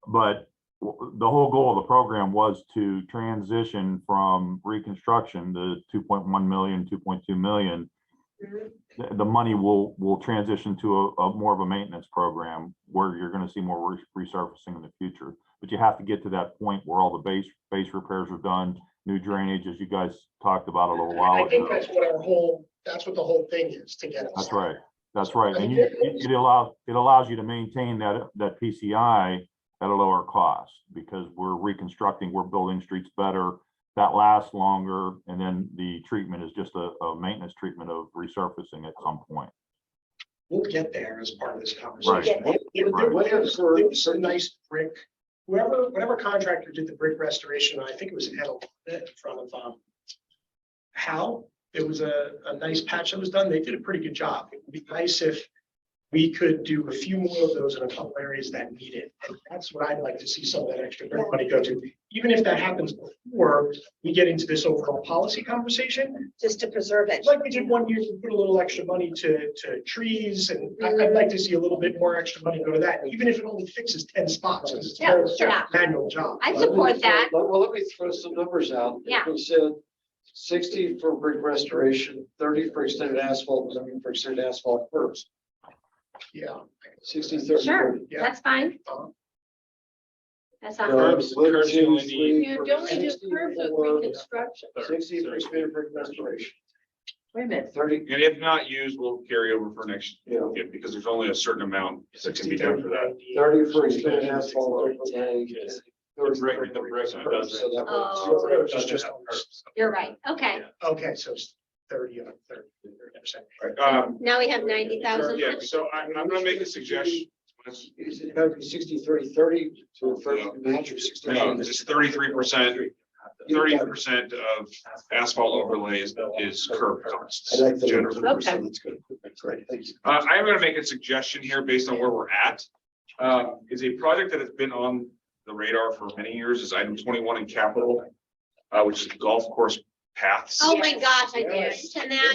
Speaker 15: But the whole goal of the program was to transition from reconstruction, the 2.1 million, 2.2 million. The money will transition to a more of a maintenance program where you're going to see more resurfacing in the future. But you have to get to that point where all the base repairs are done, new drainage, as you guys talked about a little while
Speaker 1: I think
Speaker 15: ago.
Speaker 1: that's what the whole thing is, to get us.
Speaker 15: That's right. That's right. And it allows you to maintain that PCI at a lower cost because we're reconstructing, we're building streets better. That lasts longer, and then the treatment is just a maintenance treatment of resurfacing at some point.
Speaker 1: We'll get there as part of this conversation.
Speaker 15: Right.
Speaker 1: There was some nice brick, whatever contractor did the brick restoration, I think it was in front of Hal. It was a nice patch that was done. They did a pretty good job. It would be nice if we could do a few more of those in a couple areas that need it. And that's what I'd like to see some of that extra brick money go to. Even if that happens before we get into this overall policy conversation,
Speaker 2: just to preserve it.
Speaker 1: like we did one year, we put a little extra money to trees, and I'd like to see a little bit more extra money go to that, even if it only fixes 10 spots, because it's a
Speaker 2: Yeah,
Speaker 1: very
Speaker 2: sure.
Speaker 1: manual job.
Speaker 2: I support that.
Speaker 8: Well, let me throw some numbers out.
Speaker 2: Yeah.
Speaker 8: We said 60 for brick restoration, 30 for extended asphalt, 70 for extended asphalt curbs.
Speaker 1: Yeah.
Speaker 8: 60, 30.
Speaker 2: Sure,
Speaker 8: 30.
Speaker 1: Yeah.
Speaker 2: that's fine.
Speaker 1: Uh-huh.
Speaker 2: That's not.
Speaker 10: Curbs-
Speaker 8: One,
Speaker 10: curbs
Speaker 8: two,
Speaker 10: you only
Speaker 8: three,
Speaker 5: You
Speaker 8: four,
Speaker 5: don't do
Speaker 8: 60
Speaker 5: curbs with
Speaker 8: for-
Speaker 5: reconstruction.
Speaker 8: 60 for expanded brick restoration,
Speaker 5: Wait a minute.
Speaker 8: 30,
Speaker 10: And if not used, we'll carry over for next
Speaker 8: yeah,
Speaker 10: year because there's only a certain amount that can be done for that.
Speaker 8: 30 for expanded asphalt overlay, So that
Speaker 2: Oh.
Speaker 8: was.
Speaker 1: It's just-
Speaker 2: You're right. Okay.
Speaker 1: Okay, so it's 30 on 30%.
Speaker 2: Now we have 90,000.
Speaker 10: Yeah, so I'm gonna make a suggestion.
Speaker 8: Is it going to be 60, 30, 30 to 30 match or 60?
Speaker 10: No, it's 33%. 30% of asphalt overlays is curb costs.
Speaker 8: I like the
Speaker 10: generally.
Speaker 8: number, so that's good. That's great, thank you.
Speaker 10: I'm gonna make a suggestion here based on where we're at. Is a project that has been on the radar for many years is item 21 in capital, which is golf course paths.
Speaker 2: Oh my gosh, I did.
Speaker 8: Yes.
Speaker 2: And that,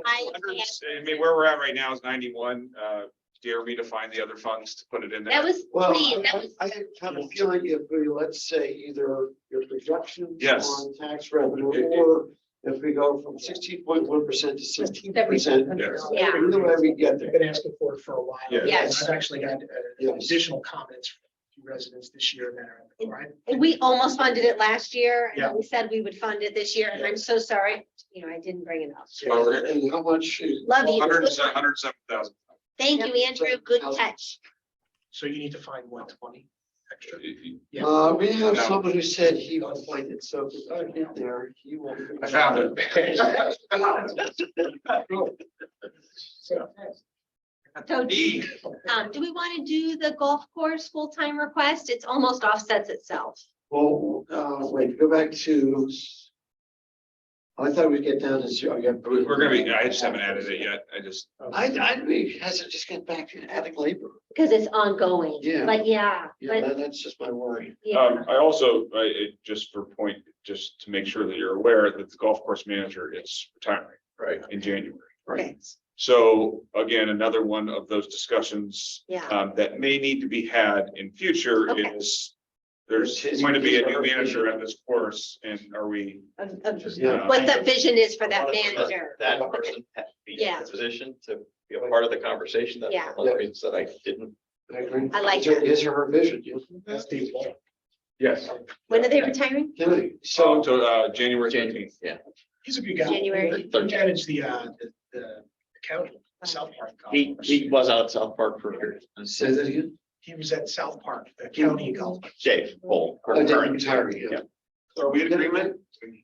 Speaker 10: I mean, where we're at right now is 91. Dare me to find the other funds to put it in there.
Speaker 2: that was
Speaker 8: Well,
Speaker 2: clean. That was,
Speaker 8: I have a feeling if we, let's say, either your projections
Speaker 10: Yes.
Speaker 8: on tax revenue, or if we go from 16.1% to 16%.
Speaker 10: Yes.
Speaker 2: yeah.
Speaker 8: Either way we get
Speaker 1: I've
Speaker 8: there.
Speaker 1: been asking for it for a while.
Speaker 10: Yeah.
Speaker 2: Yes.
Speaker 1: I've actually got
Speaker 8: Yes.
Speaker 1: additional comments from a few residents this year that are, right?
Speaker 2: We almost funded it last year and
Speaker 1: Yeah.
Speaker 2: then we said we would fund it this year and I'm so sorry. You know, I didn't bring it up.
Speaker 8: And how much?
Speaker 2: Love you.
Speaker 10: 107,000.
Speaker 2: Thank you, Andrew. Good catch.
Speaker 1: So you need to find 120 extra. Yeah.
Speaker 8: We have
Speaker 10: No.
Speaker 8: someone who said he will find it, so if I get there, he will.
Speaker 10: I found it.
Speaker 2: So do we want to do the golf course full-time request? It's almost offsets itself.
Speaker 8: Well, wait, go back to. I thought we'd get down to zero. Yeah,
Speaker 10: We're gonna be, I just haven't added it yet.
Speaker 8: I'd be, has it just get back to adding labor?
Speaker 2: Because it's ongoing.
Speaker 8: Yeah.
Speaker 2: But yeah,
Speaker 8: Yeah,
Speaker 2: but
Speaker 8: that's just my worry.
Speaker 2: yeah.
Speaker 10: I also, just for point, just to make sure that you're aware that the golf course manager is retiring.
Speaker 8: Right.
Speaker 10: In January.
Speaker 2: Okay.
Speaker 10: So again, another one of those discussions
Speaker 2: Yeah.
Speaker 10: that may need to be had in future
Speaker 2: Okay.
Speaker 10: is there's going to be a new manager at this course, and are we?
Speaker 8: Yeah.
Speaker 2: What the vision is for that manager.
Speaker 14: That person had to be in
Speaker 2: Yeah.
Speaker 14: a position to be a part of the conversation. That's
Speaker 2: Yeah.
Speaker 14: one of the reasons that I didn't.
Speaker 8: I agree.
Speaker 2: I like
Speaker 8: His or-
Speaker 2: that.
Speaker 8: His or her vision, yes.
Speaker 1: That's the one.
Speaker 10: Yes.
Speaker 2: When are they retiring?
Speaker 10: So,
Speaker 8: So,
Speaker 10: January
Speaker 14: January,
Speaker 10: 13th.
Speaker 14: yeah.
Speaker 1: He's a good guy.
Speaker 2: January.
Speaker 1: He managed the county, South Park. golf
Speaker 14: He
Speaker 1: course.
Speaker 14: was out at South Park for years.
Speaker 8: say that again?
Speaker 1: He was at South Park, the county golf.
Speaker 14: Dave Cole.
Speaker 8: Oh, David retiring, yeah.
Speaker 10: Are we in agreement?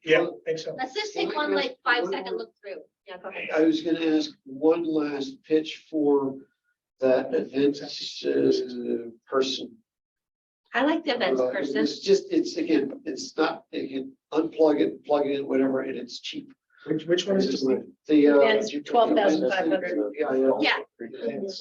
Speaker 1: Yeah, I think so.
Speaker 2: Let's just take one like 5-second look through. Yeah, go ahead.
Speaker 8: I was gonna ask one last pitch for that event person.
Speaker 2: I like the events person.
Speaker 8: It's just, it's again, it's not, you can unplug it, plug it in, whatever, and it's cheap.
Speaker 1: Which one is this?
Speaker 8: The.
Speaker 5: Events, 12,500.
Speaker 2: Yeah.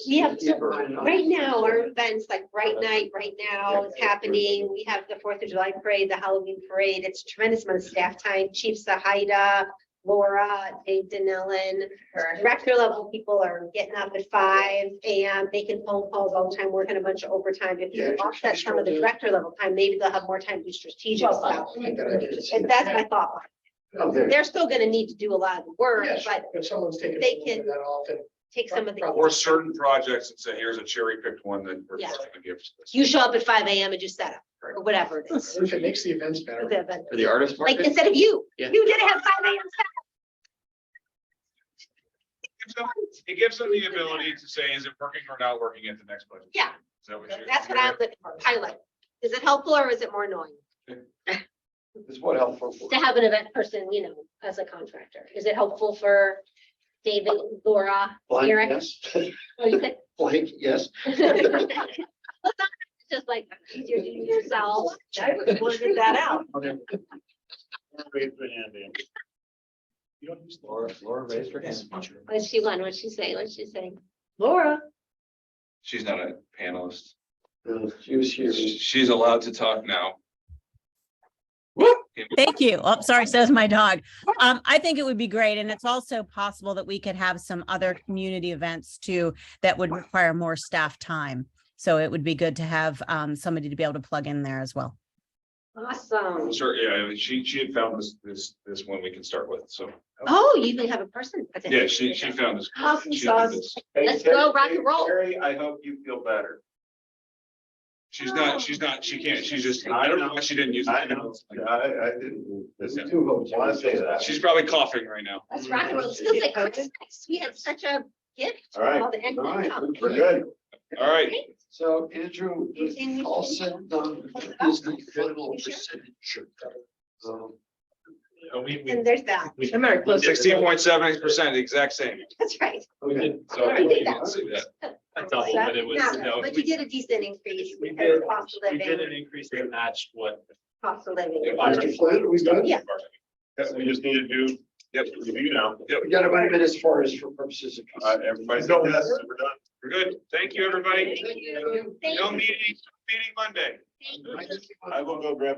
Speaker 2: We have, right now, our events like Bright Night, right now is happening. We have the 4th of July parade, the Halloween parade. It's a tremendous amount of staff time. Chief Sahida, Laura, Dave Denellen, director level people are getting up at 5 a.m., making phone calls all the time, working a bunch of overtime. If you offset some of the director level time, maybe they'll have more time to do strategic stuff. And that's my thought.
Speaker 8: Okay.
Speaker 2: They're still gonna need to do a lot of the work,
Speaker 1: Yeah, sure.
Speaker 2: but
Speaker 1: If someone's taking.
Speaker 2: they can-
Speaker 1: that off and
Speaker 2: take some of the.
Speaker 10: Or certain projects and say, here's a cherry picked one that we're
Speaker 2: Yeah.
Speaker 10: gonna give. to this.
Speaker 2: You show up at 5 a.m. and do setup or whatever it is.
Speaker 1: If it makes the events better.
Speaker 2: The event.
Speaker 14: For the artist
Speaker 2: Like
Speaker 14: market.
Speaker 2: instead of you,
Speaker 14: Yeah.
Speaker 2: you didn't have 5 a.m.
Speaker 10: It gives them the ability to say, is it working or not working at the next budget?
Speaker 2: Yeah.
Speaker 10: Is that what you're?
Speaker 2: That's what I'm looking for, pilot. Is it helpful or is it more annoying
Speaker 8: It's what helpful for.
Speaker 2: to have an event person, you know, as a contractor? Is it helpful for David, Laura,
Speaker 8: Blank,
Speaker 2: Eric?
Speaker 8: yes.
Speaker 2: What do you think?
Speaker 8: Blank, yes.
Speaker 2: Just like easier to do yourself.
Speaker 5: I would blurt that out.
Speaker 1: You don't use the-
Speaker 14: Laura raised her hand.
Speaker 2: What'd she want? What'd she say? What'd she say?
Speaker 5: Laura.
Speaker 10: She's not a panelist.
Speaker 8: She was here.
Speaker 10: She's allowed to talk now.
Speaker 16: Thank you. Oh, sorry, says my dog. I think it would be great. And it's also possible that we could have some other community events too that would require more staff time. So it would be good to have somebody to be able to plug in there as well.
Speaker 2: Awesome.
Speaker 10: Sure, yeah, she had found this one we can start with, so,
Speaker 2: Oh, you even have a person.
Speaker 10: yeah, she found this.
Speaker 2: Awesome
Speaker 10: she
Speaker 2: sauce.
Speaker 10: did this.
Speaker 2: Let's go rock and roll.
Speaker 7: Terry, I hope you feel better.
Speaker 10: She can't, she's just, I don't know why she didn't use it.
Speaker 7: I know, I didn't, this is two votes, I want to say that.
Speaker 10: She's probably coughing right now.
Speaker 2: Let's rock and roll. It feels like Christmas. We had such a gift.
Speaker 7: All right,
Speaker 2: All the
Speaker 7: all right,
Speaker 2: income.
Speaker 7: we're good.
Speaker 10: All right,
Speaker 8: So Andrew, all said and done, is the final percentage.
Speaker 2: And there's that.
Speaker 5: America, close to-
Speaker 10: 16.7%, the exact same.
Speaker 2: That's right.
Speaker 8: Okay.
Speaker 10: So
Speaker 2: Alright,
Speaker 10: you
Speaker 2: did
Speaker 10: can
Speaker 2: that.
Speaker 10: see that.
Speaker 11: A double, but it was, no,
Speaker 2: But you did a decent increase.
Speaker 11: we
Speaker 2: because
Speaker 11: did,
Speaker 2: of cost of
Speaker 11: we did
Speaker 2: living,
Speaker 11: an increase that matched what.
Speaker 2: cost of living.
Speaker 8: Mr. Flynn, are we good?
Speaker 2: Yeah.
Speaker 10: We just need to do, yep, review now. Yep.
Speaker 8: We got a minute as far as for purposes of.
Speaker 10: Everybody's done this. We're done. We're good. Thank you, everybody.
Speaker 2: Thank you. Thank
Speaker 10: No
Speaker 2: you.
Speaker 10: meeting Monday.
Speaker 2: Thank you.
Speaker 7: I will go grab.